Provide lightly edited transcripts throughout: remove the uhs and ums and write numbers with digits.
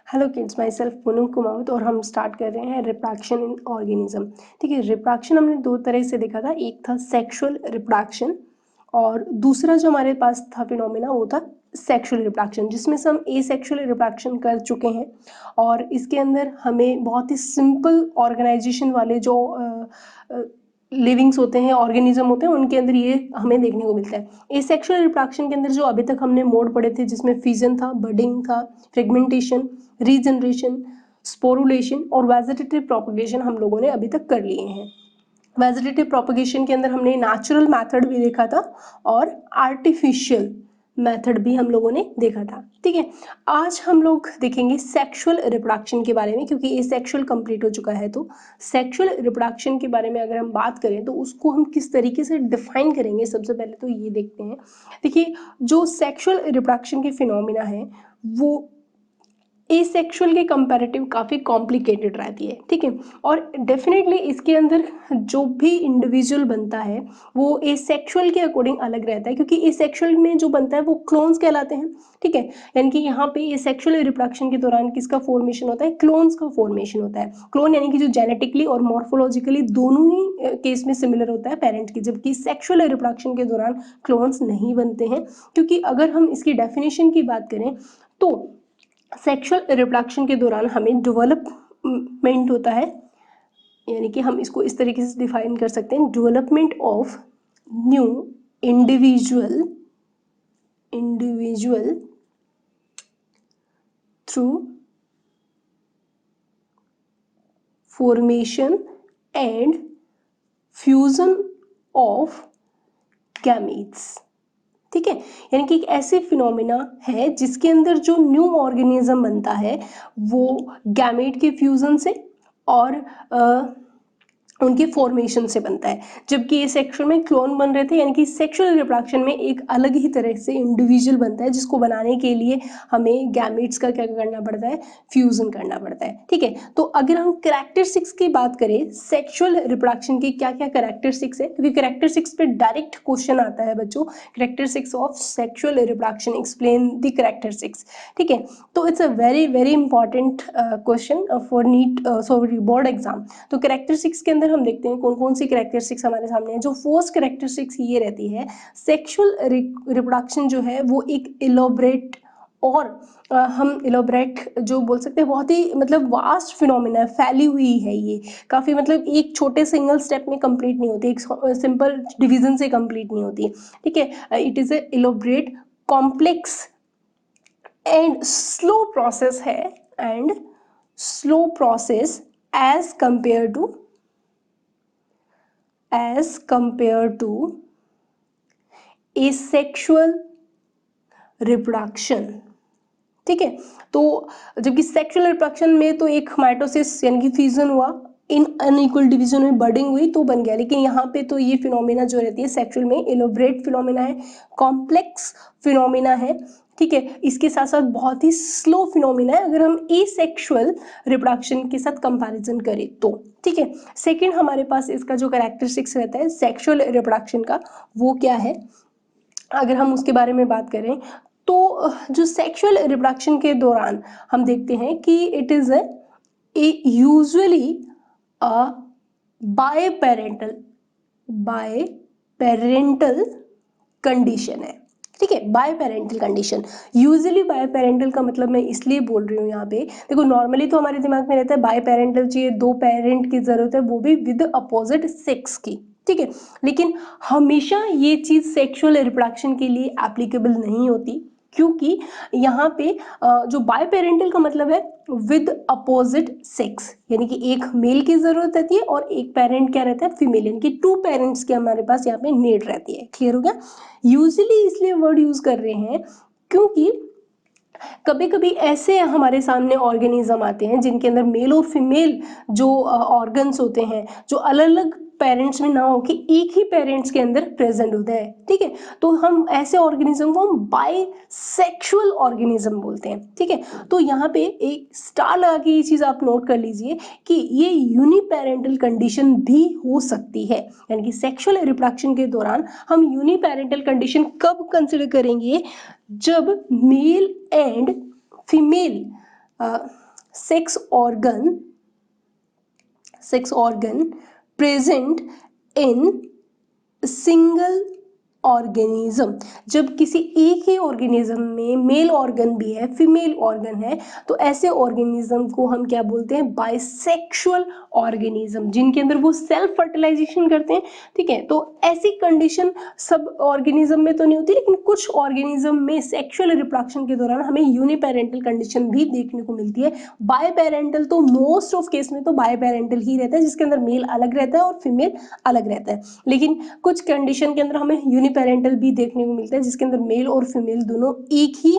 Hello kids, my self Poonam Kumawat और हम start कर रहे हैं रिप्रोडक्शन इन ऑर्गेनिज्म। ठीक है, रिप्रोडक्शन हमने दो तरह से देखा था, एक था सेक्सुअल रिप्रोडक्शन और दूसरा जो हमारे पास था फिनोमेना वो था सेक्सुअल रिप्रोडक्शन, जिसमें से हम एसेक्सुअल रिप्रोडक्शन कर चुके हैं। और इसके अंदर हमें बहुत ही सिंपल ऑर्गेनाइजेशन वाले जो लिविंग्स होते हैं, ऑर्गेनिज्म होते हैं, उनके अंदर ये हमें देखने को मिलता है। एसेक्सुअल रिप्रोडक्शन के अंदर जो अभी तक हमने मोड पढ़े थे, जिसमें फिजन था, बडिंग था, फ्रेगमेंटेशन, रीजनरेशन, स्पोरुलेशन और वेजिटेटिव प्रोपगेशन हम लोगों ने अभी तक कर लिए हैं। वेजिटेटिव प्रोपगेशन के अंदर हमने नेचुरल मेथड भी देखा था और आर्टिफिशियल मेथड भी हम लोगों ने देखा था। ठीक है, आज हम लोग देखेंगे सेक्सुअल रिप्रोडक्शन के बारे में, क्योंकि ये सेक्सुअल कंप्लीट हो चुका है। तो सेक्सुअल रिप्रोडक्शन के बारे में अगर हम बात करें तो उसको हम किस तरीके से डिफाइन करेंगे, सबसे पहले तो ये देखते हैं। देखिए, जो सेक्सुअल रिप्रोडक्शन के फिनोमिना है वो एसेक्सुअल के कंपैरेटिव काफ़ी कॉम्प्लिकेटेड रहती है। ठीक है, और डेफिनेटली इसके अंदर जो भी इंडिविजुअल बनता है वो एसेक्सुअल के अकॉर्डिंग अलग रहता है, क्योंकि एसेक्सुअल में जो बनता है वो क्लोन्स कहलाते हैं। ठीक है, यानी कि यहाँ पे एसेक्सुअल रिप्रोडक्शन के दौरान किसका फॉर्मेशन होता है? क्लोन्स का फॉर्मेशन होता है। क्लोन यानी कि जो जेनेटिकली और मॉर्फोलॉजिकली दोनों ही केस में सिमिलर होता है पेरेंट की, जबकि सेक्सुअल रिप्रोडक्शन के दौरान क्लोन्स नहीं बनते हैं। क्योंकि अगर हम इसकी डेफिनेशन की बात करें तो सेक्सुअल रिप्रोडक्शन के दौरान हमें डेवलपमेंट होता है, यानी कि हम इसको इस तरीके से डिफाइन कर सकते हैं, development of new individual through formation and fusion of gametes. ठीक है, यानी कि एक ऐसे फिनोमिना है जिसके अंदर जो न्यू ऑर्गेनिज्म बनता है वो गैमेट के फ्यूजन से और उनके फॉर्मेशन से बनता है, जबकि ये सेक्सुअल में क्लोन बन रहे थे। यानी कि सेक्सुअल रिप्रोडक्शन में एक अलग ही तरह से इंडिविजुअल बनता है, जिसको बनाने के लिए हमें गैमेट्स का क्या करना पड़ता है? फ्यूजन करना पड़ता है। ठीक है, तो अगर हम कैरेक्टरिस्टिक्स की बात करें सेक्सुअल रिप्रोडक्शन की, क्या क्या कैरेक्टरिस्टिक्स है, क्योंकि कैरेक्टरिस्टिक्स पे डायरेक्ट क्वेश्चन आता है बच्चों, characteristics of sexual reproduction, explain the characteristics. ठीक है, तो it's a very very important question for NEET sorry board exam. तो कैरेक्टरिस्टिक्स के अंदर हम देखते हैं कौन कौन सी कैरेक्टरिस्टिक्स हमारे सामने है। जो फर्स्ट कैरेक्टरिस्टिक्स ये रहती है, सेक्सुअल रिप्रोडक्शन जो है वो एक इलोबरेट और हम इलोबरेट जो बोल सकते हैं, बहुत ही मतलब वास्ट फिनोमिना है, फैली हुई है ये काफ़ी, मतलब एक छोटे सिंगल स्टेप में कंप्लीट नहीं होती, एक सिंपल डिवीजन से कंप्लीट नहीं होती। ठीक है, it is a elaborate, complex and slow process है, and slow process as compared to asexual reproduction। ठीक है, तो जबकि सेक्सुअल रिप्रोडक्शन में तो एक माइटोसिस यानी कि फ्यूजन हुआ, इन अनइक्वल डिवीजन में बर्डिंग हुई तो बन गया, लेकिन यहाँ पे तो ये फिनोमिना जो रहती है सेक्सुअल में इलोबरेट फिनोमिना है, कॉम्प्लेक्स फिनोमिना है। ठीक है, इसके साथ साथ बहुत ही स्लो फिनोमिना है अगर हम एसेक्सुअल रिप्रोडक्शन के साथ कंपैरिजन करें तो। ठीक है, सेकंड हमारे पास इसका जो कैरेक्टरिस्टिक्स रहता है सेक्सुअल रिप्रोडक्शन का, वो क्या है अगर हम उसके बारे में बात करें तो जो सेक्सुअल रिप्रोडक्शन के दौरान हम देखते हैं कि it is a usually a biparental condition है। ठीक है, बायपेरेंटल कंडीशन, यूजुअली बायपेरेंटल का मतलब मैं इसलिए बोल रही हूँ यहाँ पे, देखो नॉर्मली तो हमारे दिमाग में रहता है बायपेरेंटल चाहिए, दो पेरेंट की जरूरत है, वो भी विद अपोजिट सेक्स की। ठीक है, लेकिन हमेशा ये चीज सेक्सुअल रिप्रोडक्शन के लिए एप्लीकेबल नहीं होती, क्योंकि यहाँ पे जो बायपेरेंटल का मतलब है विद अपोजिट सेक्स, यानी कि एक मेल की जरूरत रहती है और एक पेरेंट क्या रहता है? फीमेल, यानी कि टू पेरेंट्स की हमारे पास यहाँ पे नीड रहती है। क्लियर हो गया? यूजुअली इसलिए वर्ड यूज कर रहे हैं क्योंकि कभी कभी ऐसे हमारे सामने ऑर्गेनिज्म आते हैं जिनके अंदर मेल और फीमेल जो ऑर्गन्स होते हैं, जो अलग अलग पेरेंट्स में ना हो कि एक ही पेरेंट्स के अंदर प्रेजेंट होता है। ठीक है, तो हम ऐसे ऑर्गेनिज्म को हम बाइसेक्सुअल ऑर्गेनिज्म बोलते हैं। ठीक है, तो यहाँ पे एक स्टार लगा के ये चीज आप नोट कर लीजिए कि ये यूनिपेरेंटल कंडीशन भी हो सकती है, यानी कि सेक्सुअल रिप्रोडक्शन के दौरान हम यूनिपेरेंटल कंडीशन कब कंसिडर करेंगे? जब mail and female sex organ present in single organism. जब किसी एक ही ऑर्गेनिज्म में मेल ऑर्गन भी है, फीमेल ऑर्गन है, तो ऐसे ऑर्गेनिज्म को हम क्या बोलते हैं? बाइसेक्सुअल ऑर्गेनिज्म, जिनके अंदर वो सेल्फ फर्टिलाइजेशन करते हैं। ठीक है, तो ऐसी कंडीशन सब ऑर्गेनिज्म में तो नहीं होती, लेकिन कुछ ऑर्गेनिज्म में सेक्सुअल रिप्रोडक्शन के दौरान हमें यूनिपेरेंटल कंडीशन भी देखने को मिलती है। बायपेरेंटल तो मोस्ट ऑफ केस में तो बायपेरेंटल ही रहता है, जिसके अंदर मेल अलग रहता है और फीमेल अलग रहता है। लेकिन कुछ कंडीशन के अंदर हमें यूनिपेरेंटल भी देखने को मिलता है, जिसके अंदर मेल और फीमेल दोनों एक ही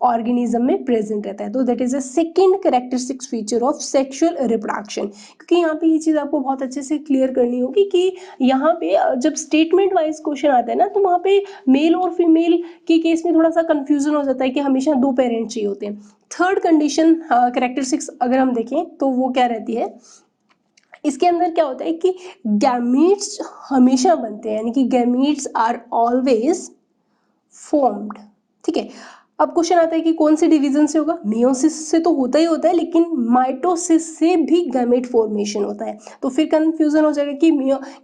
ऑर्गेनिज्म में प्रेजेंट रहता है। तो that is a second characteristic feature of sexual reproduction. क्योंकि यहाँ पे ये चीज आपको बहुत अच्छे से क्लियर करनी होगी कि यहाँ पे जब स्टेटमेंट वाइज क्वेश्चन आता है ना, तो वहाँ पे मेल और फीमेल के केस में थोड़ा सा कंफ्यूजन हो जाता है कि हमेशा दो पेरेंट चाहिए होते हैं। थर्ड कंडीशन कैरेक्टरिस्टिक्स अगर हम देखें तो वो क्या रहती है, इसके अंदर क्या होता है कि गैमीट्स हमेशा बनते हैं, यानी कि गैमीट्स आर ऑलवेज फॉर्म्ड। ठीक है, अब क्वेश्चन आता है कि कौन से डिवीजन से होगा? मियोसिस से तो होता ही होता है, लेकिन माइटोसिस से भी गैमेट फॉर्मेशन होता है। तो फिर कंफ्यूजन हो जाएगा कि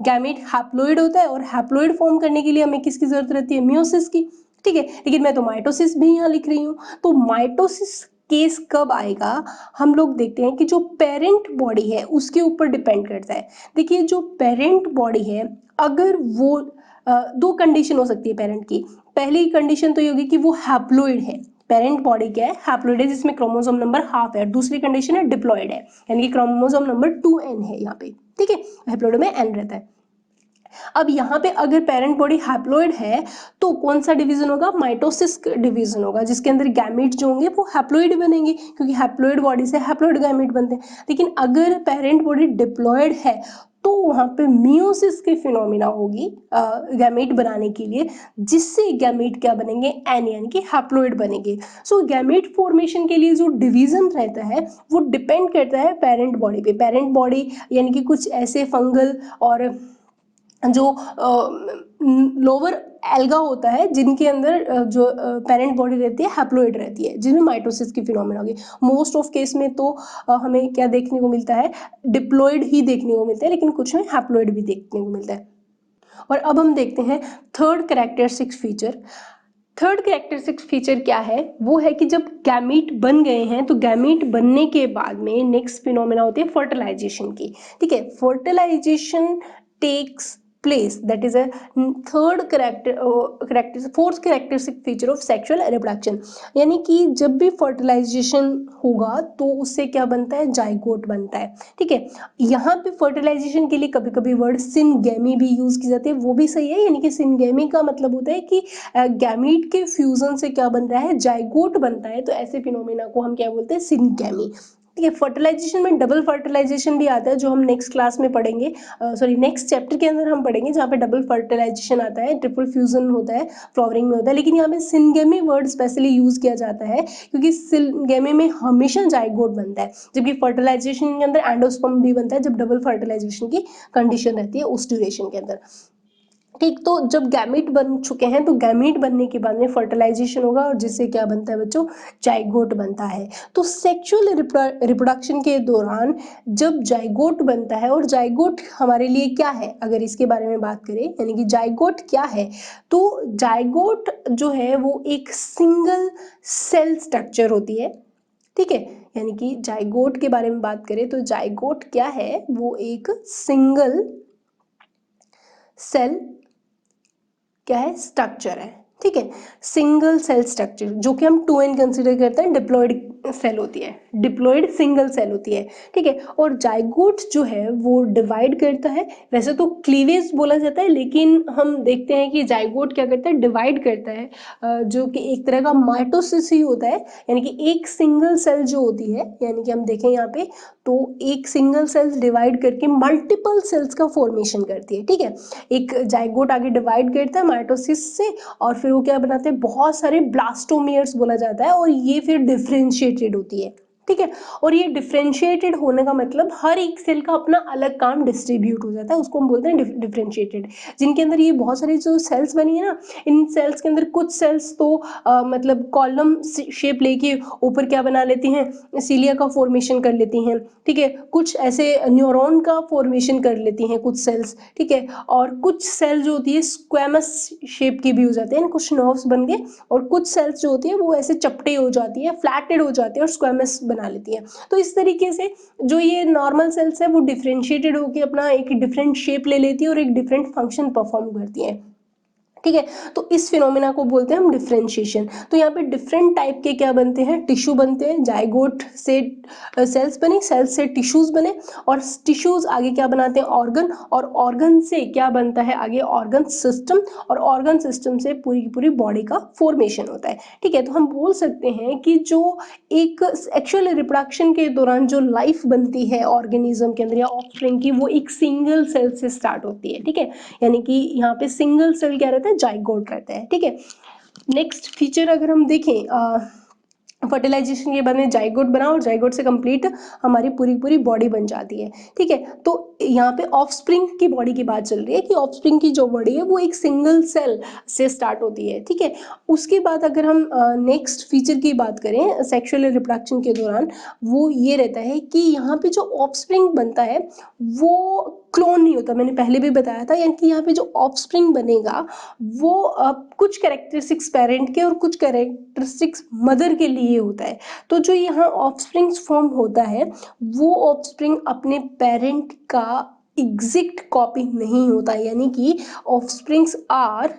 गैमेट हैप्लॉइड होता है और हैप्लॉइड फॉर्म करने के लिए हमें किसकी जरूरत रहती है? मियोसिस की। ठीक है, लेकिन मैं तो माइटोसिस भी यहाँ लिख रही हूँ। तो माइटोसिस केस कब आएगा? हम लोग देखते हैं कि जो पेरेंट बॉडी है उसके ऊपर डिपेंड करता है। देखिए, जो पेरेंट बॉडी है, अगर वो दो कंडीशन हो सकती है पेरेंट की। पहली कंडीशन तो ये होगी कि वो हैप्लॉइड है। पेरेंट बॉडी क्या है? हैप्लॉइड है, जिसमें क्रोमोसोम नंबर हाफ है। दूसरी कंडीशन है डिप्लॉइड है, यानी कि क्रोमोसोम नंबर 2n है यहाँ पे। ठीक है, हैप्लॉइड में n रहता है। अब यहाँ पे अगर पेरेंट बॉडी हैप्लॉइड है तो कौन सा डिवीजन होगा? माइटोसिस डिवीजन होगा, जिसके अंदर गैमेट जो होंगे वो हैप्लॉइड बनेंगे, क्योंकि हैप्लॉइड बॉडी से हैप्लॉइड गैमेट बनते हैं। लेकिन अगर पेरेंट बॉडी डिप्लॉइड है तो वहाँ पे मियोसिस की फिनोमिना होगी गैमेट बनाने के लिए, जिससे गैमेट क्या बनेंगे? एन, यानी कि हैप्लॉइड बनेंगे। सो गैमेट फॉर्मेशन के लिए जो डिवीजन रहता है वो डिपेंड करता है पेरेंट बॉडी पे। पेरेंट बॉडी यानी कि कुछ ऐसे फंगल और जो लोअर एल्गा होता है, जिनके अंदर जो पेरेंट बॉडी रहती है हैप्लॉइड रहती है, जिनमें माइटोसिस की फिनोमेना होगी। मोस्ट ऑफ केस में तो हमें क्या देखने को मिलता है? डिप्लॉइड ही देखने को मिलता है, लेकिन कुछ में हैप्लॉइड भी देखने को मिलता है। और अब हम देखते हैं third characteristic feature. Third characteristic feature क्या है? वो है कि जब गैमीट बन गए हैं तो गैमीट बनने के बाद में नेक्स्ट फिनोमेना होती है फर्टिलाइजेशन की। ठीक है, fertilisation takes place, that is a third fourth characteristic feature of sexual reproduction. यानी कि जब भी फर्टिलाइजेशन होगा तो उससे क्या बनता है? जाइगोट बनता है। ठीक है, यहाँ पे फर्टिलाइजेशन के लिए कभी कभी वर्ड सिनगेमी भी यूज की जाती है, वो भी सही है। यानी कि सिनगेमी का मतलब होता है कि गैमीट के फ्यूजन से क्या बन रहा है? जाइगोट बनता है। तो ऐसे फिनोमेना को हम क्या बोलते हैं? सिनगेमी। ठीक है, फर्टिलाइजेशन में डबल फर्टिलाइजेशन भी आता है, जो हम नेक्स्ट क्लास में पढ़ेंगे, सॉरी नेक्स्ट चैप्टर के अंदर हम पढ़ेंगे, जहाँ पे डबल फर्टिलाइजेशन आता है, ट्रिपल फ्यूजन होता है, फ्लावरिंग में होता है। लेकिन यहाँ पे सिनगेमी वर्ड स्पेशली यूज किया जाता है क्योंकि सिनगेमी में हमेशा जाइगोट बनता है, जबकि फर्टिलाइजेशन के अंदर एंडोस्पर्म भी बनता है जब डबल फर्टिलाइजेशन की कंडीशन रहती है उस ड्यूरेशन के अंदर। ठीक, तो जब गैमीट बन चुके हैं तो गैमीट बनने के बाद में फर्टिलाइजेशन होगा और जिससे क्या बनता है बच्चों? जाइगोट बनता है। तो सेक्सुअल रिप्रोडक्शन के दौरान जब जाइगोट बनता है, और जाइगोट हमारे लिए क्या है अगर इसके बारे में बात करें, यानी कि जाइगोट क्या है? तो जाइगोट जो है वो एक सिंगल सेल स्ट्रक्चर होती है। ठीक है, यानी कि जाइगोट के बारे में बात करें तो जाइगोट क्या है? वो एक सिंगल सेल क्या है? स्ट्रक्चर है। ठीक है, सिंगल सेल स्ट्रक्चर, जो कि हम 2n कंसीडर करते हैं। डिप्लॉइड सेल होती है, डिप्लॉइड सिंगल सेल होती है। ठीक है, और जाइगोट जो है वो डिवाइड करता है। वैसे तो क्लीवेज बोला जाता है, लेकिन हम देखते हैं कि जाइगोट क्या करता है? डिवाइड करता है, जो कि एक तरह का माइटोसिस ही होता है। यानी कि एक सिंगल सेल जो होती है, यानी कि हम देखें यहाँ पे तो एक सिंगल सेल डिवाइड करके मल्टीपल सेल्स का फॉर्मेशन करती है। ठीक है, एक जाइगोट आगे डिवाइड करता है माइटोसिस से, और फिर वो क्या बनाते हैं? बहुत सारे ब्लास्टोमियर्स बोला जाता है, और ये फिर डिफरेंशिएटेड होती है। ठीक है। और ये डिफरेंशिएटेड होने का मतलब हर एक सेल का अपना अलग काम डिस्ट्रीब्यूट हो जाता है, उसको हम बोलते हैं डिफरेंशिएटेड। जिनके अंदर ये बहुत सारी जो सेल्स बनी है ना, इन सेल्स के अंदर कुछ सेल्स तो मतलब कॉलम शेप लेके ऊपर क्या बना लेती हैं, सीलिया का फॉर्मेशन कर लेती हैं, ठीक है। कुछ ऐसे न्यूरॉन का फॉर्मेशन कर लेती हैं कुछ सेल्स, ठीक है। और कुछ सेल जो होती है स्क्वेमस शेप की भी हो जाते हैं, कुछ नर्व्स बन गए, और कुछ सेल्स जो होती है वो ऐसे चपटे हो जाती है, फ्लैटेड हो जाती है और स्क्वेमस बना लेती है। तो इस तरीके से जो ये नॉर्मल सेल्स है वो डिफरेंशिएटेड होकर अपना एक डिफरेंट शेप ले लेती है और एक डिफरेंट फंक्शन परफॉर्म करती है, ठीक है। तो इस फिनोमिना को बोलते हैं हम डिफरेंशिएशन। तो यहाँ पे डिफरेंट टाइप के क्या बनते हैं, टिश्यू बनते हैं, जाइगोट से सेल्स बने, सेल्स से टिश्यूज बने, और टिश्यूज आगे क्या बनाते हैं, ऑर्गन, और ऑर्गन से क्या बनता है आगे, ऑर्गन सिस्टम, और ऑर्गन सिस्टम से पूरी की पूरी बॉडी का फॉर्मेशन होता है, ठीक है। तो हम बोल सकते हैं कि जो एक सेक्सुअल रिप्रोडक्शन के दौरान जो लाइफ बनती है ऑर्गेनिज्म के अंदर या ऑफस्प्रिंग की, वो एक सिंगल सेल से स्टार्ट होती है, ठीक है। यानी कि यहाँ पे सिंगल सेल क्या रहता है, जाइगोट रहता है, ठीक है। नेक्स्ट फीचर अगर हम देखें, फर्टिलाइजेशन के बाद में जाइगोट बना और जाइगोट से कंप्लीट हमारी पूरी पूरी बॉडी बन जाती है, ठीक है। तो यहाँ पे ऑफस्प्रिंग की बॉडी की बात चल रही है कि ऑफस्प्रिंग की जो बॉडी है वो एक सिंगल सेल से स्टार्ट होती है, ठीक है। उसके बाद अगर हम नेक्स्ट फीचर की बात करें सेक्सुअल रिप्रोडक्शन के दौरान, वो ये रहता है कि यहाँ पे जो ऑफस्प्रिंग बनता है वो क्लोन नहीं होता, मैंने पहले भी बताया था। यानी कि यहाँ पे जो ऑफस्प्रिंग बनेगा वो कुछ कैरेक्टरिस्टिक्स पेरेंट के और कुछ कैरेक्टरिस्टिक्स मदर के लिए होता है। तो जो यहाँ ऑफस्प्रिंग फॉर्म होता है वो ऑफस्प्रिंग अपने पेरेंट का एग्जैक्ट कॉपी नहीं होता, यानी कि offsprings are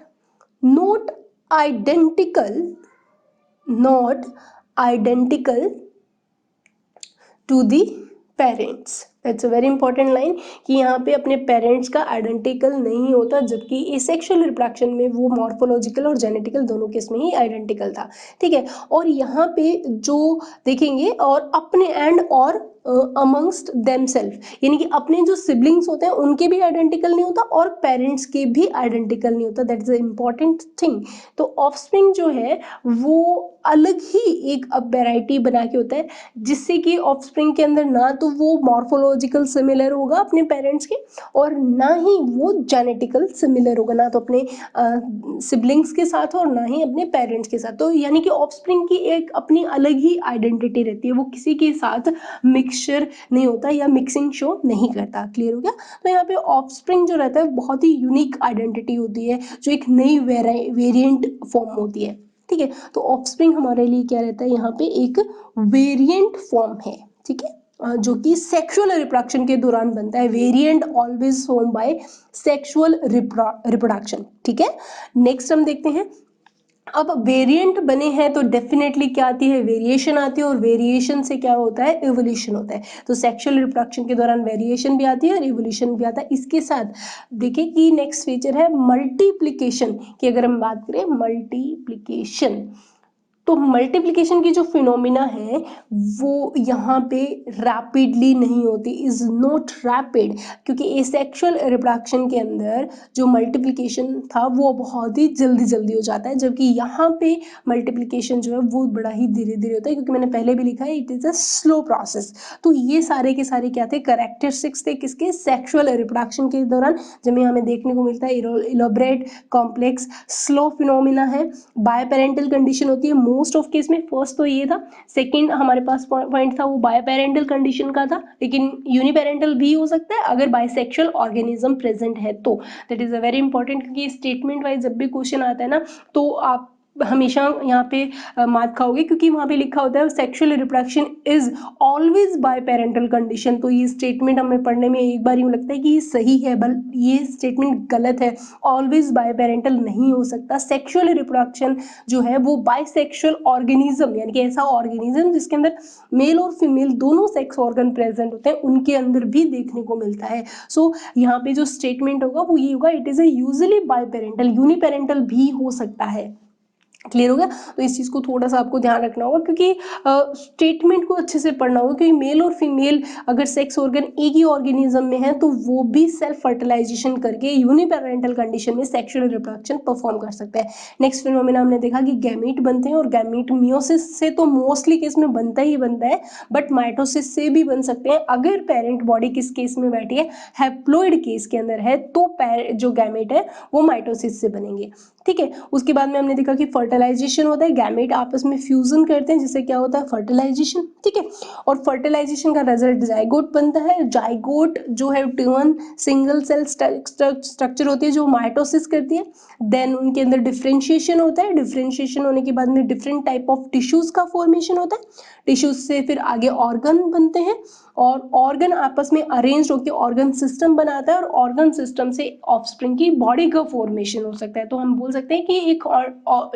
not identical, not identical to the parents. That's a very important line कि यहाँ पे अपने पेरेंट्स का आइडेंटिकल नहीं होता, जबकि एसेक्सुअल रिप्रोडक्शन में वो मॉर्फोलॉजिकल और जेनेटिकल दोनों केस में ही आइडेंटिकल था, ठीक है। और यहाँ पे जो देखेंगे और अपने एंड और अमंगस्ट देमसेल्फ, यानी कि अपने जो सिबलिंग्स होते हैं उनके भी आइडेंटिकल नहीं होता और पेरेंट्स के भी आइडेंटिकल नहीं होता। That is a important thing. तो ऑफस्प्रिंग जो है वो अलग ही एक वेराइटी बना के होता है, जिससे कि ऑफस्प्रिंग के अंदर ना तो वो मॉर्फोलॉजिकल सिमिलर होगा अपने पेरेंट्स के, और ना ही वो जेनेटिकल सिमिलर होगा, ना तो अपने सिबलिंग्स के साथ और ना ही अपने पेरेंट्स के साथ। तो यानी कि ऑफस्प्रिंग की एक अपनी अलग ही आइडेंटिटी रहती है, वो किसी के साथ मिक्सचर नहीं होता या मिक्सिंग शो नहीं करता। क्लियर हो गया। तो यहाँ पे ऑफस्प्रिंग जो रहता है बहुत ही यूनिक आइडेंटिटी होती है, जो एक नई वेरिएंट फॉर्म होती है, ठीक है। तो ऑफस्प्रिंग हमारे लिए क्या रहता है, यहाँ पे एक वेरिएंट फॉर्म है, ठीक है, जो कि सेक्सुअल रिप्रोडक्शन के दौरान बनता है। Variant always form by sexual reproduction, ठीक है। नेक्स्ट हम देखते हैं, अब वेरिएंट बने हैं तो डेफिनेटली क्या आती है, वेरिएशन आती है, और वेरिएशन से क्या होता है, इवोल्यूशन होता है। तो सेक्सुअल रिप्रोडक्शन के दौरान वेरिएशन भी आती है और इवोल्यूशन भी आता है। इसके साथ देखिए कि नेक्स्ट फीचर है मल्टीप्लिकेशन की। अगर हम बात करें मल्टीप्लिकेशन, तो मल्टीप्लिकेशन की जो फिनोमिना है वो यहाँ पे रैपिडली नहीं होती, इज नॉट रैपिड, क्योंकि एसेक्सुअल रिप्रोडक्शन के अंदर जो मल्टीप्लिकेशन था वो बहुत ही जल्दी जल्दी हो जाता है, जबकि यहाँ पे मल्टीप्लिकेशन जो है वो बड़ा ही धीरे धीरे होता है, क्योंकि मैंने पहले भी लिखा है it is a slow process. तो ये सारे के सारे क्या थे, कैरेक्टरिस्टिक्स थे किसके, सेक्सुअल रिप्रोडक्शन के दौरान, जिनमें हमें देखने को मिलता है इलोबरेट कॉम्प्लेक्स स्लो फिनोमिना है, बायपेरेंटल कंडीशन होती है मोस्ट ऑफ केस में। फर्स्ट तो ये था, सेकंड हमारे पास पॉइंट था वो बायपेरेंटल कंडीशन का था, लेकिन यूनिपेरेंटल भी हो सकता है अगर बाइसेक्सुअल ऑर्गेनिज्म प्रेजेंट है तो। That is a very important, क्योंकि स्टेटमेंट वाइज जब भी क्वेश्चन आता है ना तो आप हमेशा यहाँ पे मार्क खाओगे, क्योंकि वहाँ पे लिखा होता है sexual reproduction is always by parental condition. तो ये स्टेटमेंट हमें पढ़ने में एक बार यूँ लगता है कि ये सही है, बल ये स्टेटमेंट गलत है, ऑलवेज बाय पेरेंटल नहीं हो सकता। सेक्सुअल रिप्रोडक्शन जो है वो बाइसेक्सुअल ऑर्गेनिज्म, यानी कि ऐसा ऑर्गेनिज्म जिसके अंदर मेल और फीमेल दोनों सेक्स ऑर्गन प्रेजेंट होते हैं, उनके अंदर भी देखने को मिलता है। सो यहाँ पे जो स्टेटमेंट होगा वो ये होगा, it is a usually by parental, uniparental भी हो सकता है, क्लियर हो गया। तो इस चीज़ को थोड़ा सा आपको ध्यान रखना होगा, क्योंकि स्टेटमेंट को अच्छे से पढ़ना होगा, क्योंकि मेल और फीमेल अगर सेक्स ऑर्गन एक ही ऑर्गेनिज्म में है तो वो भी सेल्फ फर्टिलाइजेशन करके यूनिपेरेंटल कंडीशन में सेक्सुअल रिप्रोडक्शन परफॉर्म कर सकता है। नेक्स्ट फिनोमेना हमने देखा कि गैमीट बनते हैं, और गैमीट मियोसिस से तो मोस्टली केस में बनता ही बनता है, बट माइटोसिस से भी बन सकते हैं। अगर पेरेंट बॉडी किस केस में बैठी है, हैप्लॉइड केस के अंदर है, तो जो गैमेट है वो माइटोसिस से बनेंगे। ठीक है, उसके बाद में हमने देखा कि फर्टिलाइजेशन होता है, गैमेट आपस में फ्यूजन करते हैं जिससे क्या होता है, फर्टिलाइजेशन। ठीक है, और फर्टिलाइजेशन का रिजल्ट जाइगोट बनता है। जाइगोट जो है ट्यून सिंगल सेल स्ट्रक्चर होती है जो माइटोसिस करती है। देन उनके अंदर डिफ्रेंशिएशन होता है, डिफ्रेंशिएशन होने के बाद में डिफरेंट टाइप ऑफ टिश्यूज का फॉर्मेशन होता है। टिश्यूज से फिर आगे ऑर्गन बनते हैं, और ऑर्गन आपस में अरेंज होकर ऑर्गन सिस्टम बनाता है, और ऑर्गन सिस्टम से ऑफस्प्रिंग की बॉडी का फॉर्मेशन हो सकता है। तो हम बोल सकते हैं कि एक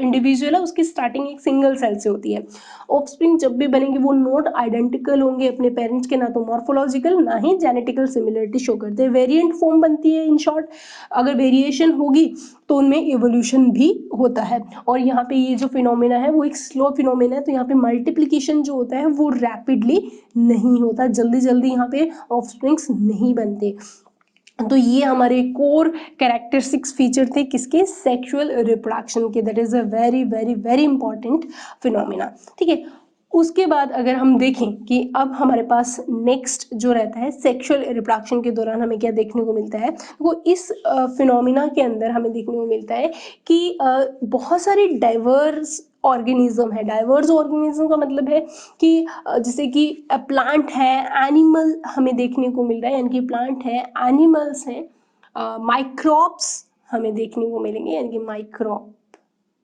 इंडिविजुअल है, उसकी स्टार्टिंग एक सिंगल सेल से होती है। ऑफस्प्रिंग जब भी बनेंगे वो नॉट आइडेंटिकल होंगे अपने पेरेंट्स के, ना तो मॉर्फोलॉजिकल ना ही जेनेटिकल सिमिलरिटी शो करते हैं, वेरिएंट फॉर्म बनती है। इन शॉर्ट, अगर वेरिएशन होगी तो उनमें इवोल्यूशन भी होता है। और यहाँ पे ये जो फिनोमेना है वो एक स्लो फिनोमेना है, तो यहाँ पे मल्टीप्लिकेशन जो होता है वो रैपिडली नहीं होता, जल्दी जल्दी यहाँ पे ऑफस्प्रिंग्स नहीं बनते। तो ये हमारे कोर कैरेक्टरिस्टिक्स फीचर थे किसके, सेक्सुअल रिप्रोडक्शन के। That is a very very very important phenomena. ठीक है, उसके बाद अगर हम देखें कि अब हमारे पास नेक्स्ट जो रहता है सेक्सुअल रिप्रोडक्शन के दौरान हमें क्या देखने को मिलता है, वो इस फिनोमिना के अंदर हमें देखने को मिलता है कि बहुत सारे डाइवर्स ऑर्गेनिज्म है। डाइवर्स ऑर्गेनिज्म का मतलब है कि जैसे कि प्लांट है, एनिमल हमें देखने को मिल रहा है, यानी कि प्लांट है, एनिमल्स हैं, माइक्रोब्स हमें देखने को मिलेंगे, यानी कि माइक्रोब।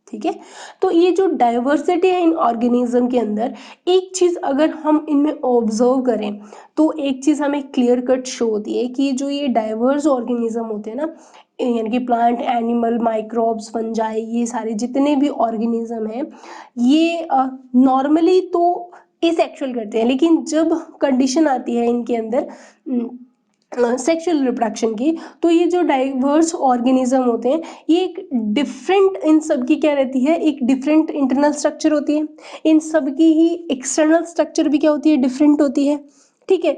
ठीक है, तो ये जो डाइवर्सिटी है इन ऑर्गेनिज्म के अंदर, एक चीज़ अगर हम इनमें ऑब्जर्व करें तो एक चीज़ हमें क्लियर कट शो होती है कि जो ये डाइवर्स ऑर्गेनिज्म होते हैं ना, यानी कि प्लांट, एनिमल, माइक्रोब्स, फंजाई, ये सारे जितने भी ऑर्गेनिज्म हैं, ये नॉर्मली तो एसेक्सुअल करते हैं, लेकिन जब कंडीशन आती है इनके अंदर सेक्सुअल रिप्रोडक्शन की, तो ये जो डाइवर्स ऑर्गेनिज्म होते हैं ये एक डिफरेंट, इन सब की क्या रहती है, एक डिफरेंट इंटरनल स्ट्रक्चर होती है। इन सब की ही एक्सटर्नल स्ट्रक्चर भी क्या होती है, डिफरेंट होती है। ठीक है,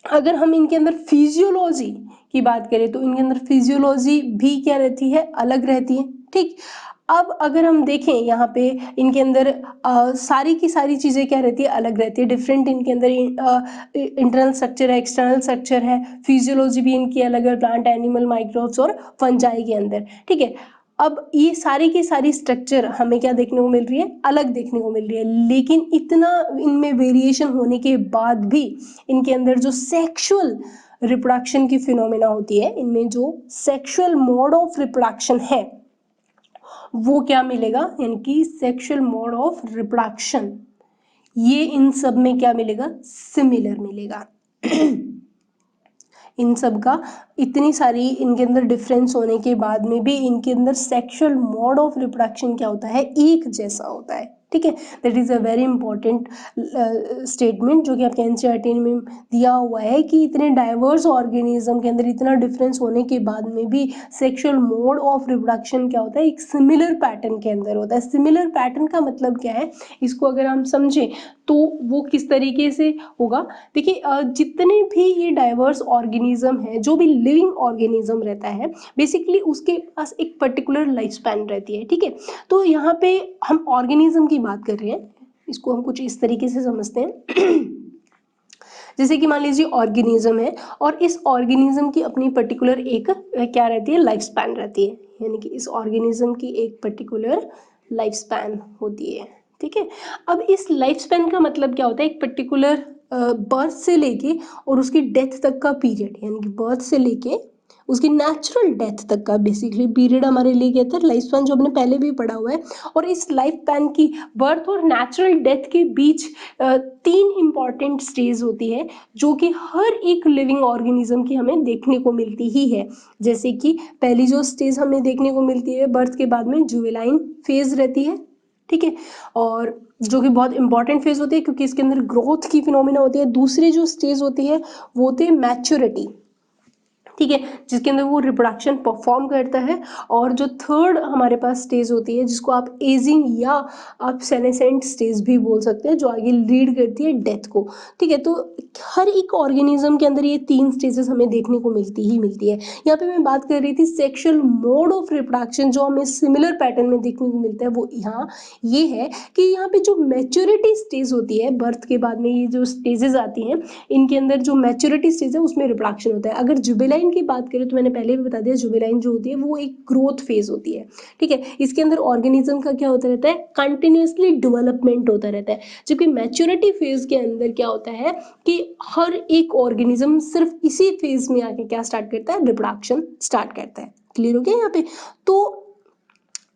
अगर हम इनके अंदर फिजियोलॉजी की बात करें तो इनके अंदर फिजियोलॉजी भी क्या रहती है, अलग रहती है। ठीक, अब अगर हम देखें यहाँ पे इनके अंदर सारी की सारी चीज़ें क्या रहती है, अलग रहती है, डिफरेंट इनके अंदर इंटरनल स्ट्रक्चर है, एक्सटर्नल स्ट्रक्चर है, फिजियोलॉजी भी इनकी अलग है, प्लांट, एनिमल, माइक्रोब्स और फंजाई के अंदर। ठीक है, अब ये सारी की सारी स्ट्रक्चर हमें क्या देखने को मिल रही है, अलग देखने को मिल रही है, लेकिन इतना इनमें वेरिएशन होने के बाद भी इनके अंदर जो सेक्सुअल रिप्रोडक्शन की फिनोमेना होती है, इनमें जो सेक्सुअल मोड ऑफ रिप्रोडक्शन है वो क्या मिलेगा, यानी कि सेक्सुअल मोड ऑफ रिप्रोडक्शन, ये इन सब में क्या मिलेगा, सिमिलर मिलेगा। इन सब का इतनी सारी इनके अंदर डिफरेंस होने के बाद में भी इनके अंदर सेक्सुअल मोड ऑफ रिप्रोडक्शन क्या होता है, एक जैसा होता है। ठीक है, that is a very important statement जो कि आपके एनसीईआरटी में दिया हुआ है कि इतने डाइवर्स ऑर्गेनिज्म के अंदर इतना डिफरेंस होने के बाद में भी सेक्सुअल मोड ऑफ रिप्रोडक्शन क्या होता है, एक सिमिलर पैटर्न के अंदर होता है। सिमिलर पैटर्न का मतलब क्या है, इसको अगर हम समझें तो वो किस तरीके से होगा। देखिए, जितने भी ये डाइवर्स ऑर्गेनिज्म है, जो भी लिविंग ऑर्गेनिज्म रहता है, बेसिकली उसके पास एक पर्टिकुलर लाइफ स्पैन रहती है। ठीक है, तो यहाँ पे हम ऑर्गेनिज्म की बात कर रहे हैं, इसको हम कुछ इस तरीके से समझते हैं। जैसे कि मान लीजिए ऑर्गेनिज्म है, और इस ऑर्गेनिज्म की अपनी पर्टिकुलर एक क्या रहती है, लाइफ स्पैन रहती है, यानी कि इस ऑर्गेनिज्म की एक पर्टिकुलर लाइफ स्पैन होती है। ठीक है, अब इस लाइफ स्पैन का मतलब क्या होता है, एक पर्टिकुलर बर्थ से लेके और उसकी डेथ तक का पीरियड, यानी कि बर्थ से लेके उसकी नेचुरल डेथ तक का बेसिकली पीरियड हमारे लिए कहते हैं लाइफ स्पैन, जो हमने पहले भी पढ़ा हुआ है। और इस लाइफ स्पैन की बर्थ और नेचुरल डेथ के बीच 3 इंपॉर्टेंट स्टेज होती है जो कि हर एक लिविंग ऑर्गेनिज्म की हमें देखने को मिलती ही है। जैसे कि पहली जो स्टेज हमें देखने को मिलती है बर्थ के बाद में, जुवेनाइल फेज रहती है। ठीक है, और जो कि बहुत इंपॉर्टेंट फेज होती है क्योंकि इसके अंदर ग्रोथ की फिनोमिना होती है। दूसरी जो स्टेज होती है वो होती है मैच्योरिटी। ठीक है, जिसके अंदर वो रिप्रोडक्शन परफॉर्म करता है। और जो थर्ड हमारे पास स्टेज होती है जिसको आप एजिंग या आप सेनेसेंट स्टेज भी बोल सकते हैं, जो आगे लीड करती है डेथ को। ठीक है, तो हर एक ऑर्गेनिज्म के अंदर ये 3 स्टेजेस हमें देखने को मिलती ही मिलती है। यहाँ पे मैं बात कर रही थी सेक्सुअल मोड ऑफ रिप्रोडक्शन, जो हमें सिमिलर पैटर्न में देखने को मिलता है वो यहाँ ये है कि यहाँ पे जो मैच्योरिटी स्टेज होती है बर्थ के बाद में, ये जो स्टेजेस आती हैं इनके अंदर जो मैच्योरिटी स्टेज है उसमें रिप्रोडक्शन होता है। अगर जुवेनाइन की बात करें तो मैंने पहले भी बता दिया, जुवेनाइन जो होती है वो एक ग्रोथ फेज होती है। ठीक है, इसके अंदर ऑर्गेनिज्म का क्या होता रहता है, कंटिन्यूसली डेवलपमेंट होता रहता है। जबकि मैच्योरिटी फेज के अंदर क्या होता है कि हर एक ऑर्गेनिज्म सिर्फ इसी फेज में आके क्या स्टार्ट करता है, रिप्रोडक्शन स्टार्ट करता है। क्लियर हो गया यहाँ पे? तो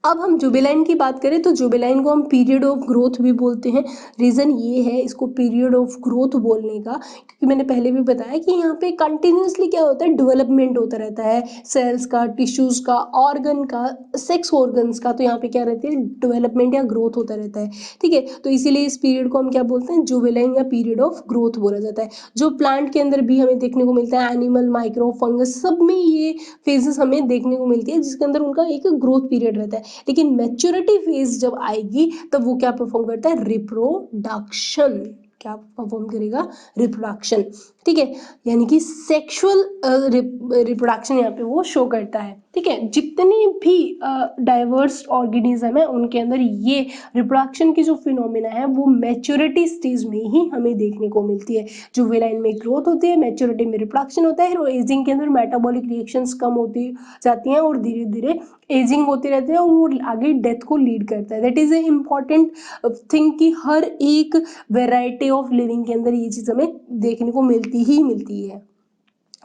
अब हम जुवेनाइन की बात करें तो जुवेनाइन को हम पीरियड ऑफ ग्रोथ भी बोलते हैं। रीज़न ये है इसको पीरियड ऑफ ग्रोथ बोलने का क्योंकि मैंने पहले भी बताया कि यहाँ पे कंटिन्यूसली क्या होता है, डेवलपमेंट होता रहता है सेल्स का, टिश्यूज़ का, ऑर्गन का, सेक्स ऑर्गन्स का। तो यहाँ पे क्या रहती है, डेवलपमेंट या ग्रोथ होता रहता है। ठीक है, तो इसीलिए इस पीरियड को हम क्या बोलते हैं, जुवेनाइन या पीरियड ऑफ ग्रोथ बोला जाता है। जो प्लांट के अंदर भी हमें देखने को मिलता है, एनिमल, माइक्रो, फंगस, सब में ये फेजेस हमें देखने को मिलती है जिसके अंदर उनका एक ग्रोथ पीरियड रहता है। लेकिन मैच्योरिटी फेज जब आएगी तब वो क्या परफॉर्म करता है, रिप्रोडक्शन। क्या परफॉर्म करेगा, रिप्रोडक्शन। ठीक है, यानी कि सेक्सुअल रिप्रोडक्शन यहाँ पे वो शो करता है। ठीक है, जितने भी डाइवर्स ऑर्गेनिज्म है उनके अंदर ये रिप्रोडक्शन की जो फिनोमिना है वो मैच्योरिटी स्टेज में ही हमें देखने को मिलती है। जुवेनाइन में ग्रोथ होती है, मैच्योरिटी में रिप्रोडक्शन होता है, और एजिंग के अंदर मेटाबॉलिक रिएक्शंस कम होती जाती हैं और धीरे धीरे एजिंग होती रहती है और वो आगे डेथ को लीड करता है। That is a important thing कि हर एक वेराइटी ऑफ लिविंग के अंदर ये चीज़ हमें देखने को मिलती ही मिलती है।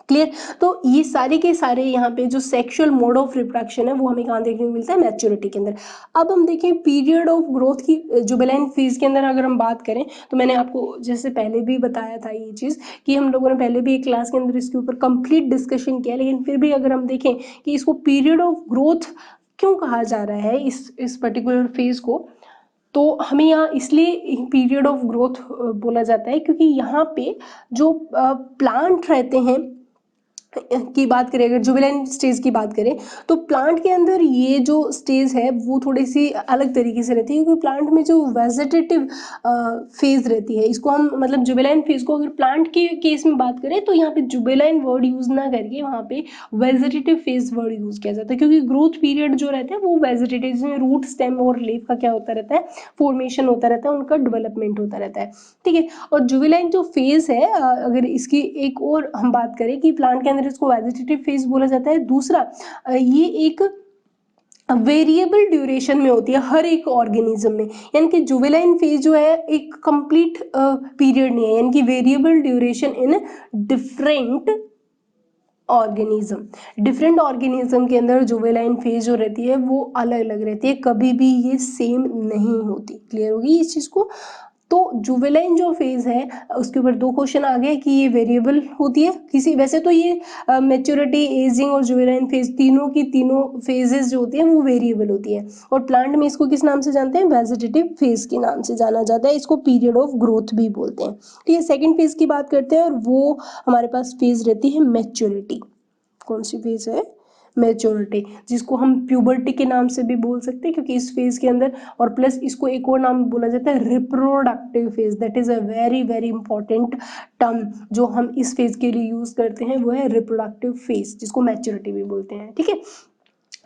क्लियर? तो ये सारे के सारे यहाँ पे जो सेक्सुअल मोड ऑफ रिप्रोडक्शन है वो हमें कहाँ देखने को मिलता है, मैच्योरिटी के अंदर। अब हम देखें पीरियड ऑफ ग्रोथ की, जुवेनाइन फेज के अंदर अगर हम बात करें तो मैंने आपको जैसे पहले भी बताया था ये चीज़ कि हम लोगों ने पहले भी एक क्लास के अंदर इसके ऊपर कंप्लीट डिस्कशन किया, लेकिन फिर भी अगर हम देखें कि इसको पीरियड ऑफ ग्रोथ क्यों कहा जा रहा है इस पर्टिकुलर फेज को, तो हमें यहाँ इसलिए पीरियड ऑफ ग्रोथ बोला जाता है क्योंकि यहाँ पे जो प्लांट रहते हैं की बात करें, अगर जुवेनाइन स्टेज की बात करें तो प्लांट के अंदर ये जो स्टेज है वो थोड़ी सी अलग तरीके से रहती है क्योंकि प्लांट में जो वेजिटेटिव फेज रहती है, इसको हम मतलब जुवेनाइन फेज को अगर प्लांट के केस में बात करें तो यहाँ पे जुवेनाइन वर्ड यूज ना करके वहाँ पे वेजिटेटिव फेज वर्ड यूज किया जाता है क्योंकि ग्रोथ पीरियड जो रहता है वो वेजिटेटिव, जिसमें रूट, स्टेम और लीफ का क्या होता रहता है, फॉर्मेशन होता रहता है, उनका डेवलपमेंट होता रहता है। ठीक है, और जुवेनाइन जो फेज है अगर इसकी एक और हम बात करें कि प्लांट के अंदर इसको वेजिटेटिव फेज बोला जाता है। दूसरा ये एक वेरिएबल ड्यूरेशन में होती है हर एक ऑर्गेनिज्म में, यानी कि जुवेनाइन फेज जो है एक कंप्लीट पीरियड नहीं है, यानी कि variable duration in different organism. Different organism के अंदर जुवेनाइन फेज जो रहती है वो अलग अलग रहती है, कभी भी ये सेम नहीं होती। क्लियर होगी इस चीज़ को? तो जुवेनाइन जो फेज है उसके ऊपर 2 क्वेश्चन आ गए कि ये वेरिएबल होती है किसी, वैसे तो ये मैच्योरिटी, एजिंग और जुवेनाइन फेज तीनों की तीनों फेजेस जो होती हैं वो वेरिएबल होती है, और प्लांट में इसको किस नाम से जानते हैं, वेजिटेटिव फेज के नाम से जाना जाता है, इसको पीरियड ऑफ ग्रोथ भी बोलते हैं। ठीक है, सेकेंड फेज की बात करते हैं और वो हमारे पास फेज रहती है मैच्योरिटी। कौन सी फेज है, मैच्योरिटी, जिसको हम प्यूबर्टी के नाम से भी बोल सकते हैं क्योंकि इस फेज के अंदर, और प्लस इसको एक और नाम बोला जाता है reproductive phase. That is a very very important term जो हम इस फेज के लिए यूज करते हैं, वो है रिप्रोडक्टिव फेज, जिसको मैच्योरिटी भी बोलते हैं। ठीक है,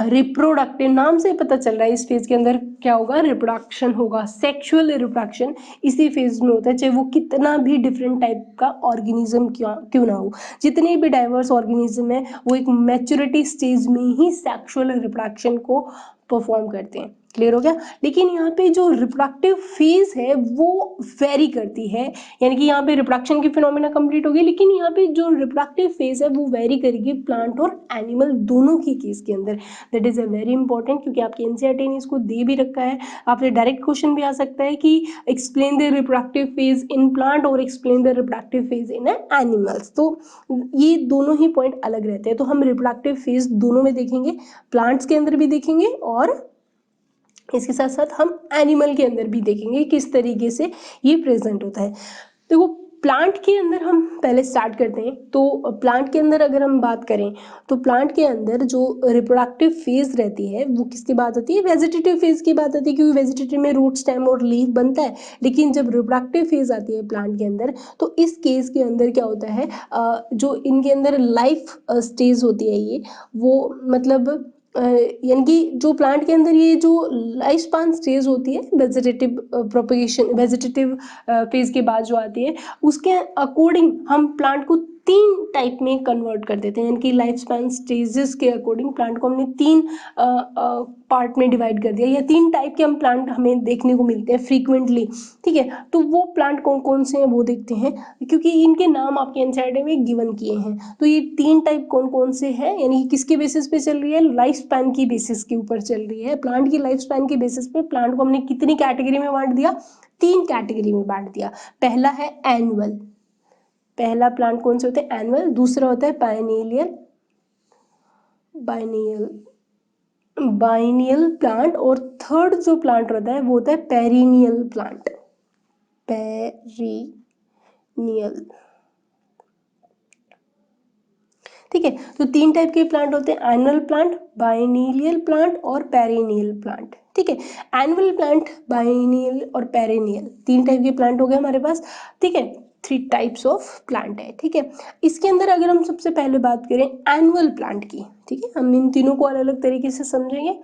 रिप्रोडक्टिव नाम से पता चल रहा है इस फेज के अंदर क्या होगा, रिप्रोडक्शन होगा। सेक्सुअल रिप्रोडक्शन इसी फेज में होता है, चाहे वो कितना भी डिफरेंट टाइप का ऑर्गेनिज्म क्यों ना हो। जितने भी डाइवर्स ऑर्गेनिज्म है वो एक मैच्योरिटी स्टेज में ही सेक्सुअल रिप्रोडक्शन को परफॉर्म करते हैं। क्लियर हो गया? लेकिन यहाँ पे जो रिप्रोडक्टिव फेज है वो वेरी करती है, यानी कि यहाँ पे रिप्रोडक्शन की फिनोमिना कंप्लीट होगी, लेकिन यहाँ पे जो रिप्रोडक्टिव फेज है वो वेरी करेगी प्लांट और एनिमल दोनों की केस के अंदर। That is a very important क्योंकि आपके एनसीईआरटी ने इसको दे भी रखा है। आपसे डायरेक्ट क्वेश्चन भी आ सकता है कि explain the reproductive phase in plant और explain the reproductive phase in animals. तो ये दोनों ही पॉइंट अलग रहते हैं, तो हम रिप्रोडक्टिव फेज दोनों में देखेंगे, प्लांट्स के अंदर भी देखेंगे और इसके साथ साथ हम एनिमल के अंदर भी देखेंगे किस तरीके से ये प्रेजेंट होता है। देखो प्लांट के अंदर हम पहले स्टार्ट करते हैं। तो प्लांट के अंदर अगर हम बात करें तो प्लांट के अंदर जो रिप्रोडक्टिव फेज रहती है वो किसकी बात होती है, वेजिटेटिव फेज की बात होती है, क्योंकि वेजिटेटिव में रूट, स्टेम और लीफ बनता है। लेकिन जब रिप्रोडक्टिव फेज आती है प्लांट के अंदर तो इस केस के अंदर क्या होता है, जो इनके अंदर लाइफ स्टेज होती है ये, वो मतलब यानी कि जो प्लांट के अंदर ये जो लाइफ स्पान स्टेज होती है वेजिटेटिव प्रोपगेशन, वेजिटेटिव फेज के बाद जो आती है, उसके अकॉर्डिंग हम प्लांट को 3 टाइप में कन्वर्ट कर देते हैं। यानी कि लाइफ स्पैन स्टेजेस के अकॉर्डिंग प्लांट को हमने 3 पार्ट में डिवाइड कर दिया, या 3 टाइप के हम प्लांट हमें देखने को मिलते हैं फ्रीक्वेंटली। ठीक है, तो वो प्लांट कौन कौन से हैं वो देखते हैं, क्योंकि इनके नाम आपके एनसीईआरटी में गिवन किए हैं। तो ये 3 टाइप कौन कौन से हैं, यानी कि किसके बेसिस पे चल रही है, लाइफ स्पैन की बेसिस के ऊपर चल रही है। प्लांट की लाइफ स्पैन की बेसिस पे प्लांट को हमने कितनी कैटेगरी में बांट दिया, 3 कैटेगरी में बांट दिया। पहला है एनुअल, पहला प्लांट कौन से होते हैं, एनुअल। दूसरा होता है बाइनियल, बाइनियल प्लांट। और थर्ड जो प्लांट होता है वो होता है पेरिनियल प्लांट, पेरिनियल। ठीक है, तो 3 टाइप के प्लांट होते हैं, एनुअल प्लांट, बाइनियल प्लांट और पेरिनियल प्लांट। ठीक है, एनुअल प्लांट, बाइनियल और पेरिनियल 3 टाइप के प्लांट हो गए हमारे पास। ठीक है, 3 टाइप्स ऑफ प्लांट है। ठीक है, इसके अंदर अगर हम सबसे पहले बात करें एनुअल प्लांट की, ठीक है, हम इन तीनों को अलग अलग तरीके से समझेंगे।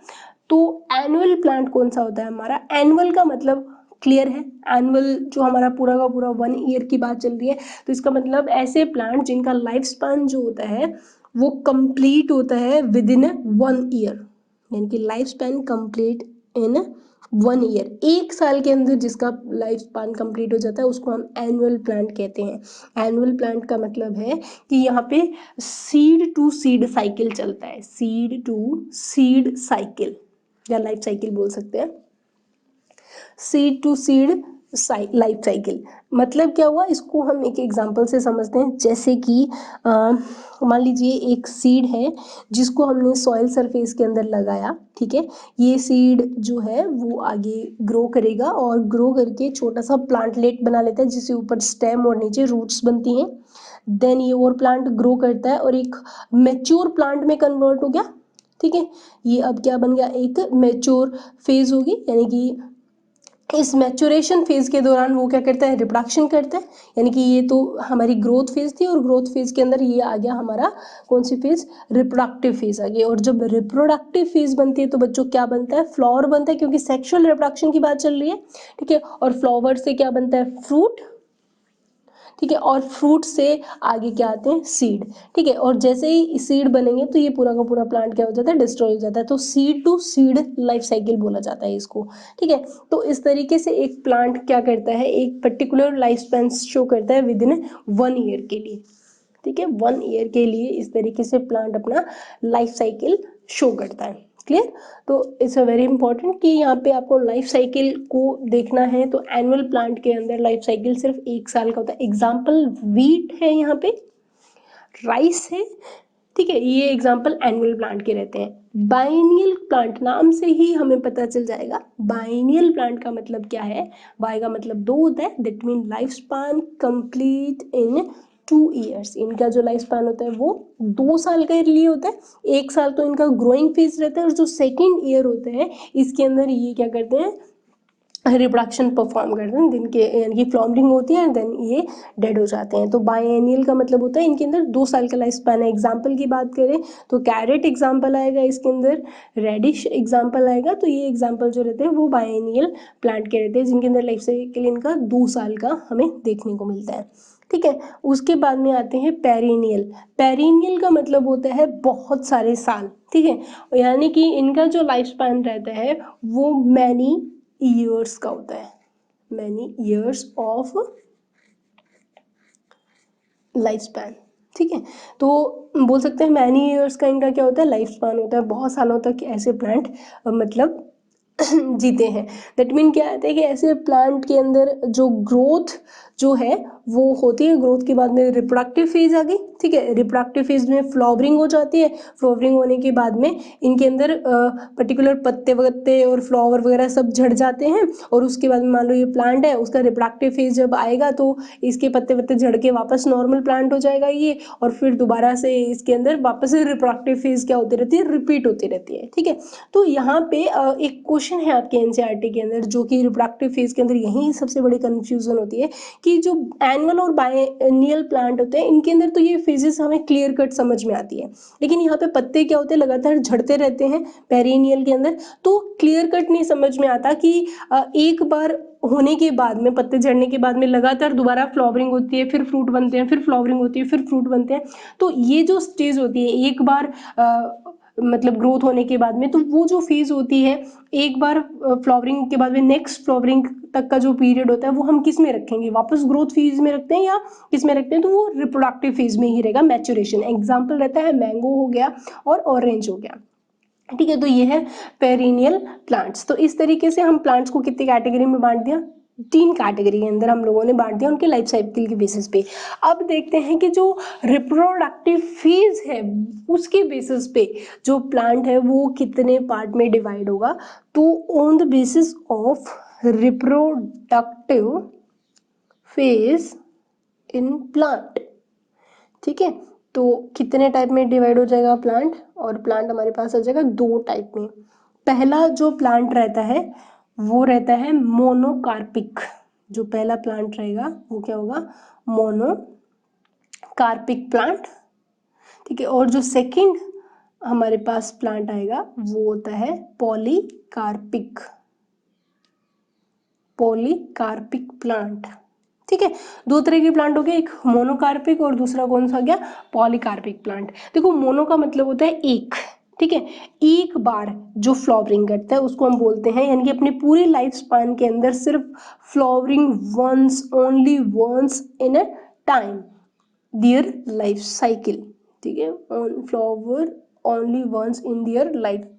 तो एनुअल प्लांट कौन सा होता है हमारा, एनुअल का मतलब क्लियर है, एनुअल जो हमारा पूरा का पूरा 1 ईयर की बात चल रही है। तो इसका मतलब ऐसे प्लांट जिनका लाइफ स्पान जो होता है वो कंप्लीट होता है विद इन 1 ईयर, यानी कि life span complete in 1 year, 1 साल के अंदर जिसका लाइफ स्पान कंप्लीट हो जाता है उसको हम एनुअल प्लांट कहते हैं। एनुअल प्लांट का मतलब है कि यहाँ पे सीड टू सीड साइकिल चलता है, सीड टू सीड साइकिल या लाइफ साइकिल बोल सकते हैं, seed to seed life cycle. मतलब क्या हुआ, इसको हम एक एग्जांपल से समझते हैं। जैसे कि मान लीजिए एक सीड है जिसको हमने सॉइल सरफेस के अंदर लगाया। ठीक है, ये सीड जो है वो आगे ग्रो करेगा और ग्रो करके छोटा सा प्लांटलेट बना लेता है जिससे ऊपर स्टेम और नीचे रूट्स बनती हैं। देन ये और प्लांट ग्रो करता है और एक मैच्योर प्लांट में कन्वर्ट हो गया। ठीक है, ये अब क्या बन गया, एक मैच्योर फेज होगी, यानी कि इस मैच्योरेशन फेज के दौरान वो क्या करता है, रिप्रोडक्शन करता है। यानी कि ये तो हमारी ग्रोथ फेज थी और ग्रोथ फेज के अंदर ये आ गया हमारा कौन सी फेज, रिप्रोडक्टिव फेज आ गई। और जब रिप्रोडक्टिव फेज बनती है तो बच्चों क्या बनता है, फ्लावर बनता है, क्योंकि सेक्सुअल रिप्रोडक्शन की बात चल रही है। ठीक है, और फ्लावर से क्या बनता है, फ्रूट। ठीक है, और फ्रूट से आगे क्या आते हैं, सीड। ठीक है, और जैसे ही सीड बनेंगे तो ये पूरा का पूरा प्लांट क्या हो जाता है, डिस्ट्रॉय हो जाता है। तो seed to seed life cycle बोला जाता है इसको। ठीक है, तो इस तरीके से एक प्लांट क्या करता है, एक पर्टिकुलर लाइफ स्पैन शो करता है विद इन 1 ईयर के लिए। ठीक है, 1 ईयर के लिए इस तरीके से प्लांट अपना लाइफ साइकिल शो करता है। क्लियर, तो इट्स अ वेरी इंपॉर्टेंट कि यहाँ पे आपको लाइफ साइकिल को देखना है। तो एनुअल प्लांट के अंदर लाइफ साइकिल सिर्फ 1 साल का होता है। एग्जाम्पल वीट है, यहाँ पे राइस है। ठीक है, ये एग्जाम्पल एनुअल प्लांट के रहते हैं। बाइनियल प्लांट नाम से ही हमें पता चल जाएगा, बाइनियल प्लांट का मतलब क्या है, बाय का मतलब 2 होता है, that mean life span complete in 2 years. इनका जो लाइफ स्पान होता है वो 2 साल के लिए होता है। 1 साल तो इनका ग्रोइंग फेज रहता है और जो सेकेंड ईयर होता है इसके अंदर ये क्या करते हैं, रिप्रोडक्शन परफॉर्म करते हैं, दिन के यानी कि फ्लॉवरिंग होती है एंड देन ये डेड हो जाते हैं। तो बायएनियल का मतलब होता है इनके अंदर 2 साल का लाइफ स्पैन है। एग्जाम्पल की बात करें तो कैरेट एग्जाम्पल आएगा, इसके अंदर रेडिश एग्जाम्पल आएगा। तो ये एग्जाम्पल जो रहते हैं वो बायएनियल प्लांट के रहते हैं जिनके अंदर लाइफ साइकिल इनका 2 साल का हमें देखने को मिलता है। ठीक है, उसके बाद में आते हैं पेरिनियल। पेरिनियल का मतलब होता है बहुत सारे साल। ठीक है, यानी कि इनका जो लाइफ स्पैन रहता है वो मैनी ईयर्स का होता है, many years of life span. ठीक है, तो बोल सकते हैं मैनी ईयर्स का इनका क्या होता है, लाइफ स्पैन होता है। बहुत सालों तक ऐसे प्लांट मतलब जीते हैं। दैट मीन क्या आता है कि ऐसे प्लांट के अंदर जो ग्रोथ जो है वो होती है, ग्रोथ के बाद में रिप्रोडक्टिव फेज आ गई, ठीक है। रिप्रोडक्टिव फेज में फ्लावरिंग हो जाती है, फ्लावरिंग होने के बाद में इनके अंदर पर्टिकुलर पत्ते वत्ते और फ्लावर वगैरह सब झड़ जाते हैं, और उसके बाद में मान लो ये प्लांट है, उसका रिप्रोडक्टिव फेज जब आएगा तो इसके पत्ते वत्ते झड़ के वापस नॉर्मल प्लांट हो जाएगा ये, और फिर दोबारा से इसके अंदर वापस से रिप्रोडक्टिव फेज क्या होती रहती है, रिपीट होती रहती है, ठीक है। तो यहाँ पे एक क्वेश्चन है आपके एनसीईआरटी के अंदर, जो कि रिप्रोडक्टिव फेज के अंदर यही सबसे बड़ी कंफ्यूजन होती है कि जो एनुअल और बायनियल प्लांट होते हैं इनके अंदर तो ये फेजेस हमें क्लियर कट समझ में आती है, लेकिन यहाँ पे पत्ते क्या होते हैं, लगातार झड़ते रहते हैं पेरिनियल के अंदर, तो क्लियर कट नहीं समझ में आता कि एक बार होने के बाद में, पत्ते झड़ने के बाद में लगातार दोबारा फ्लावरिंग होती है, फिर फ्रूट बनते हैं, फिर फ्लावरिंग होती है, फिर फ्रूट बनते हैं। तो ये जो स्टेज होती है एक बार मतलब ग्रोथ होने के बाद में, तो वो जो फेज होती है एक बार फ्लावरिंग के बाद में नेक्स्ट फ्लावरिंग तक का जो पीरियड होता है वो हम किस में रखेंगे, वापस ग्रोथ फेज में रखते हैं या किस में रखते हैं, तो वो रिप्रोडक्टिव फेज में ही रहेगा, मैच्योरेशन। एग्जाम्पल रहता है मैंगो हो गया और ऑरेंज हो गया, ठीक है। तो ये है पेरिनियल प्लांट्स। तो इस तरीके से हम प्लांट्स को कितनी कैटेगरी में बांट दिया, 3 कैटेगरी के अंदर हम लोगों ने बांट दिया उनके लाइफ साइकिल के बेसिस पे। अब देखते हैं कि जो रिप्रोडक्टिव फेज है उसके बेसिस पे जो प्लांट है वो कितने पार्ट में डिवाइड होगा। तो on the basis of reproductive phase in plant, ठीक है। तो कितने टाइप में डिवाइड हो जाएगा प्लांट, और प्लांट हमारे पास आ जाएगा 2 टाइप में। पहला जो प्लांट रहता है वो रहता है मोनोकार्पिक, जो पहला प्लांट रहेगा वो क्या होगा, मोनोकार्पिक प्लांट, ठीक है। और जो सेकंड हमारे पास प्लांट आएगा वो होता है पॉलीकार्पिक, पॉलीकार्पिक प्लांट, ठीक है। 2 तरह के प्लांट हो गए, एक मोनोकार्पिक और दूसरा कौन सा हो गया, पॉलीकार्पिक प्लांट। देखो मोनो का मतलब होता है एक, ठीक है, एक बार जो फ्लावरिंग करता है उसको हम बोलते हैं, यानी कि अपनी पूरी लाइफ स्पैन के अंदर सिर्फ flowering once, only once in a time, their life cycle, ठीक है, flower only once in their life,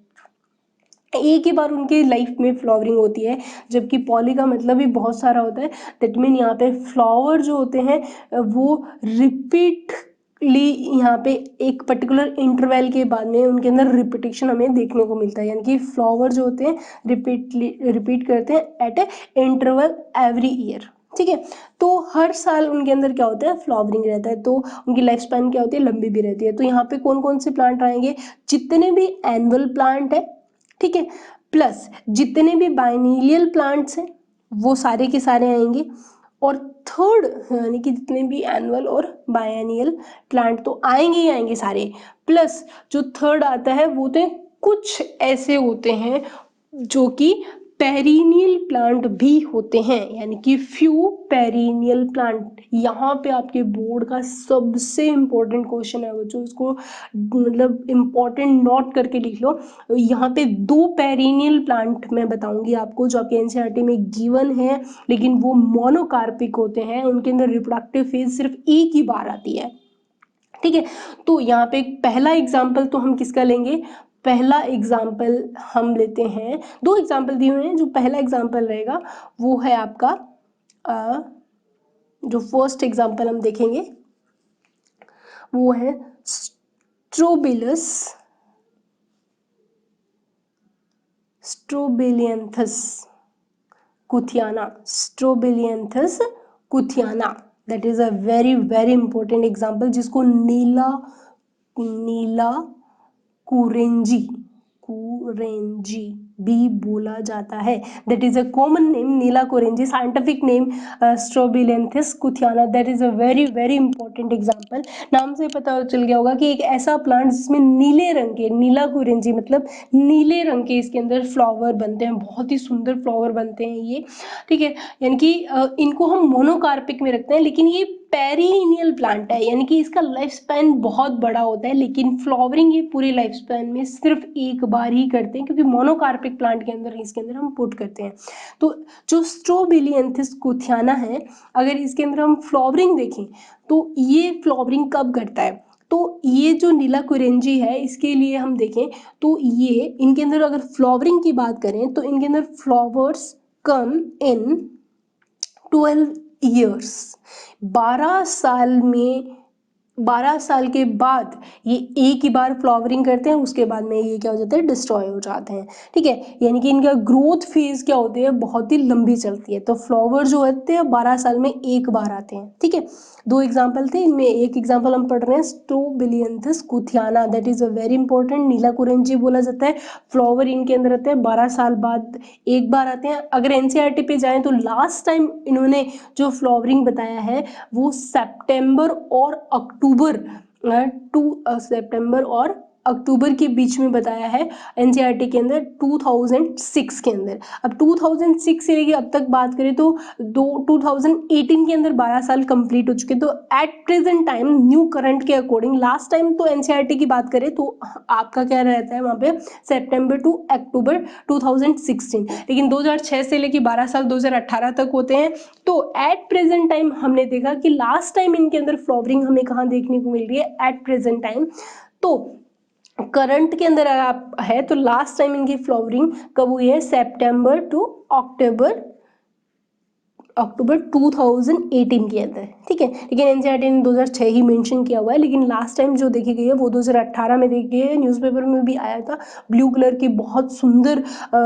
एक ही बार उनकी लाइफ में फ्लावरिंग होती है। जबकि पॉली का मतलब भी बहुत सारा होता है, दैट मीन यहाँ पे फ्लावर जो होते हैं वो रिपीटली यहाँ पे एक पर्टिकुलर इंटरवल के बाद में उनके अंदर रिपीटेशन हमें देखने को मिलता है, यानी कि फ्लावर जो होते हैं रिपीट करते हैं एट ए इंटरवल एवरी ईयर, ठीक है। तो हर साल उनके अंदर क्या होता है, फ्लावरिंग रहता है, तो उनकी लाइफ स्पैन क्या होती है, लंबी भी रहती है। तो यहाँ पे कौन कौन से प्लांट आएंगे, जितने भी एनुअल प्लांट है, ठीक है, प्लस जितने भी बाइनिलियल प्लांट्स हैं वो सारे के सारे आएंगे, और थर्ड यानी कि जितने भी एनुअल और बायनियल प्लांट तो आएंगे ही आएंगे सारे, प्लस जो थर्ड आता है वो तो कुछ ऐसे होते हैं जो कि पेरिनियल प्लांट भी होते हैं, यानी कि फ्यू पेरिनियल प्लांट। यहाँ पे आपके बोर्ड का सबसे इम्पोर्टेंट क्वेश्चन है बच्चों, इसको मतलब इम्पोर्टेंट नोट करके लिख लो। यहाँ पे 2 पेरिनियल प्लांट मैं बताऊंगी आपको जो आपके एनसीईआरटी में गिवन है, लेकिन वो मोनोकार्पिक होते हैं, उनके अंदर रिप्रोडक्टिव फेज सिर्फ एक ही बार आती है, ठीक है। तो यहाँ पे पहला एग्जाम्पल तो हम किसका लेंगे, पहला एग्जाम्पल हम लेते हैं, 2 एग्जाम्पल दिए हुए हैं, जो पहला एग्जाम्पल रहेगा वो है आपका जो फर्स्ट एग्जाम्पल हम देखेंगे वो है Strobilanthes kunthiana, that is a very very important example, जिसको नीला कुरेंजी भी बोला जाता है, that is a common name Neela Kurinji, scientific name Strobilanthes kunthiana, that is a very very important example. नाम से पता चल गया होगा कि एक ऐसा प्लांट जिसमें नीले रंग के, नीला कुरेंजी मतलब नीले रंग के इसके अंदर फ्लावर बनते हैं, बहुत ही सुंदर फ्लावर बनते हैं ये, ठीक है। यानी कि इनको हम मोनोकार्पिक में रखते हैं, लेकिन ये पेरिनियल प्लांट है, यानी कि इसका लाइफ स्पैन बहुत बड़ा होता है, लेकिन फ्लावरिंग ये पूरे लाइफ स्पैन में सिर्फ एक बार ही करते हैं, क्योंकि मोनोकार्पिक प्लांट के अंदर इसके अंदर हम पुट करते हैं। तो जो स्ट्रोबिलियंथस कुथियाना है, अगर इसके अंदर हम फ्लावरिंग देखें तो ये फ्लावरिंग कब करता है, तो ये जो नीला कुरेंजी है इसके लिए हम देखें तो ये इनके अंदर अगर फ्लावरिंग की बात करें तो इनके अंदर फ्लावर्स कम इन 12 ईयर्स, 12 साल में, 12 साल के बाद ये एक ही बार फ्लावरिंग करते हैं, उसके बाद में ये क्या हो जाता है, डिस्ट्रॉय हो जाते हैं। ठीक है, यानी कि इनका ग्रोथ फेज क्या होती है, बहुत ही लंबी चलती है। तो फ्लावर जो होते हैं 12 साल में एक बार आते हैं। ठीक है, दो एग्जाम्पल थे, इनमें एक एग्जाम्पल हम पढ़ रहे हैं Strobilanthes kunthiana, that is a very important, Neela Kurinji बोला जाता है। फ्लावर इनके अंदर रहते हैं, 12 साल बाद एक बार आते हैं। अगर एनसीईआरटी पे जाएं तो लास्ट टाइम इन्होंने जो फ्लावरिंग बताया है वो सितंबर और अक्टूबर, सितंबर और अक्टूबर के बीच में बताया है एनसीईआरटी के अंदर 2006 के अंदर। अब 2006 से लेके अब तक बात करें तो 2018 के अंदर 12 साल कंप्लीट हो चुके। तो at present time new current के अकॉर्डिंग लास्ट टाइम तो एनसीईआरटी की बात करें तो आपका क्या रहता है वहाँ पे, सितंबर टू अक्टूबर 2016, लेकिन 2006 से लेके 12 साल 2018 तक होते हैं। तो एट प्रेजेंट टाइम हमने देखा कि लास्ट टाइम इनके अंदर फ्लावरिंग हमें कहाँ देखने को मिल रही है, एट प्रेजेंट टाइम। तो करंट के अंदर अगर आप है तो लास्ट टाइम इनकी फ्लावरिंग कब हुई है, सितंबर टू अक्टूबर 2018 के अंदर। ठीक है, लेकिन एनसीईआरटी ने 2006 ही मेंशन किया हुआ है, लेकिन लास्ट टाइम जो देखी गई है वो 2018 में देखी गई है। न्यूज़पेपर में भी आया था, ब्लू कलर की बहुत सुंदर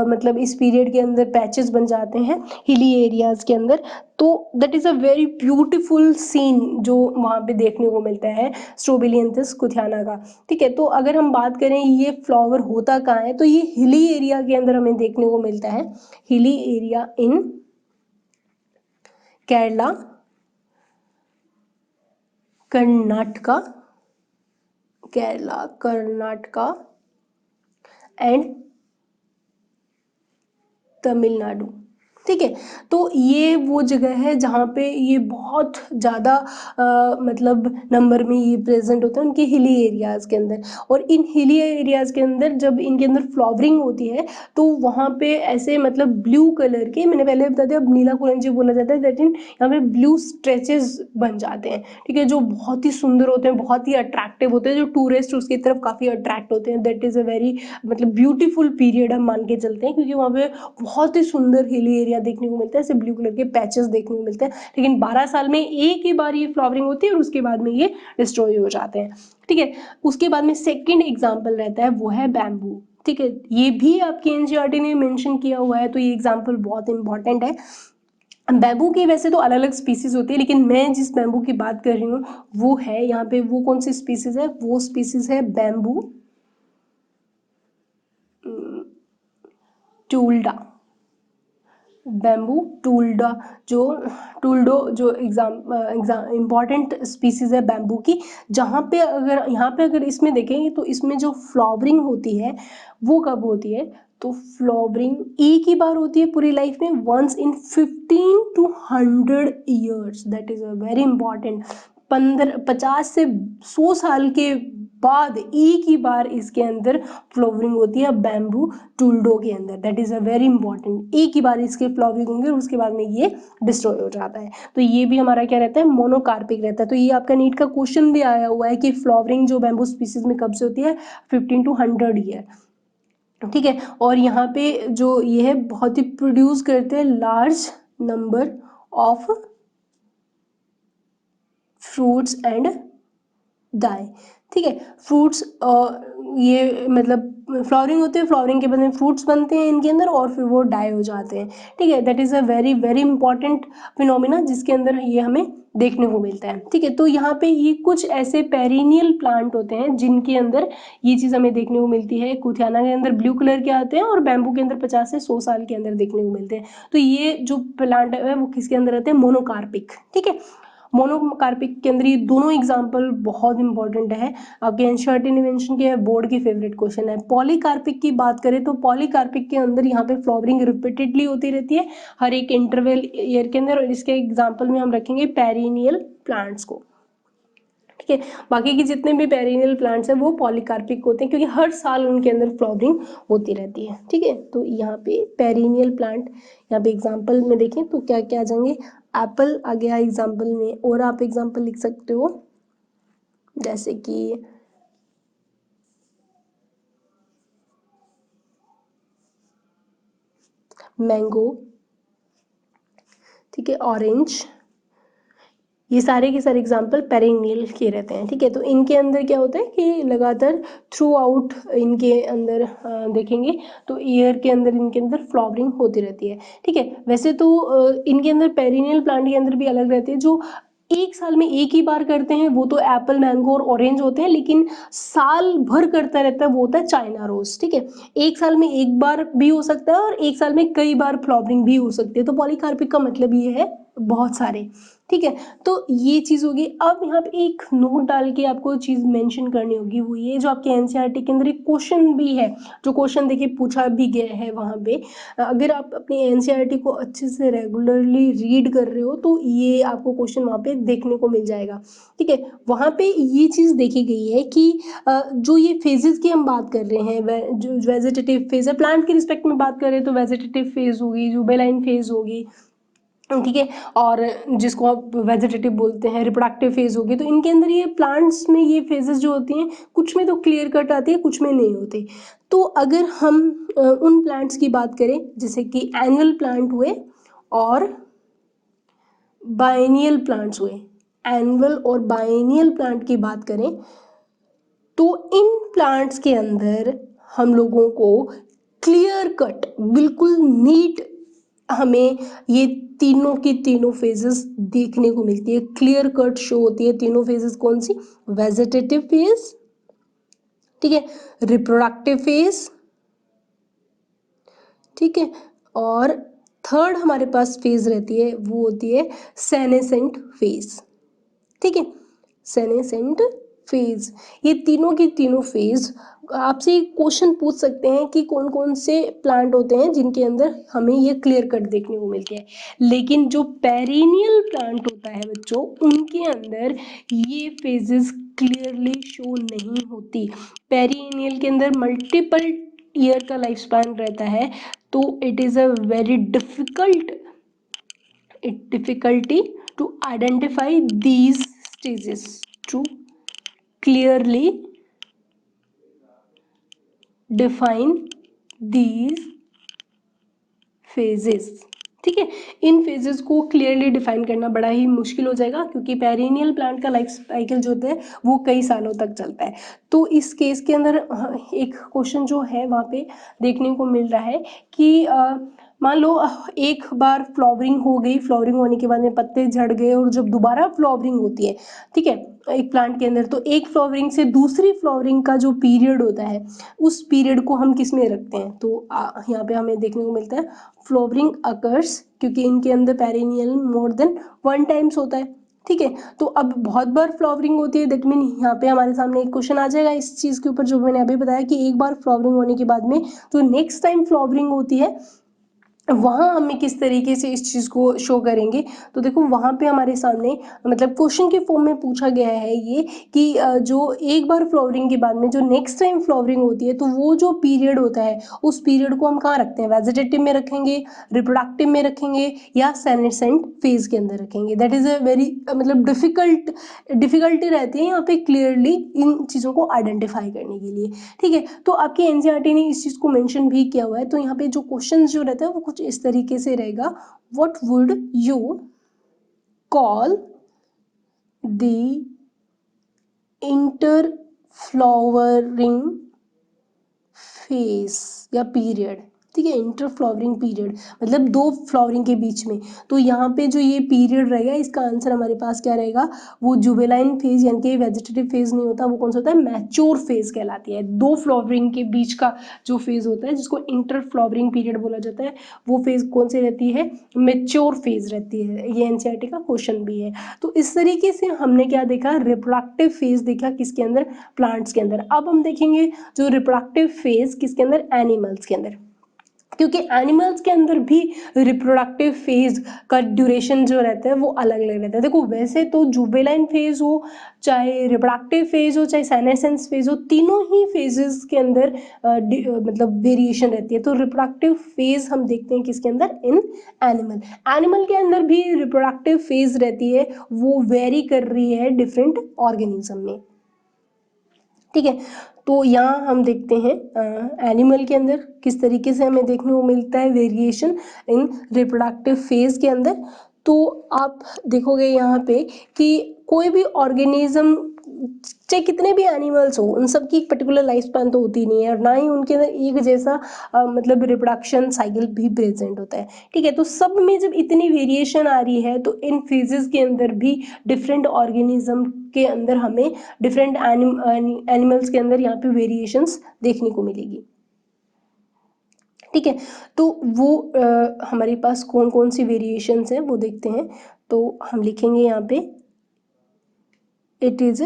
मतलब इस पीरियड के अंदर पैचेस बन जाते हैं हिली एरियाज के अंदर। तो that is a very beautiful scene जो वहाँ पे देखने को मिलता है स्ट्रोबिलियंथस कुथियाना का। ठीक है, तो अगर हम बात करें ये फ्लावर होता कहाँ है, तो ये हिली एरिया के अंदर हमें देखने को मिलता है, hilly area in Kerala, Karnataka, Kerala, Karnataka and Tamil Nadu. ठीक है, तो ये वो जगह है जहाँ पे ये बहुत ज़्यादा मतलब नंबर में ये प्रेजेंट होते हैं उनके हिली एरियाज़ के अंदर। और इन हिली एरियाज़ के अंदर जब इनके अंदर फ्लावरिंग होती है तो वहाँ पे ऐसे मतलब ब्लू कलर के, मैंने पहले बता दिया, अब नीला कुरिंजी बोला जाता है, दैट इन यहाँ पे ब्लू स्ट्रेचेस बन जाते हैं। ठीक है, जो बहुत ही सुंदर होते हैं, बहुत ही अट्रैक्टिव होते हैं, जो टूरिस्ट उसकी तरफ काफ़ी अट्रैक्ट होते हैं। दैट इज़ अ वेरी मतलब ब्यूटीफुल पीरियड हम मान के चलते हैं, क्योंकि वहाँ पे बहुत ही सुंदर हिली एरिया देखने को मिलता है, ऐसे ब्लू कलर के पैचेस देखने को मिलते हैं। लेकिन 12 साल में एक ही बार ये फ्लावरिंग होती है और उसके बाद में ये डिस्ट्रॉय हो जाते हैं। ठीक है, उसके बाद में सेकेंड एग्जाम्पल रहता है वो है बैम्बू। ठीक है, ये भी आपके एनसीईआरटी ने मेंशन किया हुआ है, तो ये एग्जाम्पल बहुत इंपॉर्टेंट है। बैम्बू की वैसे तो अलग अलग स्पीसीज होती है, लेकिन मैं जिस बैम्बू की बात कर रही हूँ वो है यहाँ पे, वो कौन सी स्पीसीज है, वो स्पीसीज है बैम्बू टूल्डा। बैम्बू टूल्डा, जो टूल्डो जो एग्जाम इम्पॉर्टेंट स्पीसीज है बैम्बू की, जहाँ पे अगर यहाँ पे अगर इसमें देखेंगे तो इसमें जो फ्लावरिंग होती है वो कब होती है, तो फ्लावरिंग एक ही बार होती है पूरी लाइफ में, once in 15 to 100 years. That is a very important, 50 से 100 साल के बाद एक ही बार इसके अंदर फ्लावरिंग होती है बैम्बू टूल्डो के अंदर। That is a very important, एक ही बार इसके फ्लावरिंग होंगे और उसके बाद में ये डिस्ट्रॉय हो जाता है। तो ये भी हमारा क्या रहता है, मोनोकार्पिक रहता है। तो ये आपका नीट का क्वेश्चन भी आया हुआ है कि फ्लावरिंग जो बैम्बू स्पीसीज में कब से होती है, 15 to 100 ईयर। ठीक है, और यहाँ पे जो ये है बहुत ही प्रोड्यूस करते हैं large number of fruits and die. ठीक है, फ्रूट्स ये मतलब फ्लावरिंग होते हैं, फ्लावरिंग के बाद में फ्रूट्स बनते हैं इनके अंदर और फिर वो डाई हो जाते हैं। ठीक है, that is a very very important phenomena जिसके अंदर ये हमें देखने को मिलता है। ठीक है, तो यहाँ पे ये कुछ ऐसे पेरिनियल प्लांट होते हैं जिनके अंदर ये चीज़ हमें देखने को मिलती है। कुथियाना के अंदर ब्लू कलर के आते हैं और बैम्बू के अंदर 50 से 100 साल के अंदर देखने को मिलते हैं। तो ये जो प्लांट है वो किसके अंदर रहते हैं, मोनोकार्पिक। ठीक है, मोनोकार्पिक के अंदर ये दोनों एग्जाम्पल बहुत इंपॉर्टेंट है। आपके एनसीईआरटी ने मेंशन किया है, बोर्ड की फेवरेट क्वेश्चन है। पॉलीकार्पिक की बात करें तो पॉलीकार्पिक के अंदर यहाँ पे फ्लावरिंग रिपीटेडली होती रहती है हर एक इंटरवल ईयर के अंदर, और इसके एग्जाम्पल में हम रखेंगे पेरिनियल प्लांट्स को। ठीक है, बाकी के जितने भी पेरिनियल प्लांट्स हैं वो पॉलीकार्पिक होते हैं क्योंकि हर साल उनके अंदर फ्लावरिंग होती रहती है। ठीक है, तो यहाँ पे पेरिनियल प्लांट, यहाँ पे एग्जाम्पल में देखें तो क्या क्या आ जाएंगे, एप्पल आ गया एग्जाम्पल में, और आप एग्जाम्पल लिख सकते हो जैसे कि मैंगो, ठीक है, ऑरेंज, ये सारे के सारे एग्जाम्पल पेरिनियल के रहते हैं, ठीक है। तो इनके अंदर क्या होता है कि लगातार थ्रू आउट इनके अंदर देखेंगे तो ईयर के अंदर इनके अंदर फ्लावरिंग होती रहती है, ठीक है। वैसे तो इनके अंदर पेरिनियल प्लांट के अंदर भी अलग रहते हैं, जो एक साल में एक ही बार करते हैं वो तो एप्पल, मैंगो और ऑरेंज होते हैं, लेकिन साल भर करता रहता है वो होता है चाइना रोज, ठीक है। एक साल में एक बार भी हो सकता है और एक साल में कई बार फ्लावरिंग भी हो सकती है। तो पॉलीकार्पिक का मतलब ये है बहुत सारे, ठीक है। तो ये चीज़ होगी। अब यहाँ पे एक नोट डाल के आपको चीज़ मेंशन करनी होगी, वो ये जो आपके एनसीईआरटी के अंदर एक क्वेश्चन भी है, जो क्वेश्चन देखिए पूछा भी गया है वहाँ पे। अगर आप अपनी एनसीईआरटी को अच्छे से रेगुलरली रीड कर रहे हो तो ये आपको क्वेश्चन वहाँ पे देखने को मिल जाएगा, ठीक है। वहाँ पे ये चीज़ देखी गई है कि जो ये फेजेस की हम बात कर रहे हैं, जो वेजिटेटिव फेज है, प्लांट के रिस्पेक्ट में बात करें तो वेजिटेटिव फेज होगी, जुबेलाइन फेज होगी, ठीक है, और जिसको आप वेजिटेटिव बोलते हैं, रिप्रोडक्टिव फेज होगी। तो इनके अंदर ये प्लांट्स में ये फेजेस जो होती हैं, कुछ में तो क्लियर कट आती है, कुछ में नहीं होती। तो अगर हम उन प्लांट्स की बात करें जैसे कि एनुअल प्लांट हुए और बाइनियल प्लांट्स हुए, एनुअल और बाइनियल प्लांट की बात करें तो इन प्लांट्स के अंदर हम लोगों को क्लियर कट बिल्कुल नीट हमें ये तीनों की तीनों फेजेस देखने को मिलती है, क्लियर कट शो होती है। तीनों फेजेस कौन सी? वेजिटेटिव फेज, ठीक है, रिप्रोडक्टिव फेज, ठीक है, और थर्ड हमारे पास फेज रहती है वो होती है सेनेसेंट फेज, ठीक है, सेनेसेंट फेज। ये तीनों की तीनों फेज आपसे क्वेश्चन पूछ सकते हैं कि कौन कौन से प्लांट होते हैं जिनके अंदर हमें ये क्लियर कट देखने को मिलती है। लेकिन जो पेरिनियल प्लांट होता है बच्चों, उनके अंदर ये फेजेस क्लियरली शो नहीं होती। पेरिनियल के अंदर मल्टीपल ईयर का लाइफ स्पैन रहता है, तो it is a very difficulty to identify these stages, to clearly define these phases, ठीक है। इन फेजेस को क्लियरली डिफाइन करना बड़ा ही मुश्किल हो जाएगा, क्योंकि पेरिनियल प्लांट का लाइफ साइकिल जो होता है वो कई सालों तक चलता है। तो इस केस के अंदर एक क्वेश्चन जो है वहाँ पे देखने को मिल रहा है कि मान लो एक बार फ्लावरिंग हो गई, फ्लावरिंग होने के बाद में पत्ते झड़ गए, और जब दोबारा फ्लावरिंग होती है, ठीक है, एक प्लांट के अंदर, तो एक फ्लावरिंग से दूसरी फ्लावरिंग का जो पीरियड होता है उस पीरियड को हम किस में रखते हैं? तो यहाँ पे हमें देखने को मिलता है फ्लावरिंग अकर्स, क्योंकि इनके अंदर पेरिनियल मोर देन 1 टाइम्स होता है, ठीक है। तो अब बहुत बार फ्लावरिंग होती है, दैट मीन यहाँ पे हमारे सामने एक क्वेश्चन आ जाएगा इस चीज़ के ऊपर, जो मैंने अभी बताया कि एक बार फ्लावरिंग होने के बाद में जो नेक्स्ट टाइम फ्लावरिंग होती है वहाँ हमें किस तरीके से इस चीज़ को शो करेंगे। तो देखो वहाँ पे हमारे सामने मतलब क्वेश्चन के फॉर्म में पूछा गया है ये कि जो एक बार फ्लावरिंग के बाद में जो नेक्स्ट टाइम फ्लावरिंग होती है, तो वो जो पीरियड होता है उस पीरियड को हम कहाँ रखते हैं? वेजिटेटिव में रखेंगे, रिप्रोडक्टिव में रखेंगे, या सेनेसेंट फेज के अंदर रखेंगे? दैट इज़ अ वेरी मतलब डिफिकल्टी रहती है यहाँ पे क्लियरली इन चीज़ों को आइडेंटिफाई करने के लिए, ठीक है। तो आपकी एनसीईआरटी ने इस चीज़ को मेंशन भी किया हुआ है। तो यहाँ पे जो क्वेश्चन जो रहता है वो कुछ इस तरीके से रहेगा, what would you call the inter flowering phase या पीरियड, ठीक है, इंटर फ्लावरिंग पीरियड मतलब दो फ्लावरिंग के बीच में। तो यहाँ पे जो ये पीरियड रहेगा इसका आंसर हमारे पास क्या रहेगा? वो जुवेलाइन फेज, यानी कि वेजिटेटिव फेज नहीं होता, वो कौन सा होता है? मैच्योर फेज कहलाती है। दो फ्लावरिंग के बीच का जो फेज होता है जिसको इंटर फ्लावरिंग पीरियड बोला जाता है, वो फेज कौन सी रहती है? मैच्योर फेज रहती है। ये एनसीईआरटी का क्वेश्चन भी है। तो इस तरीके से हमने क्या देखा? रिप्रोडक्टिव फेज देखा किसके अंदर? प्लांट्स के अंदर। अब हम देखेंगे जो रिप्रोडक्टिव फेज किसके अंदर? एनिमल्स के अंदर, क्योंकि एनिमल्स के अंदर भी रिप्रोडक्टिव फेज का ड्यूरेशन जो रहता है वो अलग अलग रहता है। देखो वैसे तो जुवेलाइन फेज हो, चाहे रिप्रोडक्टिव फेज हो, चाहे सेनेसेंस फेज हो, तीनों ही फेजेस के अंदर मतलब वेरिएशन रहती है। तो रिप्रोडक्टिव फेज हम देखते हैं किसके अंदर? इन एनिमल के अंदर भी रिप्रोडक्टिव फेज रहती है, वो वेरी कर रही है डिफरेंट ऑर्गेनिज्म में, ठीक है। तो यहाँ हम देखते हैं एनिमल के अंदर किस तरीके से हमें देखने को मिलता है वेरिएशन इन रिप्रोडक्टिव फेज के अंदर। तो आप देखोगे यहाँ पे कि कोई भी ऑर्गेनिज्म, चाहे कितने भी एनिमल्स हो, उन सब की एक पर्टिकुलर लाइफ स्पैन तो होती नहीं है, और ना ही उनके अंदर एक जैसा मतलब रिप्रोडक्शन साइकिल भी प्रेजेंट होता है, ठीक है। तो सब में जब इतनी वेरिएशन आ रही है, तो इन फेजेस के अंदर भी डिफरेंट ऑर्गेनिज्म के अंदर हमें डिफरेंट एनिमल्स के अंदर यहाँ पे वेरिएशंस देखने को मिलेगी, ठीक है। तो वो हमारे पास कौन कौन सी वेरिएशंस हैं वो देखते हैं। तो हम लिखेंगे यहाँ पे it is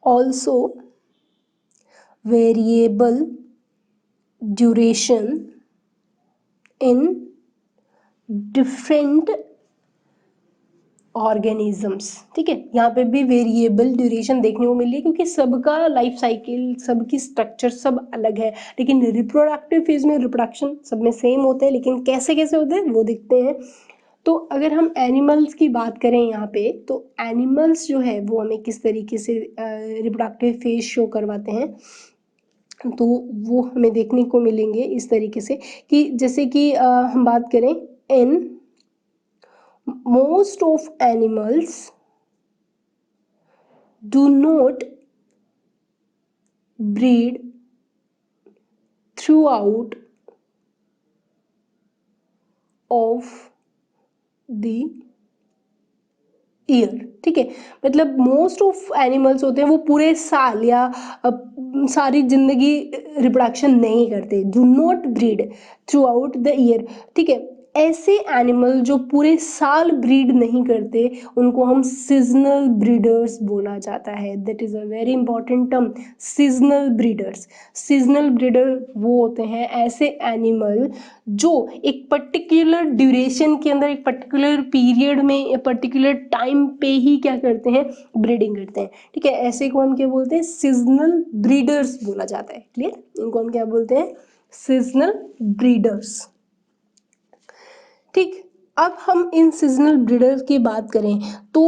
also variable duration in different organisms, ठीक है। यहाँ पे भी वेरिएबल ड्यूरेशन देखने को मिली है, क्योंकि सबका लाइफ साइकिल, सबकी स्ट्रक्चर सब अलग है, लेकिन रिप्रोडक्टिव फेज में रिप्रोडक्शन सब में सेम होते हैं, लेकिन कैसे कैसे होते हैं वो देखते हैं। तो अगर हम एनिमल्स की बात करें यहाँ पे, तो एनिमल्स जो है वो हमें किस तरीके से रिप्रोडक्टिव फेज शो करवाते हैं, तो वो हमें देखने को मिलेंगे इस तरीके से कि जैसे कि हम बात करें, इन most of animals do not breed throughout of the year, ठीक है। मतलब मोस्ट ऑफ एनिमल्स होते हैं वो पूरे साल या सारी जिंदगी रिप्रोडक्शन नहीं करते, do not breed through out the year, ठीक है। ऐसे एनिमल जो पूरे साल ब्रीड नहीं करते, उनको हम सीजनल ब्रीडर्स बोला जाता है। That is a very important term, seasonal breeders. Seasonal breeder वो होते हैं ऐसे एनिमल जो एक पर्टिकुलर ड्यूरेशन के अंदर, एक पर्टिकुलर पीरियड में, एक पर्टिकुलर टाइम पे ही क्या करते हैं, ब्रीडिंग करते हैं, ठीक है। ऐसे को हम क्या बोलते हैं, सीजनल ब्रीडर्स बोला जाता है। क्लियर, इनको हम क्या बोलते हैं, सीजनल ब्रीडर्स, ठीक। अब हम इन सीजनल ब्रीडर्स की बात करें, तो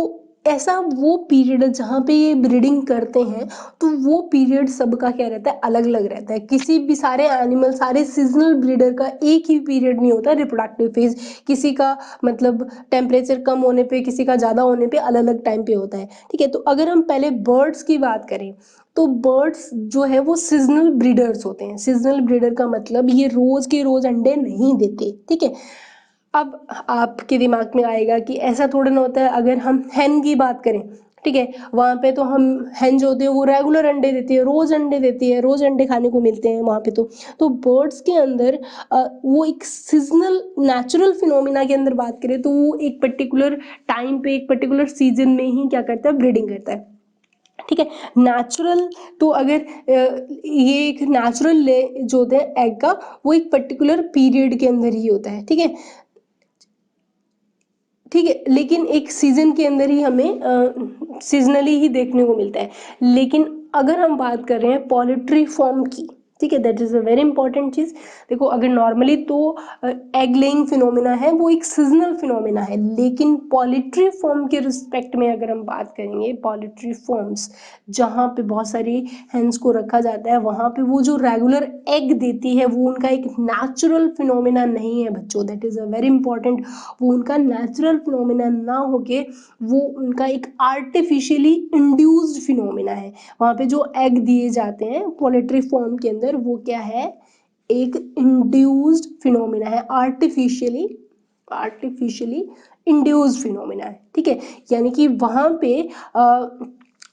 ऐसा वो पीरियड जहाँ पे ये ब्रीडिंग करते हैं, तो वो पीरियड सबका क्या रहता है, अलग अलग रहता है। किसी भी सारे एनिमल, सारे सीजनल ब्रीडर का एक ही पीरियड नहीं होता रिप्रोडक्टिव फेज। किसी का मतलब टेम्परेचर कम होने पे, किसी का ज़्यादा होने पे अलग अलग टाइम पे होता है, ठीक है। तो अगर हम पहले बर्ड्स की बात करें, तो बर्ड्स जो है वो सीजनल ब्रीडर्स होते हैं। सीजनल ब्रीडर का मतलब ये रोज के रोज अंडे नहीं देते, ठीक है। अब आपके दिमाग में आएगा कि ऐसा थोड़ा ना होता है। अगर हम हैन की बात करें, ठीक है, वहाँ पे तो हम हैन जो होती है वो रेगुलर अंडे देती है, रोज अंडे देती है, रोज अंडे खाने को मिलते हैं वहाँ पे। तो बर्ड्स के अंदर वो एक सीजनल नेचुरल फिनोमिना के अंदर बात करें, तो वो एक पर्टिकुलर टाइम पे, एक पर्टिकुलर सीजन में ही क्या करता है, ब्रीडिंग करता है, ठीक है। नेचुरल, तो अगर ये एक नेचुरल ले जो होते हैं एग का, वो एक पर्टिकुलर पीरियड के अंदर ही होता है, ठीक है, ठीक है। लेकिन एक सीजन के अंदर ही हमें सीजनली ही देखने को मिलता है। लेकिन अगर हम बात कर रहे हैं पोल्ट्री फॉर्म की, ठीक है, that is a very important चीज़। देखो, अगर नॉर्मली तो एग लेइंग फिनोमिना है वो एक सीजनल फिनोमिना है, लेकिन पोल्ट्री फॉर्म के रिस्पेक्ट में अगर हम बात करेंगे, पोल्ट्री फॉर्म्स जहाँ पे बहुत सारी हेंस को रखा जाता है, वहाँ पे वो जो रेगुलर एग देती है वो उनका एक नेचुरल फिनोमिना नहीं है बच्चों, that is a very important. वो उनका नेचुरल फिनोमिना ना होके वो उनका एक आर्टिफिशियली इंड्यूस्ड फिनोमिना है। वहाँ पे जो एग दिए जाते हैं पोल्ट्री फॉर्म के अंदर, वो क्या है, एक इंड्यूस्ड फिनोमिना है, आर्टिफिशियली इंड्यूस्ड फिनोमिना है, ठीक है। यानी कि वहाँ पे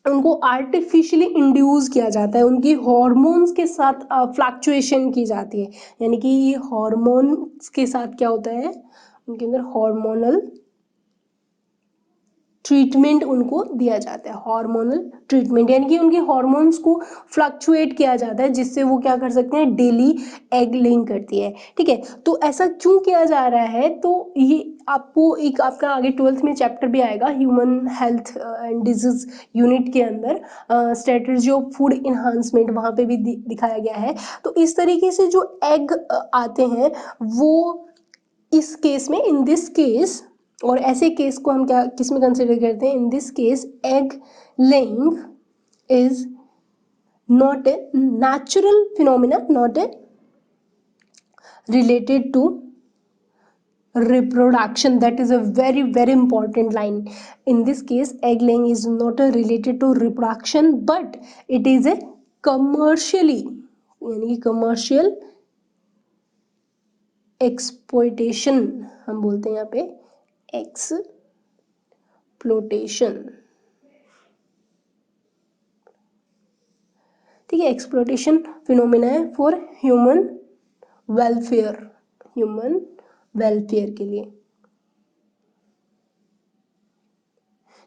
उनको आर्टिफिशियली इंड्यूस किया जाता है, उनकी हॉर्मोन्स के साथ फ्लक्चुएशन की जाती है। यानी कि ये हॉर्मोन्स के साथ क्या होता है, उनके अंदर हार्मोनल ट्रीटमेंट उनको दिया जाता है, हार्मोनल ट्रीटमेंट, यानी कि उनके हार्मोन्स को फ्लक्चुएट किया जाता है, जिससे वो क्या कर सकते हैं, डेली एग लेइंग करती है, ठीक है। तो ऐसा क्यों किया जा रहा है, तो ये आपको एक आपका आगे 12th में चैप्टर भी आएगा, human health and disease unit के अंदर स्ट्रेटजी ऑफ फूड इन्हांसमेंट, वहाँ पे भी दिखाया गया है। तो इस तरीके से जो एग आते हैं वो इस केस में, इन दिस केस, और ऐसे केस को हम क्या किस में कंसिडर करते हैं, in this case egg laying is not a natural phenomena, not a related to reproduction. That is a very very important line. In this case, egg laying is not related to reproduction, but it is a commercially, यानी commercial exploitation हम बोलते हैं यहाँ पे exploitation, ठीक है। Exploitation phenomena है for human welfare के लिए,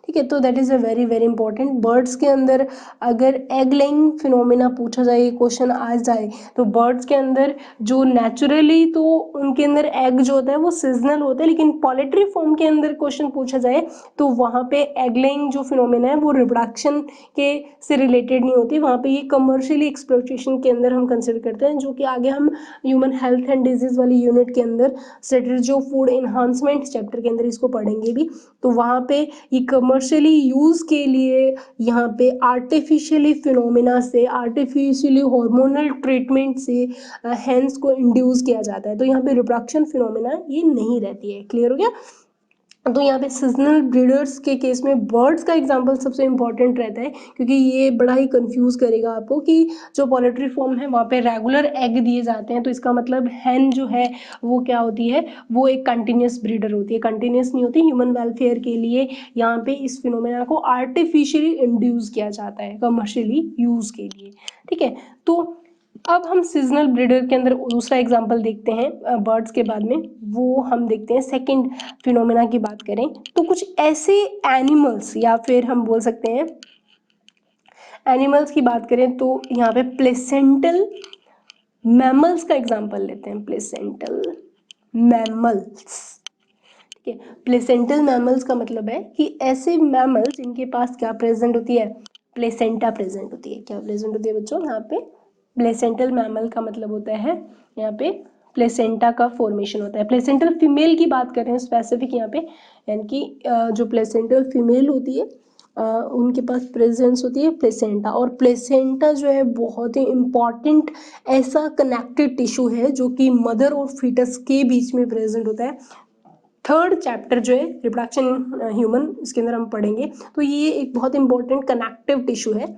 ठीक है। तो that is a very very important. Birds के अंदर अगर एग लेइंग फिनोमिना पूछा जाए, क्वेश्चन आ जाए, तो बर्ड्स के अंदर जो नेचुरली तो उनके अंदर एग जो होता है वो सीजनल होता है, लेकिन पोल्ट्री फॉर्म के अंदर क्वेश्चन पूछा जाए तो वहाँ पे एग लेइंग जो फिनोमिना है वो रिप्रोडक्शन के से रिलेटेड नहीं होती, वहाँ पे ये कमर्शियली एक्सप्लोइटेशन के अंदर हम कंसिडर करते हैं, जो कि आगे हम ह्यूमन हेल्थ एंड डिजीज वाली यूनिट के अंदर strategy of food enhancement chapter के अंदर इसको पढ़ेंगे भी। तो वहाँ पे ये कमर्शियली यूज़ के लिए यहाँ पे आर्टिफिशियली फिनोमिना से, आर्टिफिशियली हार्मोनल ट्रीटमेंट से हेंस को इंड्यूस किया जाता है। तो यहाँ पे रिप्रोडक्शन फिनोमिना ये नहीं रहती है। क्लियर हो गया? तो यहाँ पे सीजनल ब्रीडर्स के केस में बर्ड्स का एग्जांपल सबसे इंपॉर्टेंट रहता है, क्योंकि ये बड़ा ही कंफ्यूज करेगा आपको कि जो पोल्ट्री फॉर्म है वहाँ पे रेगुलर एग दिए जाते हैं, तो इसका मतलब हैन जो है वो क्या होती है, वो एक कंटिन्यूस ब्रीडर होती है, कंटिन्यूस नहीं होती। ह्यूमन वेलफेयर के लिए यहाँ पे इस फिनोमेना को आर्टिफिशियली इंड्यूस किया जाता है कमर्शियली यूज़ के लिए, ठीक है। तो अब हम सीजनल ब्रीडर के अंदर दूसरा एग्जांपल देखते हैं बर्ड्स के बाद में, वो हम देखते हैं सेकंड फिनोमेना की बात करें तो कुछ ऐसे एनिमल्स, या फिर हम बोल सकते हैं एनिमल्स की बात करें तो यहाँ पे प्लेसेंटल मैमल्स का एग्जांपल लेते हैं। प्लेसेंटल मैमल्स, ठीक है। प्लेसेंटल मैमल्स का मतलब है कि ऐसे मैमल्स जिनके पास क्या प्रेजेंट होती है, प्लेसेंटा प्रेजेंट होती है। क्या प्रेजेंट होती है बच्चों? यहाँ पे प्लेसेंटल मैमल का मतलब होता है यहाँ पे प्लेसेंटा का फॉर्मेशन होता है। प्लेसेंटल फीमेल की बात कर रहे हैं स्पेसिफिक यहाँ पे, यानी कि जो प्लेसेंटल फीमेल होती है उनके पास प्रेजेंस होती है प्लेसेंटा, और प्लेसेंटा जो है बहुत ही इम्पॉर्टेंट ऐसा कनेक्टेड टिश्यू है जो कि मदर और फीटस के बीच में प्रेजेंट होता है। थर्ड चैप्टर जो है रिप्रोडक्शन इन ह्यूमन, इसके अंदर हम पढ़ेंगे। तो ये एक बहुत इंपॉर्टेंट कनेक्टिव टिश्यू है।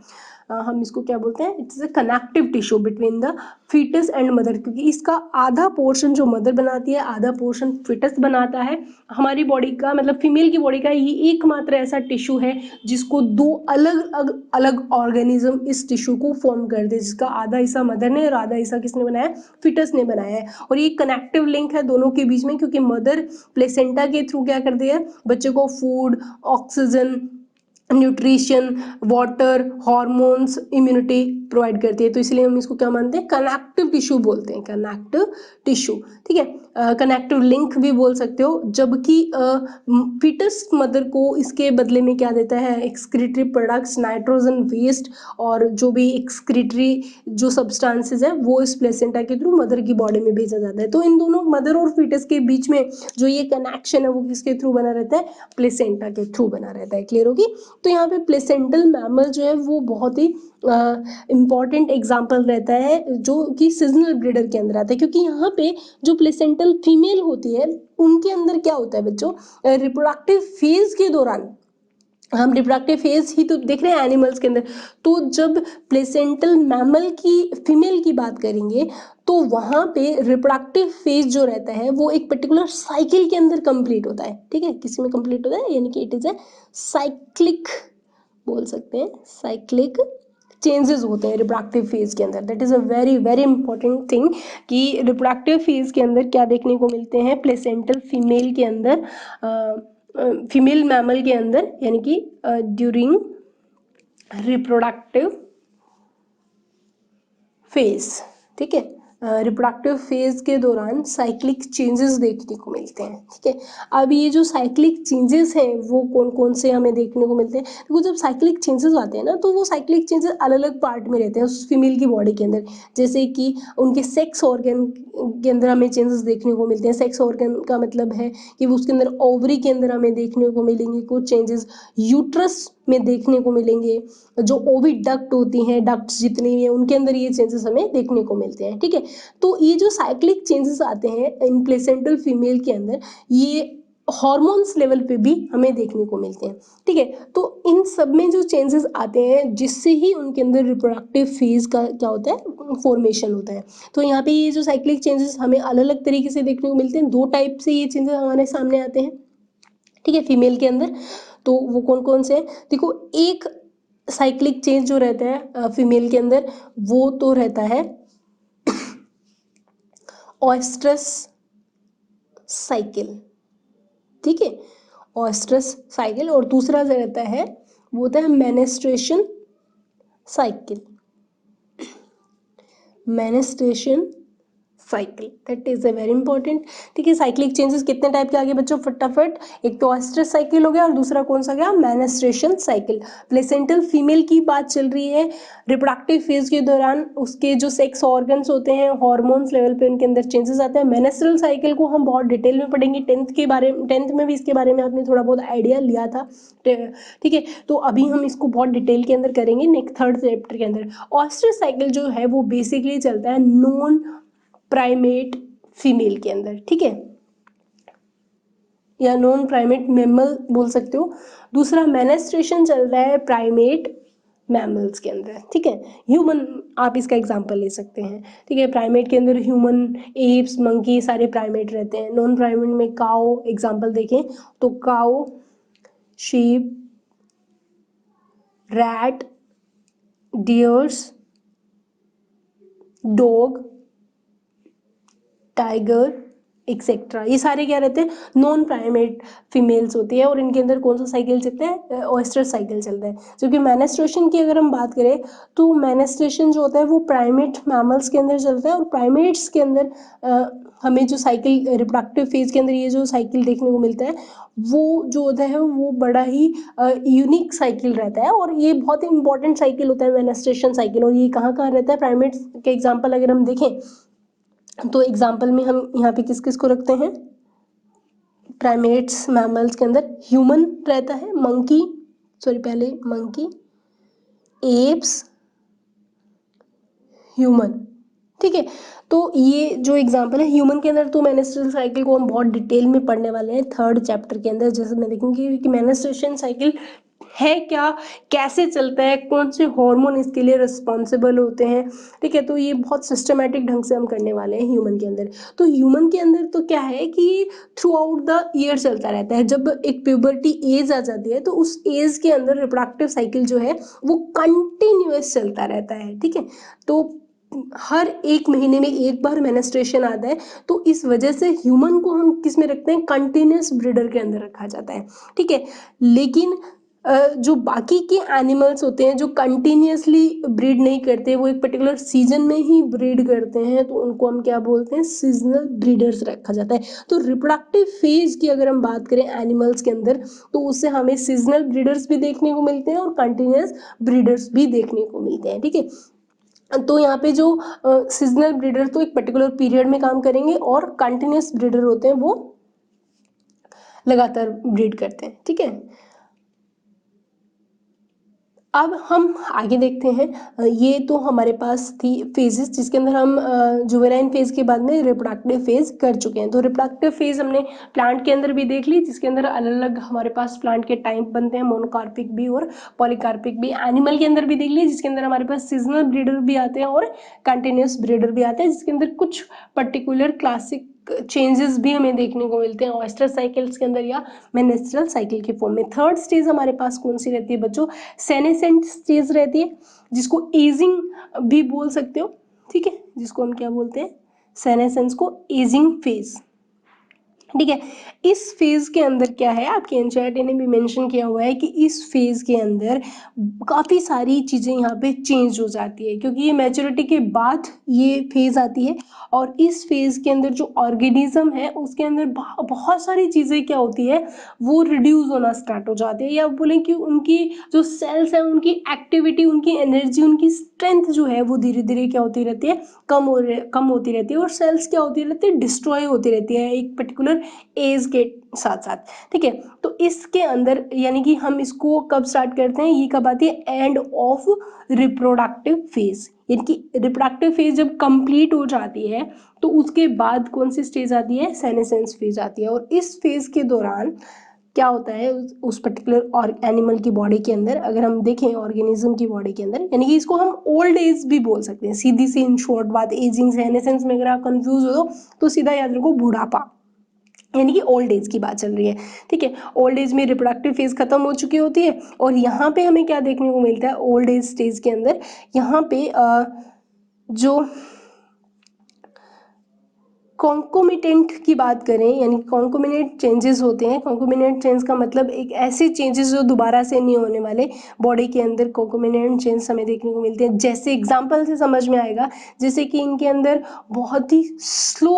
हम इसको क्या बोलते हैं? It's a connective tissue between the foetus and mother, क्योंकि इसका आधा पोर्शन जो मदर बनाती है, आधा पोर्शन फीटस बनाता है। हमारी बॉडी का मतलब फीमेल की बॉडी का ये एकमात्र ऐसा टिश्यू है जिसको दो अलग अलग ऑर्गेनिज्म इस टिश्यू को फॉर्म कर दे, जिसका आधा हिस्सा मदर ने और आधा हिस्सा किसने बनाया? फीटस ने बनाया है। और ये कनेक्टिव लिंक है दोनों के बीच में, क्योंकि मदर प्लेसेंटा के थ्रू क्या करती है? बच्चे को food, oxygen, nutrition, water, hormones, immunity provide करती है। तो इसलिए हम इसको क्या मानते हैं? कनेक्टिव टिश्यू बोलते हैं, कनेक्टिव टिश्यू, ठीक है। कनेक्टिव लिंक भी बोल सकते हो। जबकि फीटस मदर को इसके बदले में क्या देता है? एक्सक्रीटरी प्रोडक्ट्स, नाइट्रोजन वेस्ट और जो भी एक्सक्रीटरी जो सब्सटेंसेस है वो इस प्लेसेंटा के थ्रू मदर की बॉडी में भेजा जाता है। तो इन दोनों मदर और फीटस के बीच में जो ये कनेक्शन है वो किसके थ्रू बना रहता है? प्लेसेंटा के थ्रू बना रहता है। क्लियर होगी? तो यहाँ पे प्लेसेंटल मैमल जो है वो बहुत ही इम्पॉर्टेंट एग्जाम्पल रहता है जो कि सीजनल ब्रीडर के अंदर आता है, क्योंकि यहाँ पे जो प्लेसेंटल फीमेल होती है उनके अंदर क्या होता है बच्चों? रिप्रोडक्टिव फेज के दौरान, हम रिप्रोडक्टिव फेज ही तो देख रहे हैं एनिमल्स के अंदर, तो जब प्लेसेंटल मैमल की फीमेल की बात करेंगे तो वहाँ पे रिप्रोडक्टिव फेज जो रहता है वो एक पर्टिकुलर साइकिल के अंदर कंप्लीट होता है, ठीक है। किसी में कंप्लीट होता है, यानी कि इट इज ए साइक्लिक, बोल सकते हैं साइक्लिक चेंजेस होते हैं रिप्रोडक्टिव फेज के अंदर। That is a very very important thing कि रिप्रोडक्टिव फेज के अंदर क्या देखने को मिलते हैं प्लेसेंटल फीमेल के अंदर, फीमेल मैमल के अंदर, यानी कि ड्यूरिंग रिप्रोडक्टिव फेज, ठीक है। रिप्रोडक्टिव फेज के दौरान साइक्लिक चेंजेस देखने को मिलते हैं, ठीक है। अब ये जो साइक्लिक चेंजेस हैं वो कौन कौन से हमें देखने को मिलते हैं? देखो जब साइक्लिक चेंजेस आते हैं ना तो वो साइक्लिक चेंजेस अलग अलग पार्ट में रहते हैं उस फीमेल की बॉडी के अंदर, जैसे कि उनके सेक्स ऑर्गन के अंदर हमें चेंजेस देखने को मिलते हैं। सेक्स ऑर्गन का मतलब है कि वो उसके अंदर ओवरी के अंदर हमें देखने को मिलेंगे कुछ चेंजेस, यूट्रस में देखने को मिलेंगे। जो ओविडक्ट होती हैं, डक्ट्स जितनी हैं उनके अंदर ये चेंजेस हमें देखने को मिलते हैं, ठीक है। तो ये जो साइक्लिक चेंजेस आते हैं इन प्लेसेंटल फीमेल के अंदर, ये हॉर्मोन्स लेवल पे भी हमें देखने को मिलते हैं, ठीक है। तो इन सब में जो चेंजेस आते हैं जिससे ही उनके अंदर रिप्रोडक्टिव फेज का क्या होता है, फॉर्मेशन होता है। तो यहाँ पे ये जो साइक्लिक चेंजेस हमें अलग अलग तरीके से देखने को मिलते हैं, दो टाइप से ये चेंजेस हमारे सामने आते हैं, ठीक है, फीमेल के अंदर। तो वो कौन कौन से हैं, देखो, एक साइक्लिक चेंज जो रहता है फीमेल के अंदर, वो तो रहता है ऑयस्ट्रस साइकिल, ठीक है, ऑयस्ट्रस साइकिल। और दूसरा जो रहता है वो होता है menstruation cycle, menstruation cycle, that is a very important, ठीक है। साइक्लिक चेंजेस कितने टाइप के आगे बच्चों, फटाफट, एक तो ऑयस्ट्रस साइकिल हो गया और दूसरा कौन सा गया, मेनेस्ट्रेशन साइकिल। प्लेसेंटल फीमेल की बात चल रही है, रिप्रोडक्टिव फेज के दौरान उसके जो सेक्स ऑर्गन्स होते हैं, हार्मोन्स लेवल पे उनके अंदर चेंजेस आते हैं। मेनेस्ट्रल साइकिल को हम बहुत डिटेल में पढ़ेंगे, टेंथ में भी इसके बारे में आपने थोड़ा बहुत आइडिया लिया था, ठीक है। तो अभी हम इसको बहुत डिटेल के अंदर करेंगे नेक्स्ट थर्ड चैप्टर के अंदर। ऑयस्ट्रस साइकिल जो है वो बेसिकली चलता है नॉन प्राइमेट फीमेल के अंदर, ठीक है, या नॉन प्राइमेट मैमल बोल सकते हो। दूसरा मेनेस्ट्रेशन चल रहा है प्राइमेट मैमल्स के अंदर, ठीक है। ह्यूमन आप इसका एग्जांपल ले सकते हैं, ठीक है। प्राइमेट के अंदर ह्यूमन, एप्स, मंकी सारे प्राइमेट रहते हैं। नॉन प्राइमेट में काओ एग्जांपल देखें तो cow, sheep, rat, deers, dog, tiger etcetera, ये सारे क्या रहते हैं, नॉन प्राइमेट फीमेल्स होती है। और इनके अंदर कौन सा साइकिल चलता है, ऑयस्टर साइकिल चलता है। क्योंकि मैनेस्ट्रेशन की अगर हम बात करें तो मैनेस्ट्रेशन जो होता है वो प्राइमेट मैमल्स के अंदर चलता है, और प्राइमेट्स के अंदर हमें जो साइकिल रिप्रोडक्टिव फेज के अंदर ये जो साइकिल देखने को मिलता है वो जो होता है वो बड़ा ही यूनिक साइकिल रहता है, और ये बहुत ही इंपॉर्टेंट साइकिल होता है मैनेस्ट्रेशन साइकिल। और ये कहाँ कहाँ रहता है, प्राइमेट्स के एग्जाम्पल अगर हम देखें तो एग्जाम्पल में हम यहाँ पे किस किस को रखते हैं, प्राइमेट्स मैमल्स के अंदर ह्यूमन रहता है, मंकी, सॉरी पहले मंकी, एप्स, ह्यूमन, ठीक है। तो ये जो एग्जाम्पल है ह्यूमन के अंदर, तो मेनेस्ट्रुअल साइकिल को हम बहुत डिटेल में पढ़ने वाले हैं थर्ड चैप्टर के अंदर, जैसे मैं देखेंगे कि मेनेस्ट्रेशन साइकिल है क्या, कैसे चलता है, कौन से हार्मोन इसके लिए रिस्पॉन्सिबल होते हैं, ठीक है। तो ये बहुत सिस्टमेटिक ढंग से हम करने वाले हैं ह्यूमन के अंदर। तो ह्यूमन के अंदर तो क्या है कि थ्रू आउट द ईयर चलता रहता है। जब एक प्यूबर्टी एज आ जाती है तो उस एज के अंदर रिप्रोडक्टिव साइकिल जो है वो कंटिन्यूअस चलता रहता है, ठीक है। तो हर एक महीने में एक बार मेनेस्ट्रेशन आता है, तो इस वजह से ह्यूमन को हम किस में रखते हैं, कंटिन्यूअस ब्रीडर के अंदर रखा जाता है, ठीक है। लेकिन जो बाकी के एनिमल्स होते हैं जो कंटिन्यूअसली ब्रीड नहीं करते, वो एक पर्टिकुलर सीजन में ही ब्रीड करते हैं, तो उनको हम क्या बोलते हैं, सीजनल ब्रीडर्स रखा जाता है। तो रिप्रोडक्टिव फेज की अगर हम बात करें एनिमल्स के अंदर, तो उससे हमें सीजनल ब्रीडर्स भी देखने को मिलते हैं और कंटिन्यूअस ब्रीडर्स भी देखने को मिलते हैं, ठीक है। तो यहाँ पे जो सीजनल ब्रीडर तो एक पर्टिकुलर पीरियड में काम करेंगे, और कंटिन्यूअस ब्रीडर होते हैं वो लगातार ब्रीड करते हैं, ठीक है। अब हम आगे देखते हैं, ये तो हमारे पास थी फेजेस जिसके अंदर हम जुवेनाइन फेज के बाद में रिप्रोडक्टिव फेज कर चुके हैं। तो रिप्रोडक्टिव फेज हमने प्लांट के अंदर भी देख ली, जिसके अंदर अलग अलग हमारे पास प्लांट के टाइप बनते हैं, मोनोकार्पिक भी और पॉलीकार्पिक भी। एनिमल के अंदर भी देख लिया, जिसके अंदर हमारे पास सीजनल ब्रीडर भी आते हैं और कंटिन्यूस ब्रीडर भी आते हैं, जिसके अंदर कुछ पर्टिकुलर क्लासिक चेंजेस भी हमें देखने को मिलते हैं ऑयस्टर साइकिल्स के अंदर या मेनेस्ट्रल साइकिल के फॉर्म में। थर्ड स्टेज हमारे पास कौन सी रहती है बच्चों, सेनेसेंट स्टेज रहती है, जिसको एजिंग भी बोल सकते हो, ठीक है, जिसको हम क्या बोलते हैं, सेनेसेंस को एजिंग फेज, ठीक है। इस फेज के अंदर क्या है, आपके एनसीईआरटी ने भी मेंशन किया हुआ है कि इस फेज के अंदर काफ़ी सारी चीज़ें यहाँ पे चेंज हो जाती है, क्योंकि ये मैच्योरिटी के बाद ये फेज आती है। और इस फेज के अंदर जो ऑर्गेनिज्म है उसके अंदर बहुत सारी चीज़ें क्या होती है, वो रिड्यूस होना स्टार्ट हो जाती है, या बोलें कि उनकी जो सेल्स हैं उनकी एक्टिविटी, उनकी एनर्जी, उनकी स्ट्रेंथ जो है वो धीरे धीरे क्या होती रहती है, कम होती रहती है, और सेल्स क्या होती रहती है, डिस्ट्रॉय होती रहती है। एक पर्टिकुलर एज के साथ साथ, ठीक है। तो इसके अंदर यानी कि हम इसको कब स्टार्ट करते हैं, ये कब आती है, एंड ऑफ रिप्रोडक्टिव फेज, यानी कि रिप्रोडक्टिव फेज जब कंप्लीट हो जाती है तो उसके बाद कौन सी स्टेज आती है, सेनेसेंस फेज आती है। और इस फेज के दौरान क्या होता है उस पर्टिकुलर और एनिमल की बॉडी के अंदर, अगर हम देखें ऑर्गेनिज्म की बॉडी के अंदर, यानी कि इसको हम ओल्ड एज भी बोल सकते हैं, सीधी सी इन शॉर्ट बात, एजिंग सेनेसेंस में अगर आप कंफ्यूज हो तो सीधा याद रखो बुढ़ापा, यानी कि ओल्ड एज की बात चल रही है, ठीक है। ओल्ड एज में रिप्रोडक्टिव फेज खत्म हो चुकी होती है और यहाँ पे हमें क्या देखने को मिलता है ओल्ड एज स्टेज के अंदर, यहाँ पे जो कॉन्कोमिटेंट की बात करें, यानी कॉन्कोमिनेंट चेंजेस होते हैं। कॉन्कोमिनेंट चेंज का मतलब एक ऐसे चेंजेस जो दोबारा से नहीं होने वाले, बॉडी के अंदर कॉन्कोमिनेंट चेंज हमें देखने को मिलते हैं। जैसे एग्जांपल से समझ में आएगा, जैसे कि इनके अंदर बहुत ही स्लो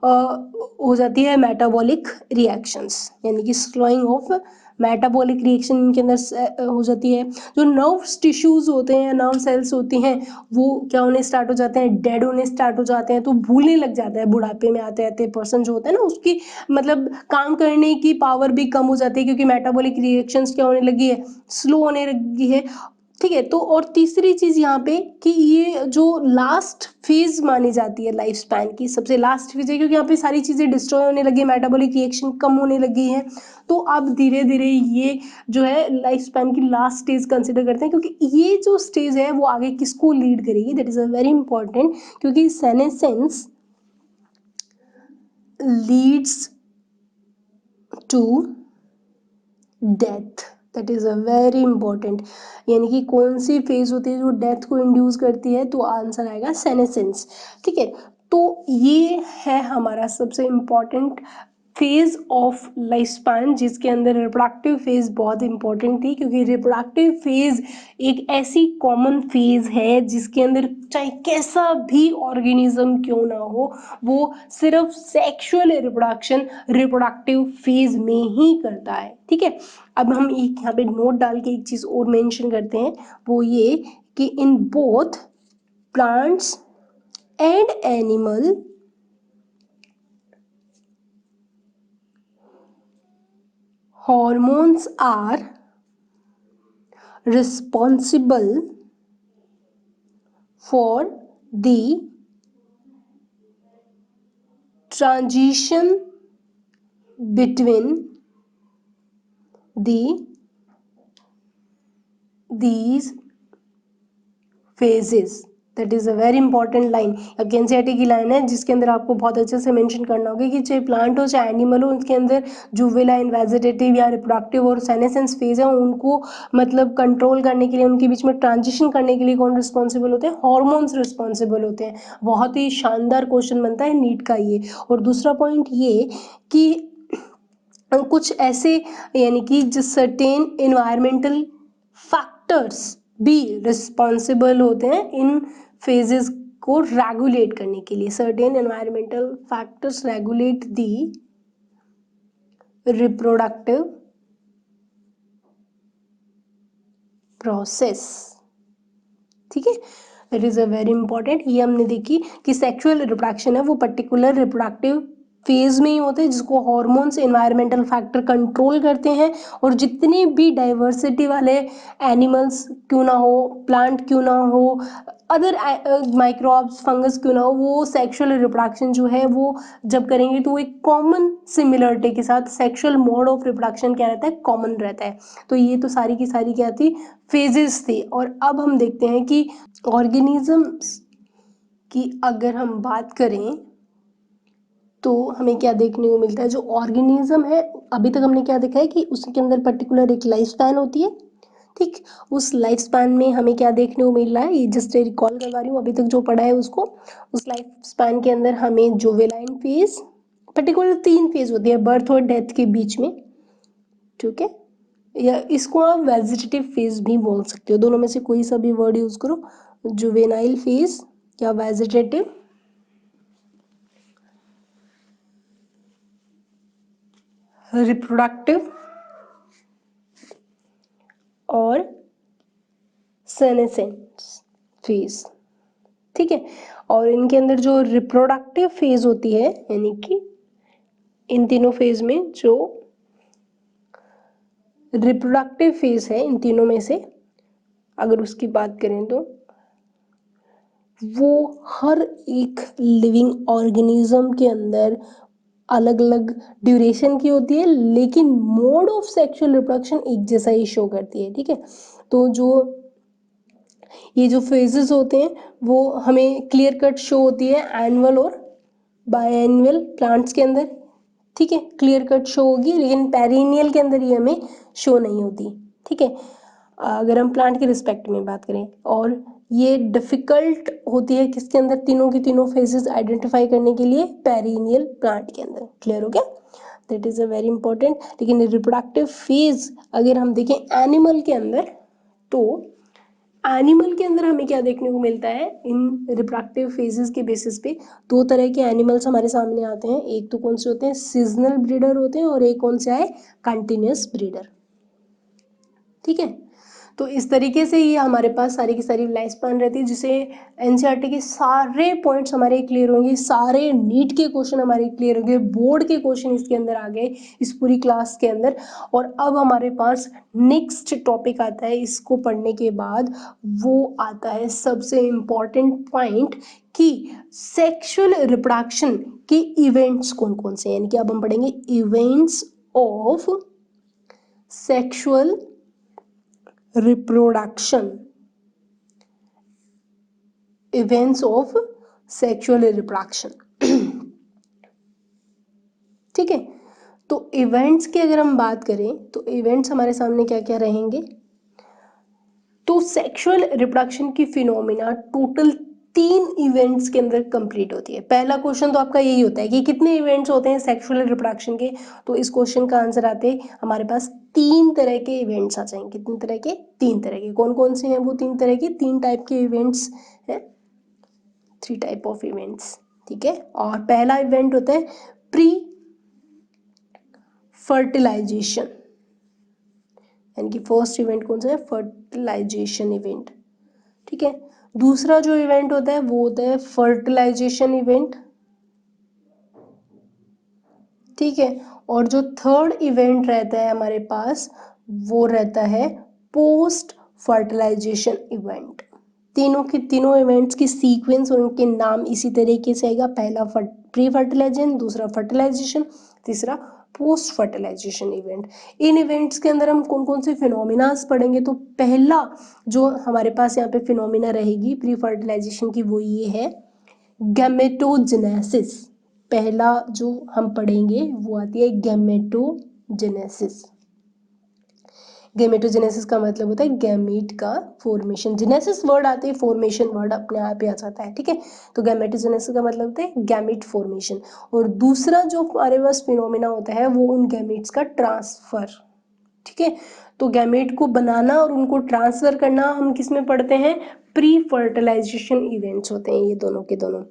हो जाती है मेटाबॉलिक रिएक्शंस, यानी कि स्लोइंग ऑफ मेटाबॉलिक रिएक्शन इनके अंदर हो जाती है। जो नर्व्स टिश्यूज होते हैं, नर्व सेल्स होती हैं, वो क्या होने स्टार्ट हो जाते हैं, डेड होने स्टार्ट हो जाते हैं, तो भूलने लग जाता है बुढ़ापे में आते आते पर्सन जो होता है ना, उसकी मतलब काम करने की पावर भी कम हो जाती है, क्योंकि मेटाबॉलिक रिएक्शंस क्या होने लगी है, स्लो होने लगी है, ठीक है। तो और तीसरी चीज यहाँ पे कि ये जो लास्ट फेज मानी जाती है लाइफ स्पैन की, सबसे लास्ट फेज है, क्योंकि यहाँ पे सारी चीजें डिस्ट्रॉय होने लगी है, मेटाबॉलिक रिएक्शन कम होने लगी है, तो अब धीरे धीरे ये जो है लाइफ स्पैन की लास्ट स्टेज कंसिडर करते हैं, क्योंकि ये जो स्टेज है वो आगे किसको लीड करेगी, that is a very important, क्योंकि senescence leads to death, that is a very important, यानी कि कौन सी फेज होती है जो डेथ को इंड्यूस करती है, तो आंसर आएगा सेनेसेंस, ठीक है। तो ये है हमारा सबसे important phase of life span, जिसके अंदर रिप्रोडक्टिव फेज बहुत इंपॉर्टेंट थी, क्योंकि रिप्रोडक्टिव फेज एक ऐसी कॉमन फेज है जिसके अंदर चाहे कैसा भी ऑर्गेनिज्म क्यों ना हो, वो सिर्फ सेक्सुअल रिप्रोडक्शन रिप्रोडक्टिव फेज में ही करता है, ठीक है। अब हम एक यहाँ पे नोट डाल के एक चीज और मेंशन करते हैं, वो ये कि in both plants and animal hormones are responsible for the transition between these phases, that is a very important line, NCERT की लाइन है जिसके अंदर आपको बहुत अच्छे से मेंशन करना होगा कि चाहे प्लांट हो चाहे एनिमल हो, उसके अंदर जुवेनाइल, वेजिटेटिव या रिप्रोडक्टिव और सेनेसेंस फेज है, उनको मतलब कंट्रोल करने के लिए, उनके बीच में ट्रांजिशन करने के लिए कौन रिस्पॉन्सिबल होते हैं, हॉर्मोन्स रिस्पॉन्सिबल होते हैं। बहुत ही शानदार क्वेश्चन बनता है नीट का ये। और दूसरा पॉइंट ये कि कुछ ऐसे यानी कि जो सर्टेन इन्वायरमेंटल फैक्टर्स भी रिस्पॉन्सिबल होते हैं इन फेजेस को रेगुलेट करने के लिए, सर्टेन एनवायरमेंटल फैक्टर्स रेगुलेट दी रिप्रोडक्टिव प्रोसेस, ठीक है। That is a very important. ये हमने देखी कि सेक्सुअल रिप्रोडक्शन है वो पर्टिकुलर रिप्रोडक्टिव फेज में ही होते हैं, जिसको हॉर्मोन्स एनवायरमेंटल फैक्टर कंट्रोल करते हैं, और जितने भी डाइवर्सिटी वाले एनिमल्स क्यों ना हो, प्लांट क्यों ना हो, अदर माइक्रोब्स फंगस क्यों ना हो, वो सेक्सुअल रिप्रोडक्शन जो है वो जब करेंगे तो एक कॉमन सिमिलरिटी के साथ सेक्सुअल मोड ऑफ रिप्रोडक्शन क्या रहता है, कॉमन रहता है। तो ये तो सारी की सारी क्या थी, फेजेस थी। और अब हम देखते हैं कि ऑर्गेनिजम्स की अगर हम बात करें तो हमें क्या देखने को मिलता है, जो ऑर्गेनिज्म है अभी तक हमने क्या देखा है कि उसके अंदर पर्टिकुलर एक लाइफ स्पैन होती है, ठीक। उस लाइफ स्पैन में हमें क्या देखने को मिल रहा है, ये जस्ट रिकॉल करवा रही हूँ अभी तक जो पढ़ा है उसको। उस लाइफ स्पैन के अंदर हमें जुवेनाइल फेज, पर्टिकुलर 3 फेज होती है बर्थ और डेथ के बीच में, ठीक है, या इसको आप वेजिटेटिव फेज भी बोल सकते हो, दोनों में से कोई सा भी वर्ड यूज करो, जुवेनाइल फेज या वेजिटेटिव रिप्रोडक्टिव और सेनेसेंस फेज, ठीक है। और इनके अंदर जो रिप्रोडक्टिव फेज होती है, यानी कि इन तीनों फेज में जो रिप्रोडक्टिव फेज है, इन तीनों में से अगर उसकी बात करें तो वो हर एक लिविंग ऑर्गेनिज्म के अंदर अलग अलग ड्यूरेशन की होती है, लेकिन मोड ऑफ सेक्सुअल रिप्रोडक्शन एक जैसा ही शो करती है। ठीक है, तो जो ये जो फेजेस होते हैं वो हमें क्लियर कट शो होती है एनुअल और बायएनुअल प्लांट्स के अंदर। ठीक है, क्लियर कट शो होगी, लेकिन पेरिनियल के अंदर ये हमें शो नहीं होती। ठीक है, अगर हम प्लांट के रिस्पेक्ट में बात करें, और ये डिफिकल्ट होती है किसके अंदर, तीनों की तीनों फेजेस आइडेंटिफाई करने के लिए पेरिनियल प्लांट के अंदर। क्लियर हो गया, that is a very important. लेकिन रिप्रोडक्टिव फेज अगर हम देखें एनिमल के अंदर, तो एनिमल के अंदर हमें क्या देखने को मिलता है, इन रिप्रोडक्टिव फेजेस के बेसिस पे दो तरह के एनिमल्स हमारे सामने आते हैं। एक तो कौन से होते हैं, सीजनल ब्रीडर होते हैं, और एक कौन सा है, कंटिन्यूअस ब्रीडर। ठीक है, तो इस तरीके से ये हमारे पास सारी की सारी लाइफ स्पैन रहती है, जिसे एनसीईआरटी के सारे पॉइंट्स हमारे क्लियर होंगे, सारे नीट के क्वेश्चन हमारे क्लियर होंगे, बोर्ड के क्वेश्चन इसके अंदर आ गए इस पूरी क्लास के अंदर। और अब हमारे पास नेक्स्ट टॉपिक आता है, इसको पढ़ने के बाद वो आता है सबसे इम्पॉर्टेंट पॉइंट कि सेक्सुअल रिप्रोडक्शन के इवेंट्स कौन कौन से हैं। यानी कि अब हम पढ़ेंगे events of sexual reproduction, events of sexual reproduction. ठीक है, तो इवेंट्स की अगर हम बात करें तो इवेंट्स हमारे सामने क्या क्या रहेंगे, तो सेक्सुअल रिप्रोडक्शन की फिनोमिना टोटल 3 इवेंट्स के अंदर कंप्लीट होती है। पहला क्वेश्चन तो आपका यही होता है कि कितने इवेंट्स होते हैं सेक्सुअल रिप्रोडक्शन के, तो इस क्वेश्चन का आंसर आते हमारे पास 3 तरह के इवेंट्स आ जाएंगे। कितने तरह के, 3 तरह के। कौन कौन से हैं वो 3 तरह के, 3 टाइप के इवेंट्स हैं, 3 टाइप ऑफ इवेंट्स। ठीक है, और पहला इवेंट होता है प्री फर्टिलाइजेशन, यानी कि फर्स्ट इवेंट कौन सा है, फर्टिलाइजेशन इवेंट। ठीक है, दूसरा जो इवेंट होता है वो होता है फर्टिलाइजेशन इवेंट। ठीक है, और जो थर्ड इवेंट रहता है हमारे पास वो रहता है पोस्ट फर्टिलाइजेशन इवेंट। तीनों के तीनों इवेंट्स की सीक्वेंस और उनके नाम इसी तरीके से आएगा, पहला प्री फर्टिलाइजेशन, दूसरा फर्टिलाइजेशन, तीसरा पोस्ट फर्टिलाइजेशन इवेंट। इन इवेंट्स के अंदर हम कौन कौन से फिनोमिनास पढ़ेंगे, तो पहला जो हमारे पास यहाँ पे फिनोमिना रहेगी प्री फर्टिलाइजेशन की वो ये है गैमेटोजेनेसिस। पहला जो हम पढ़ेंगे वो आती है गैमेटोजेनेसिस। गैमेटोजेनेसिस का मतलब होता है गैमीट का फॉर्मेशन। जेनेसिस वर्ड आते ही फॉर्मेशन वर्ड अपने आप ही आ जाता है। ठीक है, तो गैमेटोजेनेसिस का मतलब होता है गैमीट फॉर्मेशन। और दूसरा जो हमारे पास फिनोमिना होता है वो उन गैमीट्स का ट्रांसफर। ठीक है, तो गैमेट को बनाना और उनको ट्रांसफर करना हम किस में पढ़ते हैं, प्री फर्टिलाइजेशन इवेंट्स होते हैं ये दोनों के दोनों।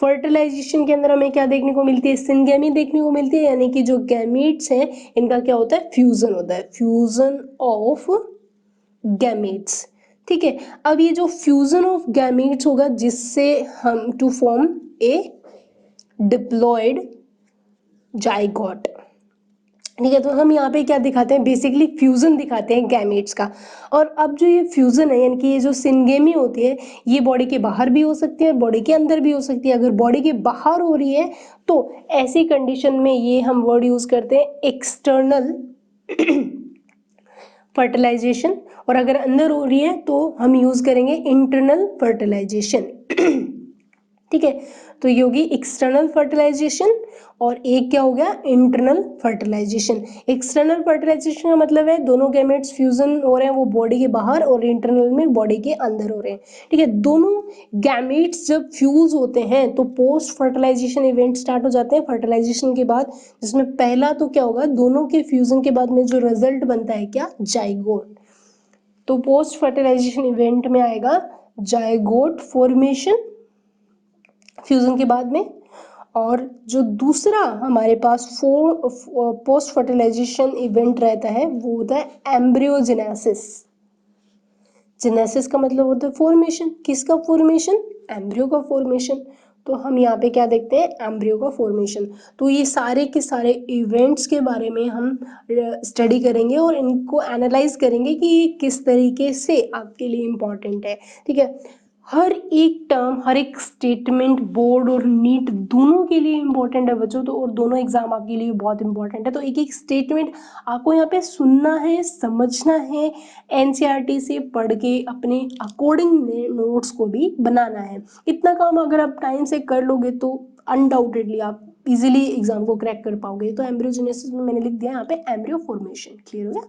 फर्टिलाइजेशन के अंदर हमें क्या देखने को मिलती है, सिनगेमी देखने को मिलती है, यानी कि जो गैमीट्स हैं इनका क्या होता है, फ्यूजन होता है, फ्यूजन ऑफ गैमीट्स। ठीक है, अब ये जो फ्यूजन ऑफ गैमीट्स होगा जिससे हम to form a diploid zygote. ठीक है, तो हम यहाँ पे क्या दिखाते हैं, बेसिकली फ्यूजन दिखाते हैं गैमेट्स का। और अब जो ये फ्यूजन है, यानी कि ये जो सिनगेमी होती है, ये बॉडी के बाहर भी हो सकती है और बॉडी के अंदर भी हो सकती है। अगर बॉडी के बाहर हो रही है तो ऐसी कंडीशन में ये हम वर्ड यूज करते हैं एक्सटर्नल फर्टिलाइजेशन, और अगर अंदर हो रही है तो हम यूज करेंगे इंटरनल फर्टिलाइजेशन। ठीक है, तो ये होगी एक्सटर्नल फर्टिलाइजेशन और एक क्या हो गया, इंटरनल फर्टिलाइजेशन। एक्सटर्नल फर्टिलाइजेशन का मतलब है दोनों गैमेट्स फ्यूजन हो रहे हैं वो बॉडी के बाहर, और इंटरनल में बॉडी के अंदर हो रहे हैं। ठीक है, दोनों गैमेट्स जब फ्यूज होते हैं तो पोस्ट फर्टिलाइजेशन इवेंट स्टार्ट हो जाते हैं फर्टिलाइजेशन के बाद, जिसमें पहला तो क्या होगा, दोनों के फ्यूजन के बाद में जो रिजल्ट बनता है क्या, जाइगोट। तो पोस्ट फर्टिलाइजेशन इवेंट में आएगा जाइगोट फॉर्मेशन फ्यूजन के बाद में। और जो दूसरा हमारे पास पोस्ट फर्टिलाइजेशन इवेंट रहता है वो होता है एम्ब्रियोजेनेसिस। जेनेसिस का मतलब होता है फॉर्मेशन, किसका फॉर्मेशन, एम्ब्रियो का फॉर्मेशन। तो हम यहाँ पे क्या देखते हैं, एम्ब्रियो का फॉर्मेशन। तो ये सारे के सारे इवेंट्स के बारे में हम स्टडी करेंगे और इनको एनालाइज करेंगे कि ये किस तरीके से आपके लिए इम्पॉर्टेंट है। ठीक है, हर एक टर्म, हर एक स्टेटमेंट बोर्ड और नीट दोनों के लिए इम्पोर्टेंट है बच्चों। तो और दोनों एग्जाम आपके लिए बहुत इंपॉर्टेंट है। तो एक एक स्टेटमेंट आपको यहाँ पे सुनना है, समझना है, एनसीईआरटी से पढ़ के अपने अकॉर्डिंग नोट्स को भी बनाना है। इतना काम अगर आप टाइम से कर लोगे तो अनडाउटेडली आप इजीली एग्जाम को क्रैक कर पाओगे। तो एम्ब्रियोजेनेसिस में मैंने लिख दिया यहाँ पे एम्ब्रियो फॉर्मेशन। क्लियर हो गया?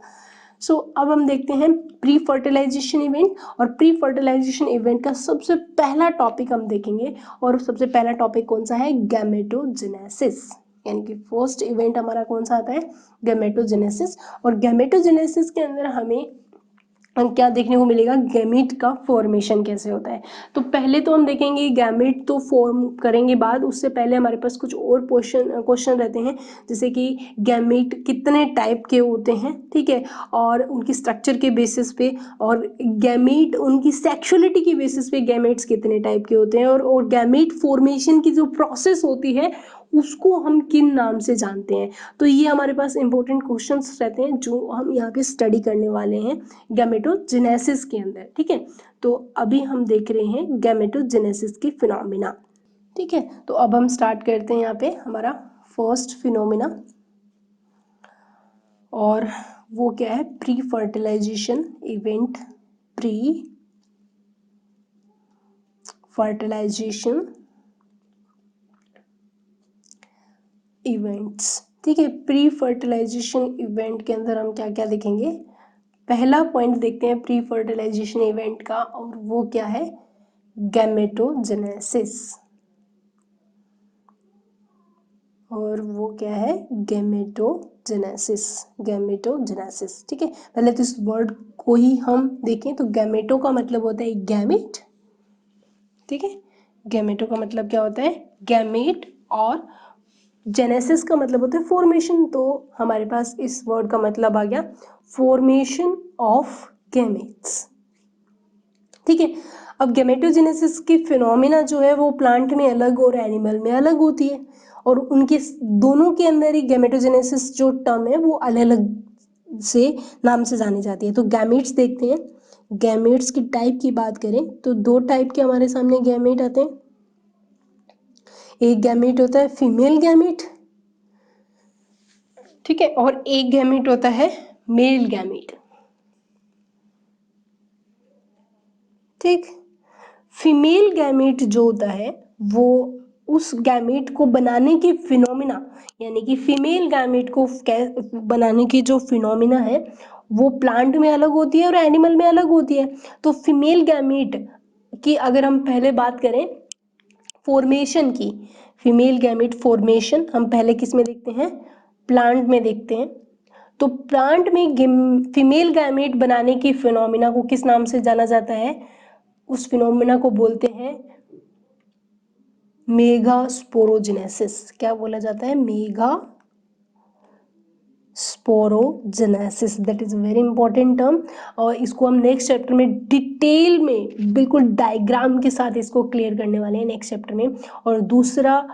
सो अब हम देखते हैं प्री फर्टिलाइजेशन इवेंट। और प्री फर्टिलाइजेशन इवेंट का सबसे पहला टॉपिक हम देखेंगे, और सबसे पहला टॉपिक कौन सा है, गैमेटोजेनेसिस। यानी कि फर्स्ट इवेंट हमारा कौन सा आता है, गैमेटोजेनेसिस। और गैमेटोजेनेसिस के अंदर हमें क्या देखने को मिलेगा, गैमेट का फॉर्मेशन कैसे होता है। तो पहले तो हम देखेंगे गैमेट तो फॉर्म करेंगे बाद, उससे पहले हमारे पास कुछ और क्वेश्चन रहते हैं, जैसे कि गैमेट कितने टाइप के होते हैं, ठीक है, और उनकी स्ट्रक्चर के बेसिस पे, और गैमेट उनकी सेक्सुअलिटी की बेसिस पे गैमेट्स कितने टाइप के होते हैं, और गैमेट फॉर्मेशन की जो प्रोसेस होती है उसको हम किन नाम से जानते हैं। तो ये हमारे पास इंपॉर्टेंट क्वेश्चंस रहते हैं जो हम यहाँ पे स्टडी करने वाले हैं गैमेटोजेनेसिस के अंदर। ठीक है, तो अभी हम देख रहे हैं गैमेटोजेनेसिस की फिनोमिना। ठीक है, तो अब हम स्टार्ट करते हैं यहाँ पे हमारा फर्स्ट फिनोमिना, और वो क्या है, pre fertilisation event. Pre fertilisation events. ठीक है, प्री फर्टिलाइजेशन इवेंट के अंदर हम क्या क्या देखेंगे, पहला पॉइंट देखते हैं प्री फर्टिलाइजेशन इवेंट का, और वो क्या है, गैमेटोजेनेसिस। और वो क्या है, गैमेटोजेनेसिस। गैमेटोजेनेसिस, ठीक है, पहले तो इस वर्ड को ही हम देखें तो गैमेटो का मतलब होता है गैमेट। ठीक है, गैमेटो का मतलब क्या होता है, गैमेट, और जेनेसिस का मतलब होता है फॉर्मेशन। तो हमारे पास इस वर्ड का मतलब आ गया फॉर्मेशन ऑफ गैमेट्स। ठीक है, अब गैमेटोजेनेसिस की फिनोमिना जो है वो प्लांट में अलग और एनिमल में अलग होती है, और उनके दोनों के अंदर ही गैमेटोजेनेसिस जो टर्म है वो अलग अलग से नाम से जानी जाती है। तो गैमेट्स देखते हैं, गैमेट्स की टाइप की बात करें तो दो टाइप के हमारे सामने गैमेट आते हैं। एक गैमेट होता है फीमेल गैमेट, ठीक है, और एक गैमेट होता है मेल गैमेट। ठीक, फीमेल गैमेट जो होता है वो उस गैमेट को बनाने की फिनोमिना, यानी कि फीमेल गैमेट को बनाने की जो फिनोमिना है वो प्लांट में अलग होती है और एनिमल में अलग होती है। तो फीमेल गैमेट की अगर हम पहले बात करें फॉर्मेशन की, फीमेल गैमेट फॉर्मेशन हम पहले किस में देखते हैं, प्लांट में देखते हैं। तो प्लांट में फीमेल गैमेट बनाने की फिनोमिना को किस नाम से जाना जाता है, उस फिनोमिना को बोलते हैं मेगास्पोरोजेनेसिस। क्या बोला जाता है, mega sporogenesis. That is very important term, और इसको हम नेक्स्ट चैप्टर में डिटेल में बिल्कुल डायग्राम के साथ इसको क्लियर करने वाले हैं नेक्स्ट चैप्टर में। और दूसरा,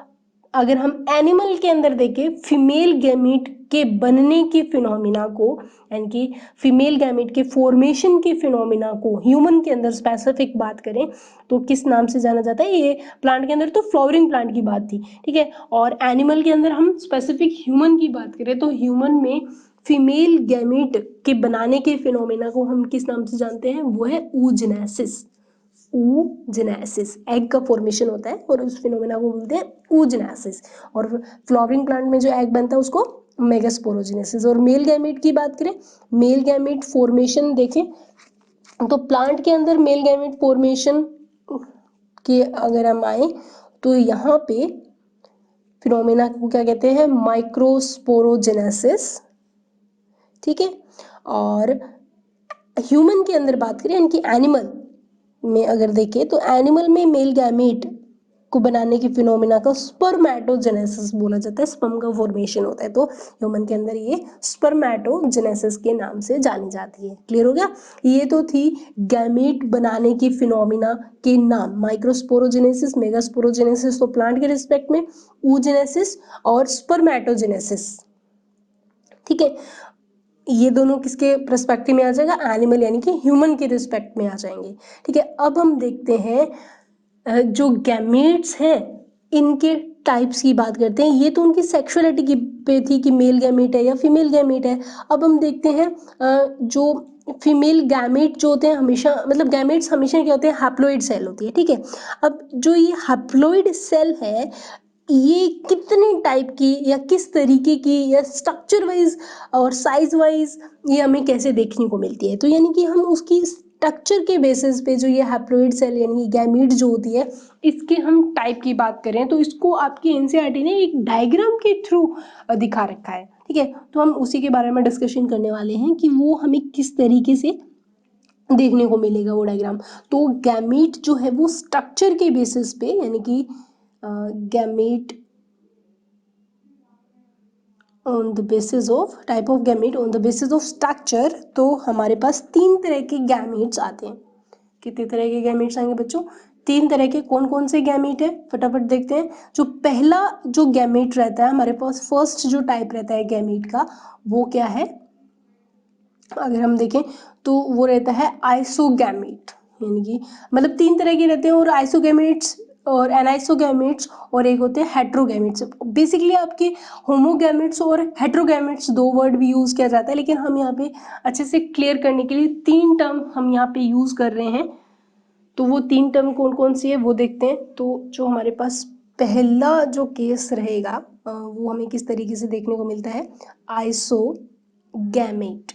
अगर हम एनिमल के अंदर देखें फीमेल गैमेट के बनने की फिनोमिना को, यानी कि फीमेल गैमेट के फॉर्मेशन की फिनोमिना को ह्यूमन के अंदर स्पेसिफिक बात करें तो किस नाम से जाना जाता है, ये प्लांट के अंदर तो फ्लावरिंग प्लांट की बात थी, ठीक है, और एनिमल के अंदर हम स्पेसिफिक ह्यूमन की बात करें तो ह्यूमन में फीमेल गैमेट के बनाने के फिनोमिना को हम किस नाम से जानते हैं, वो है oogenesis। oogenesis, एग का फॉर्मेशन होता है और उस फिनोमिना को बोलते हैं oogenesis। और फ्लावरिंग प्लांट में जो एग बनता है उसको मेगास्पोरोजेनेसिस। और मेल गैमेट की बात करें, मेल गैमेट फॉर्मेशन देखें तो प्लांट के अंदर मेल गैमेट फॉर्मेशन के अगर हम आए तो यहाँ पे फिनोमिना को क्या कहते हैं, माइक्रोस्पोरोजेनेसिस। ठीक है, और ह्यूमन के अंदर बात करें यानी कि एनिमल में अगर देखें तो एनिमल में मेल गैमेट को बनाने की फिनोमिना का स्पर्मेटोजेनेसिस बोला जाता है, स्पर्म का फॉर्मेशन होता है। तो ह्यूमन के अंदर ये स्पर्मेटोजेनेसिस के नाम से जानी जाती है। क्लियर हो गया? ये तो थी गैमीट बनाने की फिनोमिना के नाम, माइक्रोस्पोरोजेनेसिस, मेगास्पोरोजेनेसिस तो प्लांट के रिस्पेक्ट में, oogenesis और स्पर्मेटोजेनेसिस। ठीक है, ये दोनों किसके पर्सपेक्टिव में आ जाएगा? एनिमल यानी कि ह्यूमन के रिस्पेक्ट में आ जाएंगे। ठीक है, अब हम देखते हैं जो गैमेट्स हैं इनके टाइप्स की बात करते हैं। ये तो उनकी सेक्सुअलिटी की पे थी कि मेल गैमेट है या फीमेल गैमेट है। अब हम देखते हैं जो फीमेल गैमेट जो होते हैं हमेशा, मतलब गैमेट्स हमेशा क्या होते हैं? हैप्लॉइड सेल होती है। ठीक है, अब जो ये हैप्लॉइड सेल है ये कितने टाइप की या किस तरीके की या स्ट्रक्चर वाइज और साइज वाइज ये हमें कैसे देखने को मिलती है? तो यानी कि हम उसकी स्ट्रक्चर के बेसिस पे जो ये हैप्लॉइड सेल यानी गैमीट जो होती है इसके हम टाइप की बात करें तो इसको आपकी एनसीईआरटी ने एक डायग्राम के थ्रू दिखा रखा है। ठीक है, तो हम उसी के बारे में डिस्कशन करने वाले हैं कि वो हमें किस तरीके से देखने को मिलेगा वो डायग्राम। तो गैमीट जो है वो स्ट्रक्चर के बेसिस पे यानी कि gamete on the basis of type of gamete on the basis of structure, तो हमारे पास 3 तरह के गैमेट्स आते हैं। कितने तरह के गैमेट्स आएंगे बच्चों? 3 तरह के। कौन कौन से गैमेट है फटाफट देखते हैं। जो पहला जो गैमेट रहता है हमारे पास, फर्स्ट जो टाइप रहता है गैमेट का वो क्या है? अगर हम देखें तो वो रहता है आइसोगैमेट, यानी कि मतलब 3 तरह के रहते हैं और आइसोगैमेट्स और एनाइसोगैमेट्स और एक होते हैं हेट्रोगैमेट्स। बेसिकली आपके होमोगैमेट्स और हेट्रोगैमेट्स 2 वर्ड भी यूज किया जाता है, लेकिन हम यहाँ पे अच्छे से क्लियर करने के लिए 3 टर्म हम यहाँ पे यूज कर रहे हैं। तो वो 3 टर्म कौन कौन सी है वो देखते हैं। तो जो हमारे पास पहला जो केस रहेगा वो हमें किस तरीके से देखने को मिलता है? आइसोगैमेट।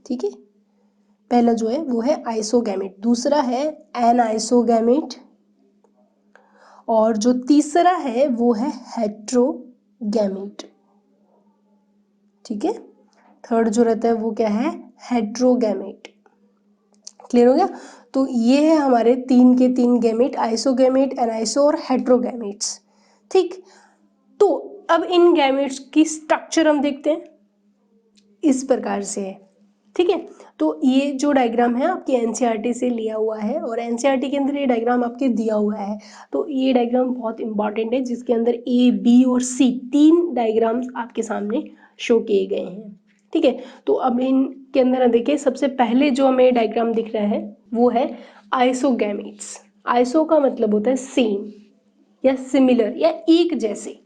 ठीक है, पहला जो है वो है आइसोगैमेट, दूसरा है एनाइसोगैमेट और जो तीसरा है वो है हेट्रोगैमेट। ठीक है, थर्ड जो रहता है वो क्या है? हेट्रोगैमेट। क्लियर हो गया? तो ये है हमारे 3 के 3 गैमेट, आइसोगैमेट, एनाइसो और हेट्रोगैमेट्स। ठीक, तो अब इन गैमेट्स की स्ट्रक्चर हम देखते हैं, इस प्रकार से है। ठीक है, तो ये जो डायग्राम है आपके एनसीईआरटी से लिया हुआ है और एनसीईआरटी के अंदर ये डायग्राम आपके दिया हुआ है। तो ये डायग्राम बहुत इंपॉर्टेंट है जिसके अंदर ए, बी और सी 3 डायग्राम्स आपके सामने शो किए गए हैं। ठीक है, तो अब इनके अंदर देखिए सबसे पहले जो हमें डायग्राम दिख रहा है वो है आइसोगैमेट्स। आइसो का मतलब होता है सेम या सिमिलर या एक जैसे।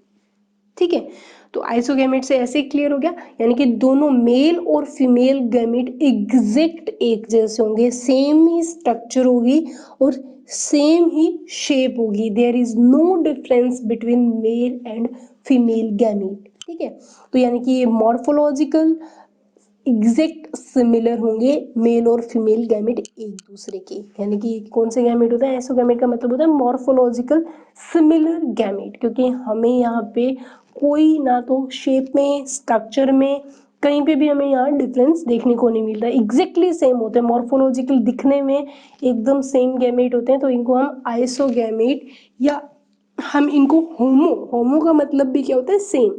ठीक है, तो आइसोगैमेट से ऐसे क्लियर हो गया, यानी कि दोनों मेल और फीमेल गैमेट एग्जैक्ट एक जैसे होंगे, सेम ही स्ट्रक्चर होगी और सेम ही शेप होगी। There is no difference between male and female gamete. ठीक है, तो यानी कि ये मॉर्फोलॉजिकल एग्जैक्ट सिमिलर होंगे मेल और फीमेल गैमेट एक दूसरे के। यानी कि कौन से गैमेट होता है? आइसोगैमेट का मतलब होता है मॉर्फोलॉजिकल सिमिलर गैमेट, क्योंकि हमें यहाँ पे कोई ना तो शेप में, स्ट्रक्चर में, कहीं पे भी हमें यहाँ डिफरेंस देखने को नहीं मिलता है, एग्जैक्टली सेम होते हैं, मॉर्फोलॉजिकल दिखने में एकदम सेम गैमेट होते हैं। तो इनको हम आइसोगैमेट या हम इनको होमो का मतलब भी क्या होता है? सेम,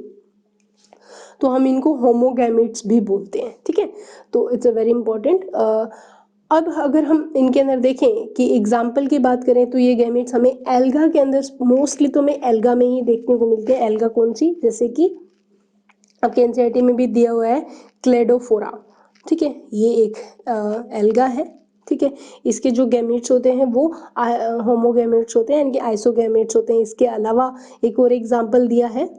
तो हम इनको होमोगैमेट्स भी बोलते हैं। ठीक है, तो इट्स अ वेरी इंपॉर्टेंट। अब अगर हम इनके अंदर देखें कि एग्जाम्पल की बात करें तो ये गैमेट्स हमें एल्गा के अंदर मोस्टली तो हमें एल्गा में ही देखने को मिलते हैं। एल्गा कौन सी? जैसे कि आपके एनसीईआरटी में भी दिया हुआ है क्लेडोफोरा। ठीक है, ये एक एल्गा है। ठीक है, इसके जो गैमेट्स होते हैं वो होमोगैमेट्स होते हैं, यानी कि आइसोगैमेट्स होते हैं। इसके अलावा एक और एग्जाम्पल दिया है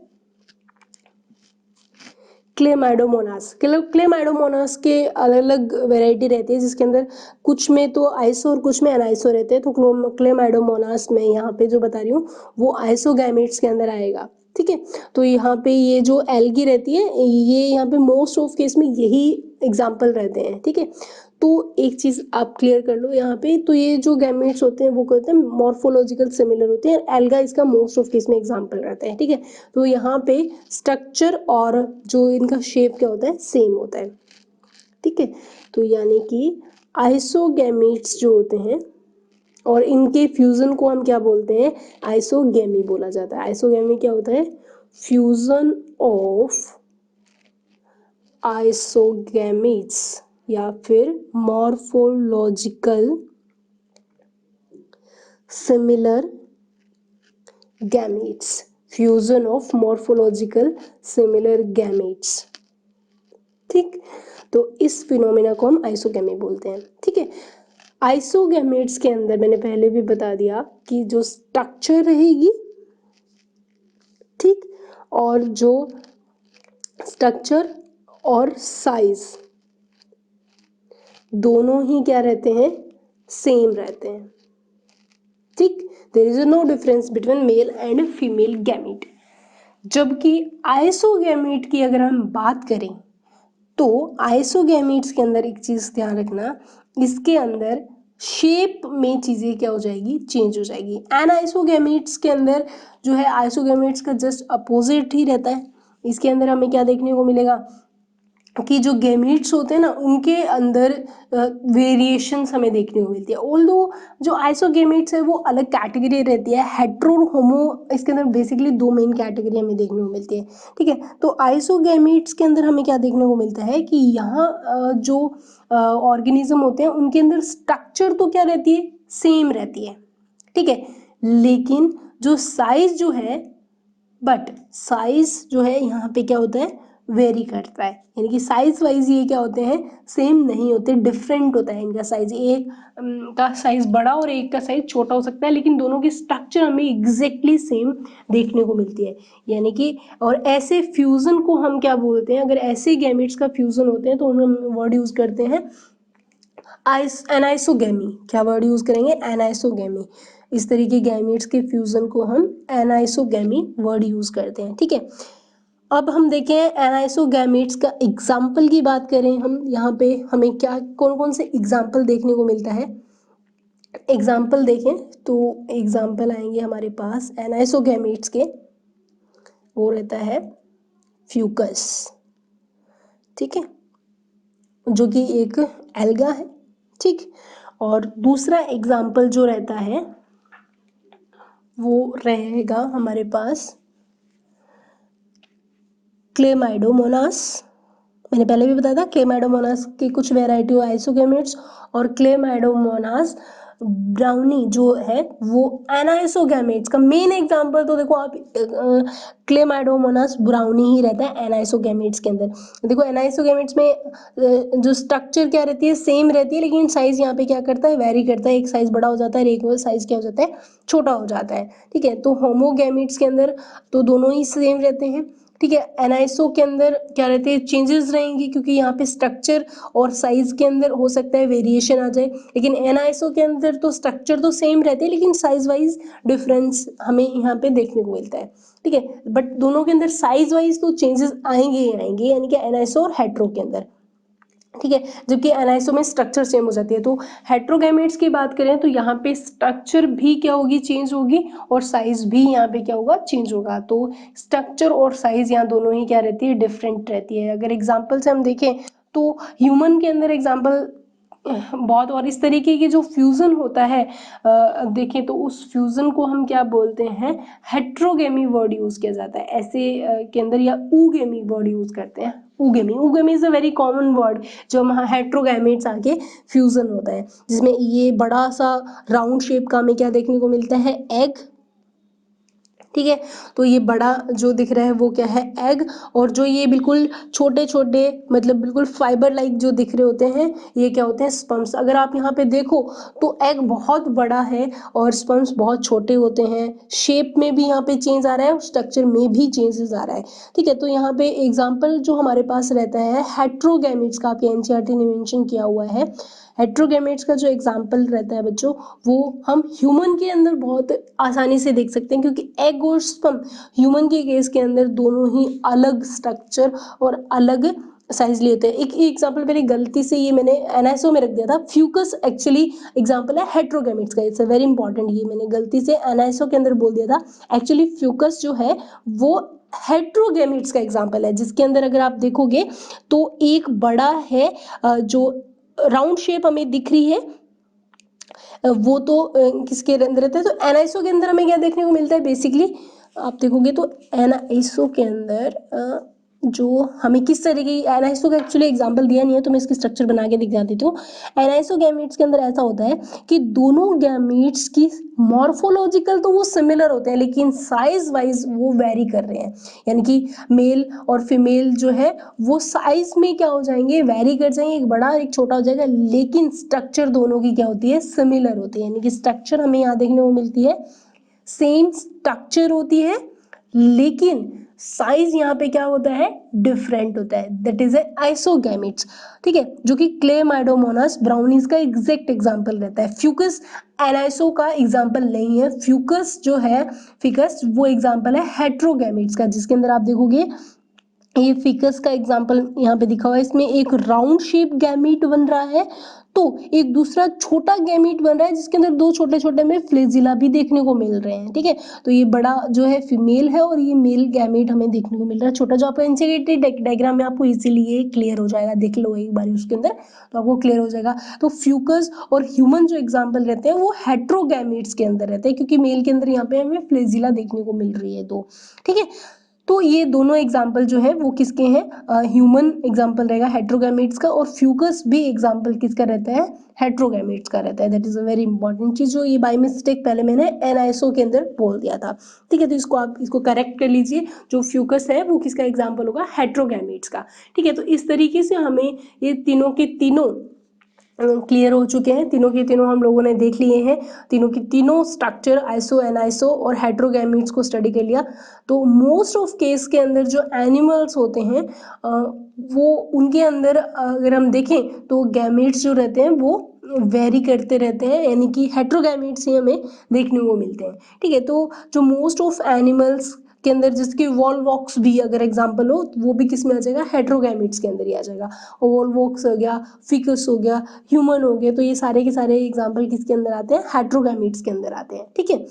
क्लेमाइडोमोनास। क्लेमाइडोमोनास के अलग अलग वेराइटी रहती है जिसके अंदर कुछ में तो आइसो और कुछ में अनाइसो रहते हैं। तो क्लेमाइडोमोनास में यहाँ पे जो बता रही हूँ वो आइसोगैमेट्स के अंदर आएगा। ठीक है, तो यहाँ पे ये जो एल्गी रहती है ये यहाँ पे मोस्ट ऑफ केस में यही एग्जाम्पल रहते हैं। ठीक है, तो एक चीज आप क्लियर कर लो यहाँ पे, तो ये जो गैमेट्स होते हैं वो कहते हैं मॉर्फोलॉजिकल सिमिलर होते हैं। एल्गा इसका मोस्ट ऑफ केस में एग्जाम्पल रहता है। ठीक है, तो यहाँ पे स्ट्रक्चर और जो इनका शेप क्या होता है? सेम होता है। ठीक है, तो यानी कि आइसोगैमेट्स जो होते हैं और इनके फ्यूजन को हम क्या बोलते हैं, आइसोगेमी बोला जाता है। आइसोगेमी क्या होता है, फ्यूजन ऑफ आइसोगेमीट्स या फिर morphological similar gametes, fusion of morphological similar gametes. ठीक, तो इस फिनोमेना को हम आइसोगेमी बोलते हैं। ठीक है, आइसोगेमेट्स के अंदर मैंने पहले भी बता दिया कि जो स्ट्रक्चर रहेगी, ठीक, और जो स्ट्रक्चर और साइज दोनों ही क्या रहते हैं, सेम रहते हैं। ठीक, there is no difference between male and female gamete. जबकि आइसोगैमीट की अगर हम बात करें तो आइसोगैमीट्स के अंदर एक चीज ध्यान रखना, इसके अंदर शेप में चीजें क्या हो जाएगी, चेंज हो जाएगी। एनाइसोगैमीट्स के अंदर जो है आइसोगैमीट्स का जस्ट अपोजिट ही रहता है। इसके अंदर हमें क्या देखने को मिलेगा कि जो गैमीट्स होते हैं ना उनके अंदर वेरिएशंस हमें देखने को मिलती है। ऑल्दो जो आइसोगैमीट्स है वो अलग कैटेगरी रहती है, हेट्रो और होमो, इसके अंदर बेसिकली दो मेन कैटेगरी हमें देखने को मिलती है। ठीक है, तो आइसोगैमीट्स के अंदर हमें क्या देखने को मिलता है कि यहाँ जो ऑर्गेनिज्म होते हैं उनके अंदर स्ट्रक्चर तो क्या रहती है, सेम रहती है। ठीक है, लेकिन जो साइज जो है, बट साइज जो है यहाँ पे क्या होता है, वेरी करता है। यानी कि साइज वाइज ये क्या होते हैं, सेम नहीं होते, डिफरेंट होता है इनका साइज। एक का साइज बड़ा और एक का साइज छोटा हो सकता है, लेकिन दोनों की स्ट्रक्चर हमें एग्जैक्टली सेम देखने को मिलती है। यानी कि और ऐसे फ्यूजन को हम क्या बोलते हैं, अगर ऐसे गैमेट्स का फ्यूजन होते हैं तो हम वर्ड यूज करते हैं एनाइसोगेमी। क्या वर्ड यूज करेंगे, एनाइसोगेमी। इस तरीके गैमेट्स के फ्यूजन को हम एनाइसोगेमी वर्ड यूज करते हैं। ठीक है, अब हम देखें एनाइसोगैमेट्स का एग्जाम्पल की बात करें हम, यहाँ पे हमें क्या कौन कौन से एग्जाम्पल देखने को मिलता है। एग्जाम्पल देखें तो एग्जाम्पल आएंगे हमारे पास एनाइसोगैमेट्स के, वो रहता है फ्यूकस। ठीक है, जो कि एक एल्गा है। ठीक, और दूसरा एग्जाम्पल जो रहता है वो रहेगा हमारे पास क्लेमाइडोमोनास। मैंने पहले भी बताया था क्लेमाइडोमोनास की कुछ वेराइटी हो आइसोगैमेट्स, और क्लेमाइडोमोनास ब्राउनी जो है वो एनाइसोगैमेट्स का मेन एग्जांपल। तो देखो आप क्लेमाइडोमोनास ब्राउनी ही रहता है एनाइसोगैमेट्स के अंदर। देखो एनाइसोगैमेट्स में जो स्ट्रक्चर क्या रहती है, सेम रहती है, लेकिन साइज यहाँ पे क्या करता है, वेरी करता है। एक साइज बड़ा हो जाता है, एक साइज क्या हो जाता है, छोटा हो जाता है। ठीक है, तो होमोगैमेट्स के अंदर तो दोनों ही सेम रहते हैं। ठीक है, एनआईएसओ के अंदर क्या रहते हैं, चेंजेस रहेंगी, क्योंकि यहाँ पे स्ट्रक्चर और साइज के अंदर हो सकता है वेरिएशन आ जाए। लेकिन एनआईएसओ के अंदर तो स्ट्रक्चर तो सेम रहते हैं, लेकिन साइज वाइज डिफरेंस हमें यहाँ पे देखने को मिलता है। ठीक है, बट दोनों के अंदर साइज वाइज तो चेंजेस आएंगे ही आएंगे, यानी कि एनआईएसओ और हेट्रो के अंदर। ठीक है, जबकि एनाइसो में स्ट्रक्चर सेम हो जाती है। तो हेट्रोगैमेट्स की बात करें तो यहाँ पे स्ट्रक्चर भी क्या होगी, चेंज होगी, और साइज भी यहाँ पे क्या होगा, चेंज होगा। तो स्ट्रक्चर और साइज यहाँ दोनों ही क्या रहती है, डिफरेंट रहती है। अगर एग्जाम्पल से हम देखें तो ह्यूमन के अंदर एग्जाम्पल बहुत, और इस तरीके की जो फ्यूजन होता है देखें तो उस फ्यूजन को हम क्या बोलते हैं, हेट्रोगेमी वर्ड यूज किया जाता है ऐसे के अंदर, या ऊगेमी वर्ड यूज करते हैं। Oogamy, oogamy is a very common word जो हम हेट्रोगैमेट्स आके फ्यूजन होता है, जिसमें ये बड़ा सा राउंड शेप का हमें क्या देखने को मिलता है, एग। ठीक है, तो ये बड़ा जो दिख रहा है वो क्या है, एग। और जो ये बिल्कुल छोटे छोटे मतलब बिल्कुल फाइबर लाइक जो दिख रहे होते हैं, ये क्या होते हैं, स्पर्म्स। अगर आप यहाँ पे देखो तो एग बहुत बड़ा है और स्पर्म्स बहुत छोटे होते हैं। शेप में भी यहाँ पे चेंज आ रहा है और स्ट्रक्चर में भी चेंजेस आ रहा है। ठीक है, तो यहाँ पे एग्जाम्पल जो हमारे पास रहता है हेट्रोगैमेट्स का, आपके एनसीईआरटी ने मेंशन किया हुआ है। हेट्रोगैमेट्स का जो एग्जाम्पल रहता है बच्चों, वो हम ह्यूमन के अंदर बहुत आसानी से देख सकते हैं, क्योंकि एग और स्पर्म ह्यूमन के केस के अंदर दोनों ही अलग स्ट्रक्चर और अलग साइज लेते हैं। एक एग्जाम्पल मैंने गलती से ये मैंने एनएसओ में रख दिया था, फ्यूकस एक्चुअली एग्जाम्पल है हेट्रोगैमेट्स का। इट्स वेरी इंपॉर्टेंट, ये मैंने गलती से एनएसओ के अंदर बोल दिया था। एक्चुअली फ्यूकस जो है वो हेट्रोगैमेट्स का एग्जाम्पल है, जिसके अंदर अगर आप देखोगे तो एक बड़ा है जो राउंड शेप हमें दिख रही है, वो तो किसके अंदर रहता है, तो एनाइसो के अंदर हमें क्या देखने को मिलता है बेसिकली, आप देखोगे तो एनाइसो के अंदर जो हमें किस तरीके की, एनाइसो का एक्चुअली एग्जांपल दिया नहीं है तो मैं इसकी स्ट्रक्चर बना के दिखा देती हूँ। एनाइसो गैमीट्स के अंदर ऐसा होता है कि दोनों गैमीट्स की मॉर्फोलॉजिकल तो वो सिमिलर होते हैं लेकिन साइज वाइज वो वेरी कर रहे हैं, यानी कि मेल और फीमेल जो है वो साइज में क्या हो जाएंगे, वेरी कर जाएंगे, एक बड़ा एक छोटा हो जाएगा, लेकिन स्ट्रक्चर दोनों की क्या होती है, सिमिलर होती है, यानी कि स्ट्रक्चर हमें यहाँ देखने को मिलती है, सेम स्ट्रक्चर होती है, लेकिन साइज यहाँ पे क्या होता है, डिफरेंट होता है, दैट इज ए आइसोगैमेट्स। ठीक है, जो कि क्लेमाइडोमोनास ब्राउनीज का एग्जैक्ट एग्जांपल रहता है। फ्यूकस एनाइसो का एग्जांपल नहीं है, फ्यूकस जो है, फिकस वो एग्जांपल है हेट्रोगैमेट्स का, जिसके अंदर आप देखोगे ये फिकस का एग्जांपल यहाँ पे दिखा हुआ है, इसमें एक राउंड शेप गैमीट बन रहा है, तो एक दूसरा छोटा गैमीट बन रहा है जिसके अंदर दो छोटे छोटे में फ्लेजिला भी देखने को मिल रहे हैं। ठीक है, तो ये बड़ा जो है फीमेल है और ये मेल गैमीट हमें देखने को मिल रहा है छोटा, जो आपको एनसीईआरटी डायग्राम में आपको इजीली ये क्लियर हो जाएगा, देख लो एक बार उसके अंदर तो आपको क्लियर हो जाएगा। तो फ्यूकस और ह्यूमन जो एग्जाम्पल रहते हैं वो हेट्रोगैमीट्स के अंदर रहते हैं, क्योंकि मेल के अंदर यहाँ पे हमें फ्लेजिला देखने को मिल रही है दो। ठीक है, तो ये दोनों एग्जाम्पल जो है वो किसके हैं, ह्यूमन एग्जाम्पल रहेगा हेट्रोगैमेट्स का, और फ्यूकस भी एग्जाम्पल किसका रहता है, हेट्रोगैमेट्स का रहता है। That is a very important चीज, जो ये बाय मिस्टेक पहले मैंने एनआईएसओ के अंदर बोल दिया था। ठीक है, तो इसको आप इसको करेक्ट कर लीजिए, जो फ्यूकस है वो किसका एग्जाम्पल होगा, हेट्रोगैमेट्स का। ठीक है, तो इस तरीके से हमें ये तीनों के तीनों क्लियर हो चुके हैं, तीनों के तीनों हम लोगों ने देख लिए हैं, तीनों की तीनों स्ट्रक्चर आइसो एनाइसो और हेट्रोगैमीट्स को स्टडी कर लिया। तो मोस्ट ऑफ केस के अंदर जो एनिमल्स होते हैं वो उनके अंदर अगर हम देखें तो गैमीट्स जो रहते हैं वो वेरी करते रहते हैं, यानी कि हेट्रोगैमीट्स ही हमें देखने को मिलते हैं। ठीक है, तो जो मोस्ट ऑफ एनिमल्स के अंदर जिसकी वॉल्वॉक्स भी अगर एग्जांपल हो वो भी किस में आ जाएगा, हेट्रोगैमीट्स के अंदर ही आ जाएगा। वॉल्वॉक्स हो गया, फिकस हो गया, ह्यूमन हो गए, तो ये सारे के सारे एग्जाम्पल किसके अंदर आते हैं, हेट्रोगैमीट्स के अंदर आते हैं। ठीक है,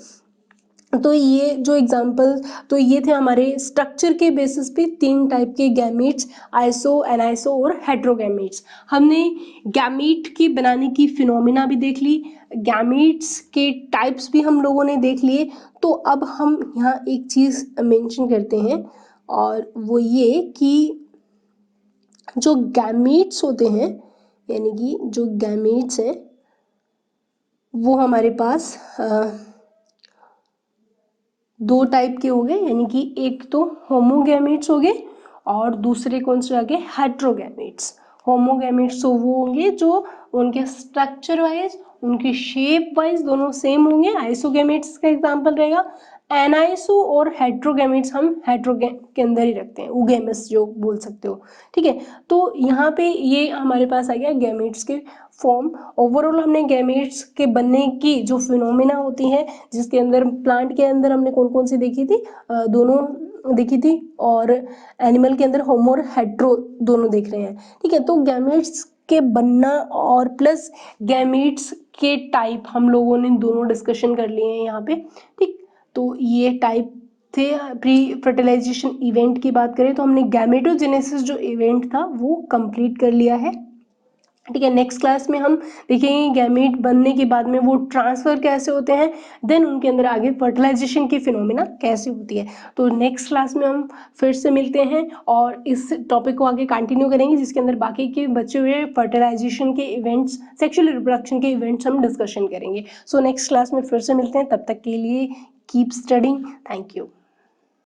तो ये जो एग्जाम्पल, तो ये थे हमारे स्ट्रक्चर के बेसिस पे तीन टाइप के गैमीट्स, आइसो एनाइसो और हेट्रोगैमीट्स। हमने गैमीट की बनाने की फिनोमिना भी देख ली, गैमीट्स के टाइप्स भी हम लोगों ने देख लिए। तो अब हम यहाँ एक चीज़ मेंशन करते हैं और वो ये कि जो गैमीट्स होते हैं, यानी कि जो गैमीट्स हैं वो हमारे पास दो टाइप के हो गए, यानी कि एक तो होमोगैमीट्स हो गए और दूसरे कौन से आ गए, हेट्रोगैमीट्स। होमोगैमीट्स तो वो होंगे जो उनके स्ट्रक्चर वाइज, उनके शेप वाइज दोनों सेम होंगे, आइसोगैमीट्स का एग्जांपल रहेगा। एनाइसो और हेट्रोगैमीट्स हम हेट्रोगैम के अंदर ही रखते हैं, उगेमस जो बोल सकते हो। ठीक है, तो यहाँ पे ये हमारे पास आ गया गैमीट्स के फॉर्म। ओवरऑल हमने गैमीट्स के बनने की जो फिनोमिना होती है, जिसके अंदर प्लांट के अंदर हमने कौन कौन सी देखी थी, दोनों देखी थी, और एनिमल के अंदर होमो और हेट्रो दोनों देख रहे हैं। ठीक है, तो गैमीट्स के बनना और प्लस गैमीट्स के टाइप हम लोगों ने दोनों डिस्कशन कर लिए हैं यहाँ पे। ठीक, तो ये टाइप थे। प्री फर्टिलाइजेशन इवेंट की बात करें तो हमने गैमेटोजेनेसिस जो इवेंट था वो कंप्लीट कर लिया है। ठीक है, नेक्स्ट क्लास में हम देखेंगे गैमीट बनने के बाद में वो ट्रांसफर कैसे होते हैं, देन उनके अंदर आगे फर्टिलाइजेशन की फिनोमिना कैसे होती है। तो नेक्स्ट क्लास में हम फिर से मिलते हैं और इस टॉपिक को आगे कंटिन्यू करेंगे, जिसके अंदर बाकी के बचे हुए फर्टिलाइजेशन के इवेंट्स, सेक्सुअल रिप्रोडक्शन के इवेंट्स हम डिस्कशन करेंगे। सो नेक्स्ट क्लास में फिर से मिलते हैं, तब तक के लिए कीप स्टडिंग। Thank you.